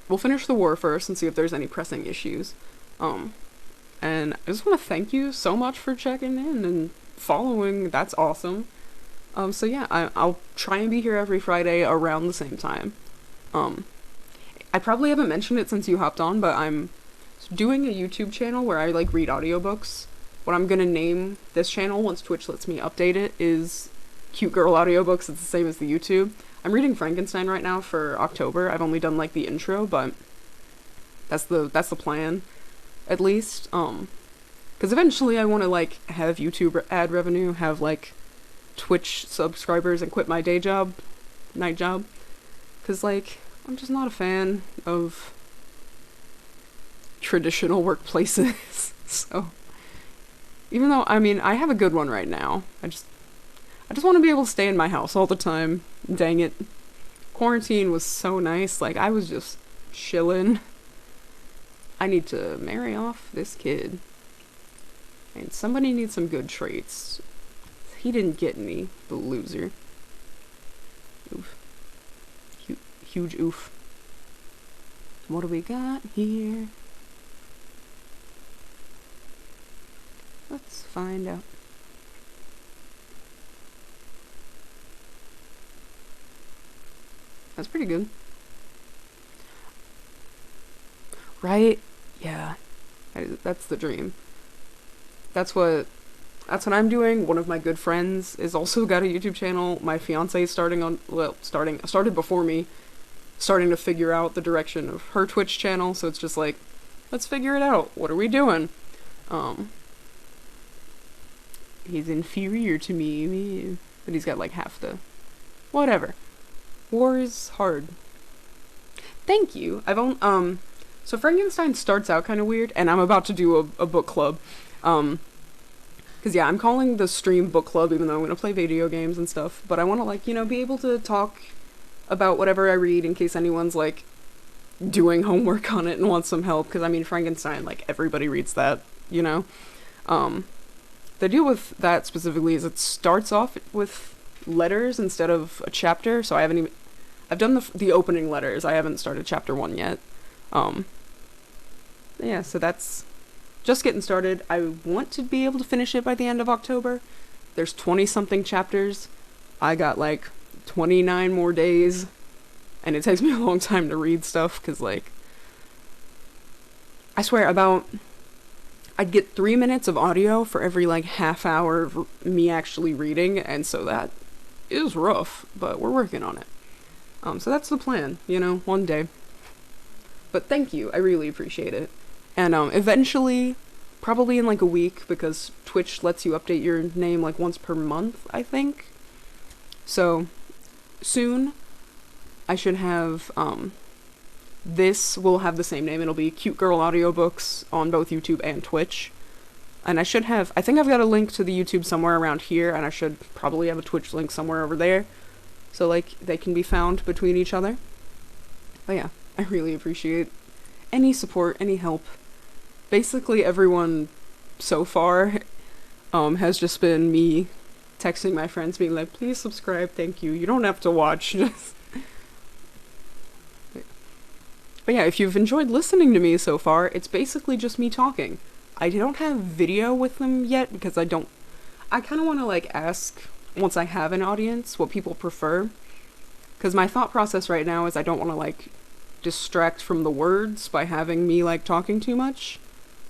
we'll finish the war first and see if there's any pressing issues. And I just want to thank you so much for checking in and following. That's awesome. So yeah, I'll try and be here every Friday around the same time. I probably haven't mentioned it since you hopped on, but I'm doing a YouTube channel where I like read audiobooks. What I'm gonna name this channel, once Twitch lets me update it, is Cute Girl Audiobooks. It's the same as the YouTube. I'm reading Frankenstein right now for October. I've only done like the intro, but that's the plan, at least. Because eventually I want to like have YouTube ad revenue, have like Twitch subscribers, and quit my day job, night job. Because like I'm just not a fan of traditional workplaces. So even though I mean I have a good one right now, I just want to be able to stay in my house all the time. Dang it. Quarantine was so nice. Like, I was just chilling. I need to marry off this kid. And somebody needs some good traits. He didn't get any, the loser. Oof. Huge oof. What do we got here? Let's find out. That's pretty good. Right? Yeah. That's the dream. That's what I'm doing. One of my good friends is also got a YouTube channel. My fiance is started before me, starting to figure out the direction of her Twitch channel, so it's just like, let's figure it out. What are we doing? He's inferior to me, but he's got like half the... Whatever. War is hard. Thank you. So Frankenstein starts out kind of weird, and I'm about to do a book club. Cause yeah, I'm calling the stream book club, even though I'm gonna play video games and stuff, but I wanna like, you know, be able to talk about whatever I read in case anyone's like doing homework on it and wants some help, cause I mean, Frankenstein, like everybody reads that, you know? The deal with that specifically is it starts off with letters instead of a chapter, so I've done the opening letters. I haven't started chapter 1 yet. Yeah, so that's just getting started. I want to be able to finish it by the end of October. There's 20-something chapters. I got like 29 more days, and it takes me a long time to read stuff, because like, I swear I'd get 3 minutes of audio for every like half hour of me actually reading, and so that is rough, but we're working on it. So that's the plan, you know, one day. But thank you, I really appreciate it. And eventually, probably in like a week, because Twitch lets you update your name like once per month, I think. So soon, I should have, this will have the same name. It'll be Cute Girl Audiobooks on both YouTube and Twitch. And I think I've got a link to the YouTube somewhere around here, and I should probably have a Twitch link somewhere over there. So, like, they can be found between each other. But yeah, I really appreciate any support, any help. Basically, everyone so far has just been me texting my friends being like, please subscribe, thank you. You don't have to watch. But yeah, if you've enjoyed listening to me so far, it's basically just me talking. I don't have video with them yet because I kind of want to like ask, once I have an audience, what people prefer. Because my thought process right now is I don't want to like distract from the words by having me like talking too much.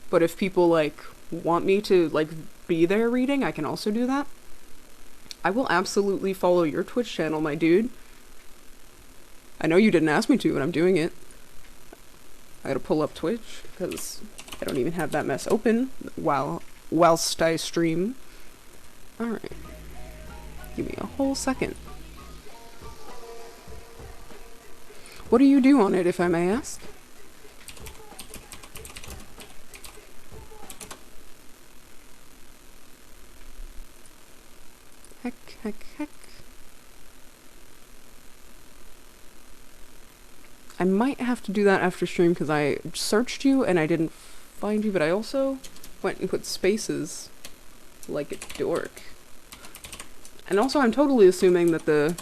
But if people like want me to like be there reading, I can also do that. I will absolutely follow your Twitch channel, my dude. I know you didn't ask me to, but I'm doing it. I gotta pull up Twitch, because I don't even have that mess open whilst I stream. Alright. Give me a whole second. What do you do on it, if I may ask? Heck, heck, heck. I might have to do that after stream because I searched you and I didn't find you, but I also went and put spaces like a dork. And also I'm totally assuming that the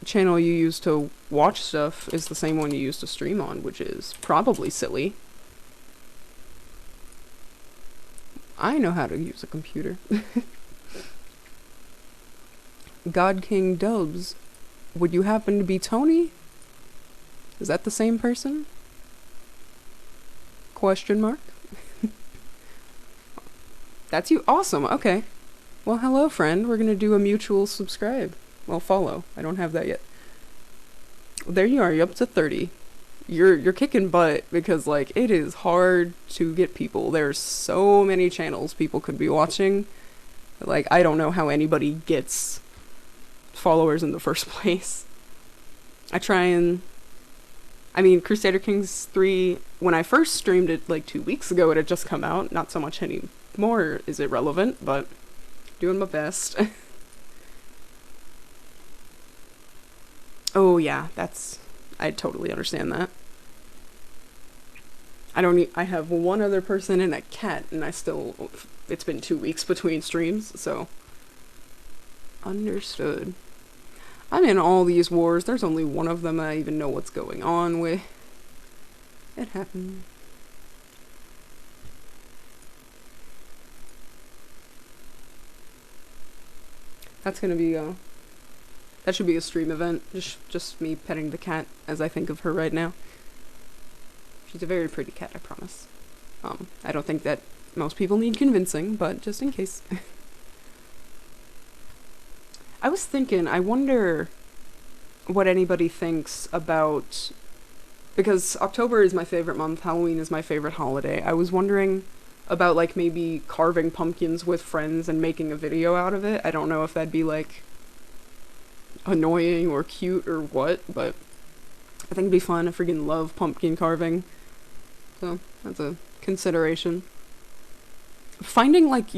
channel you use to watch stuff is the same one you use to stream on, which is probably silly. I know how to use a computer. God King Dubs, would you happen to be Tony? Is that the same person? Question mark? That's you? Awesome, okay. Well, hello friend, we're gonna do a mutual subscribe. Well, follow. I don't have that yet. There you are, you're up to 30. You're kicking butt because, like, it is hard to get people. There's so many channels people could be watching. Like, I don't know how anybody gets followers in the first place. I mean, Crusader Kings 3, when I first streamed it like 2 weeks ago, it had just come out. Not so much anymore is it relevant, but doing my best. Oh yeah, I totally understand that. I have one other person and a cat, and it's been 2 weeks between streams, so. Understood. I'm in all these wars, there's only one of them I even know what's going on with. It happened. That's gonna be that should be a stream event, just me petting the cat as I think of her right now. She's a very pretty cat, I promise. I don't think that most people need convincing, but just in case. I was thinking, I wonder what anybody thinks about, because October is my favorite month, Halloween is my favorite holiday. I was wondering about, like, maybe carving pumpkins with friends and making a video out of it. I don't know if that'd be, like, annoying or cute or what, but I think it'd be fun. I freaking love pumpkin carving. So, that's a consideration. Finding, like,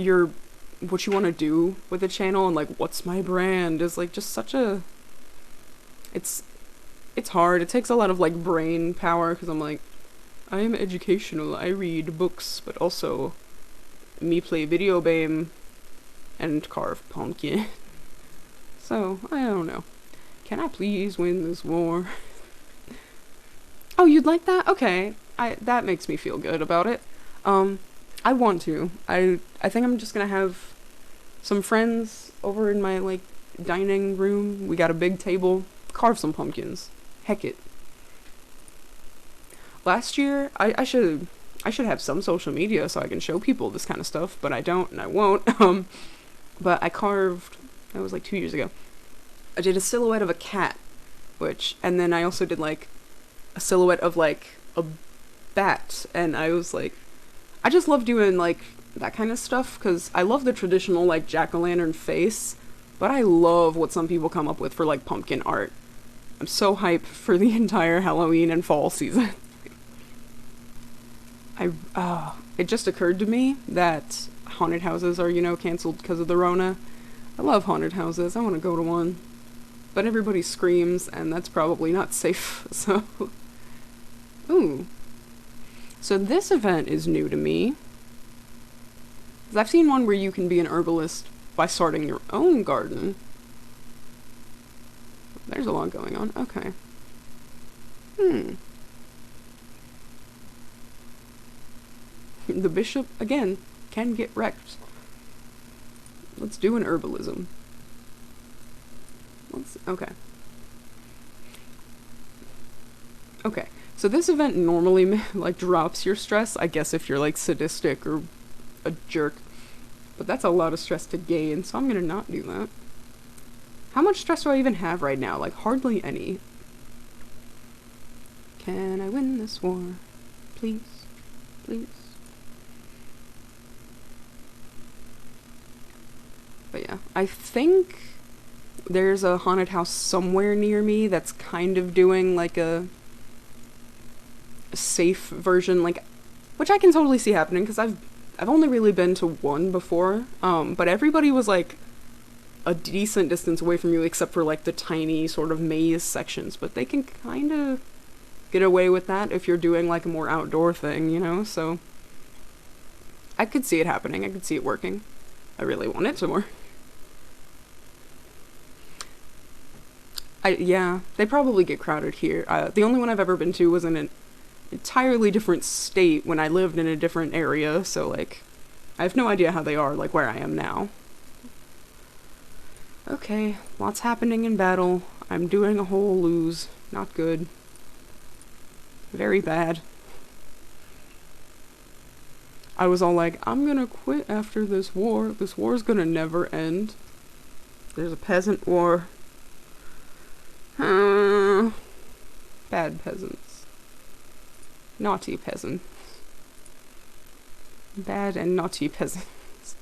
what you want to do with a channel and, like, what's my brand is, like, just such a... It's hard. It takes a lot of, like, brain power, because I'm like, I am educational. I read books, but also me play video game and carve pumpkin. So, I don't know. Can I please win this war? Oh, you'd like that? Okay. That makes me feel good about it. I want to. I think I'm just gonna have some friends over in my, like, dining room. We got a big table. Carve some pumpkins. Heck it. Last year, I should have some social media so I can show people this kind of stuff, but I don't and I won't. But I carved, that was like 2 years ago. I did a silhouette of a cat, and then I also did, like, a silhouette of, like, a bat, and I was like, I just love doing, like, that kind of stuff, because I love the traditional, like, jack-o'-lantern face, but I love what some people come up with for, like, pumpkin art. I'm so hyped for the entire Halloween and fall season. It just occurred to me that haunted houses are, canceled because of the Rona. I love haunted houses. I want to go to one. But everybody screams, and that's probably not safe, so... Ooh. So this event is new to me. 'Cause I've seen one where you can be an herbalist by starting your own garden. There's a lot going on. Okay. The bishop, again, can get wrecked. Let's do an herbalism. Okay. Okay. So this event normally, like, drops your stress, I guess, if you're, like, sadistic or a jerk. But that's a lot of stress to gain, so I'm gonna not do that. How much stress do I even have right now? Like, hardly any. Can I win this war? Please. Please. But yeah, I think there's a haunted house somewhere near me that's kind of doing, like, a safe version, like, which I can totally see happening, because I've only really been to one before, but everybody was, like, a decent distance away from you, except for like the tiny sort of maze sections. But they can kind of get away with that if you're doing like a more outdoor thing, you know? So I could see it happening. I could see it working. I really want it to work. Yeah, they probably get crowded here. The only one I've ever been to was in an entirely different state when I lived in a different area, so like I have no idea how they are like where I am now. Okay, lots happening in battle. I'm doing a whole lose. Not good. Very bad. I was all like, I'm gonna quit after this war. This war's gonna never end. There's a peasant war. Bad peasants. Naughty peasants. Bad and naughty peasants.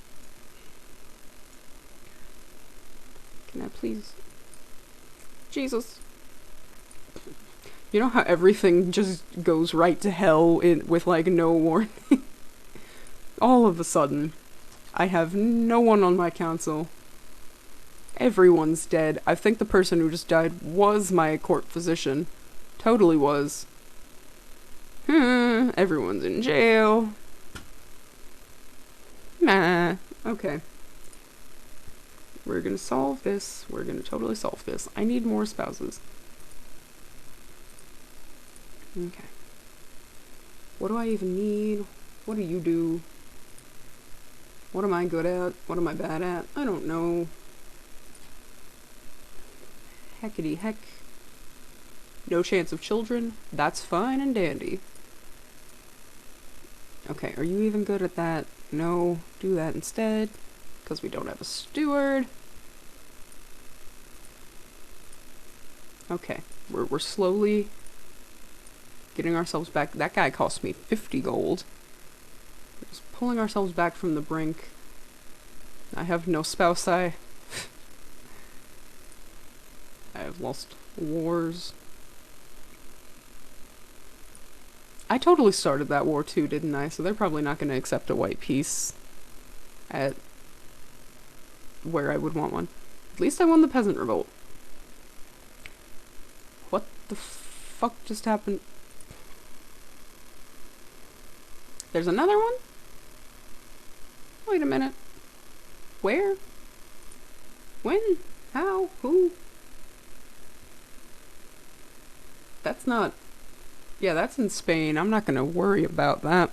Can I please? Jesus. You know how everything just goes right to hell with like no warning? All of a sudden, I have no one on my council. Everyone's dead. I think the person who just died was my court physician. Totally was. Everyone's in jail. Nah. Okay. We're gonna solve this. We're gonna totally solve this. I need more spouses. Okay. What do I even need? What do you do? What am I good at? What am I bad at? I don't know. Heckity heck. No chance of children? That's fine and dandy. Okay, are you even good at that? No, do that instead. Because we don't have a steward. Okay, we're slowly getting ourselves back. That guy cost me 50 gold. We're just pulling ourselves back from the brink. I have no spouse. I have lost wars. I totally started that war too, didn't I? So they're probably not going to accept a white peace at where I would want one. At least I won the peasant revolt. What the fuck just happened? There's another one? Wait a minute. Where? When? How? Who? That's not... Yeah, that's in Spain. I'm not gonna worry about that.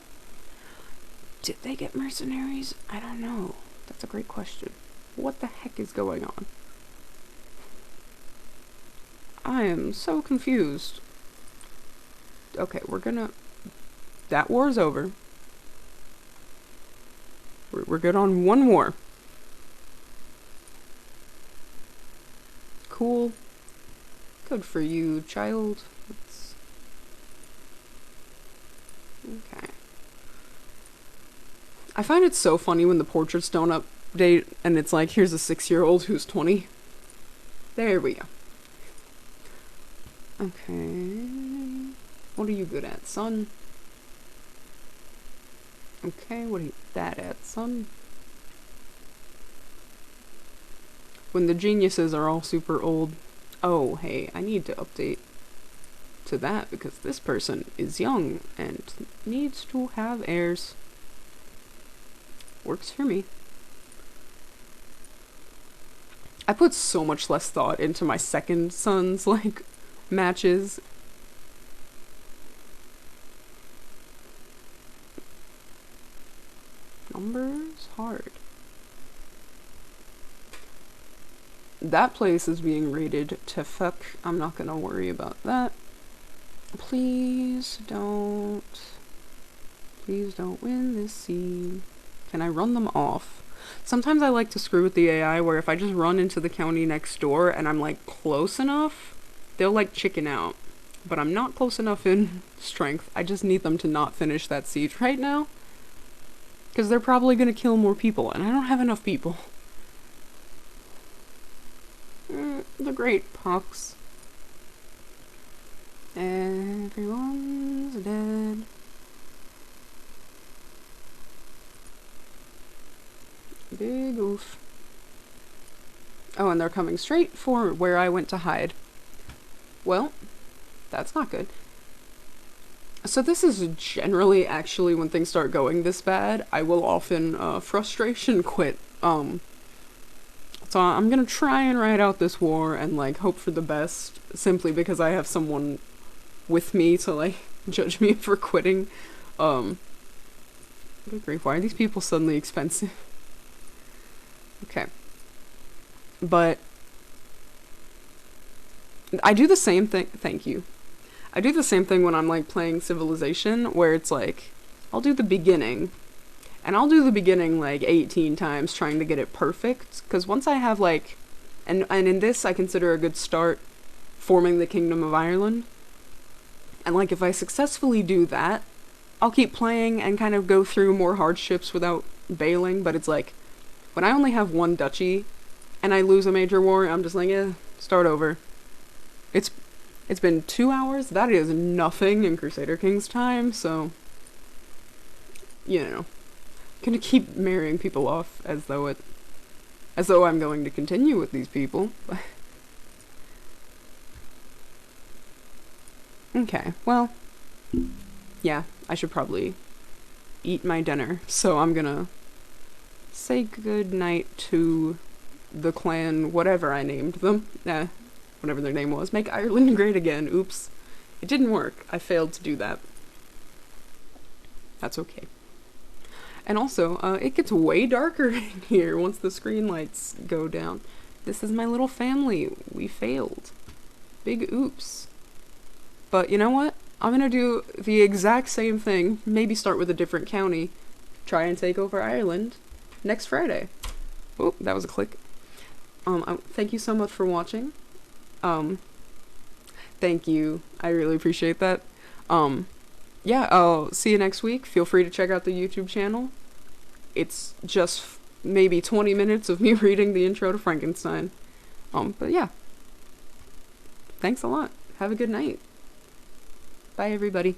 Did they get mercenaries? I don't know. That's a great question. What the heck is going on? I am so confused. Okay, we're gonna... That war's over. We're good on one more. Cool. Good for you, child. Let's... Okay. I find it so funny when the portraits don't update and it's like, here's a 6-year-old who's 20. There we go. Okay. What are you good at, son? Okay, what are you bad at, son? When the geniuses are all super old. Oh, hey, I need to update to that because this person is young and needs to have heirs. Works for me. I put so much less thought into my second son's, like, matches. Numbers? Hard. That place is being rated to fuck. I'm not gonna worry about that. Please don't. Please don't win this scene. Can I run them off? Sometimes I like to screw with the AI where if I just run into the county next door and I'm like close enough, they'll like chicken out. But I'm not close enough in strength. I just need them to not finish that siege right now. Because they're probably going to kill more people, and I don't have enough people. The great pox. Everyone's dead. Big oof. Oh, and they're coming straight for where I went to hide. Well, that's not good. So this is generally actually when things start going this bad, I will often frustration quit. So I'm gonna try and ride out this war and like hope for the best, simply because I have someone with me to like judge me for quitting. Good grief, why are these people suddenly expensive? Okay. But I do the same thing. Thank you. I do the same thing when I'm like playing Civilization, where it's like I'll do the beginning, and I'll do the beginning like 18 times trying to get it perfect. Because once I have like, and in this I consider a good start forming the Kingdom of Ireland. And like if I successfully do that, I'll keep playing and kind of go through more hardships without bailing. But it's like when I only have one duchy and I lose a major war, I'm just like, start over. It's been 2 hours. That is nothing in Crusader Kings time, so you know, gonna keep marrying people off as though I'm going to continue with these people. Okay, well, yeah, I should probably eat my dinner, so I'm gonna say good night to the clan, whatever I named them. Whatever their name was. Make Ireland great again. Oops. It didn't work. I failed to do that. That's okay. And also, it gets way darker in here once the screen lights go down. This is my little family. We failed. Big oops. But you know what? I'm gonna do the exact same thing. Maybe start with a different county. Try and take over Ireland next Friday. Oh, that was a click. Thank you so much for watching. Thank you. I really appreciate that. Yeah, I'll see you next week. Feel free to check out the YouTube channel. It's just maybe 20 minutes of me reading the intro to Frankenstein. But yeah. Thanks a lot. Have a good night. Bye, everybody.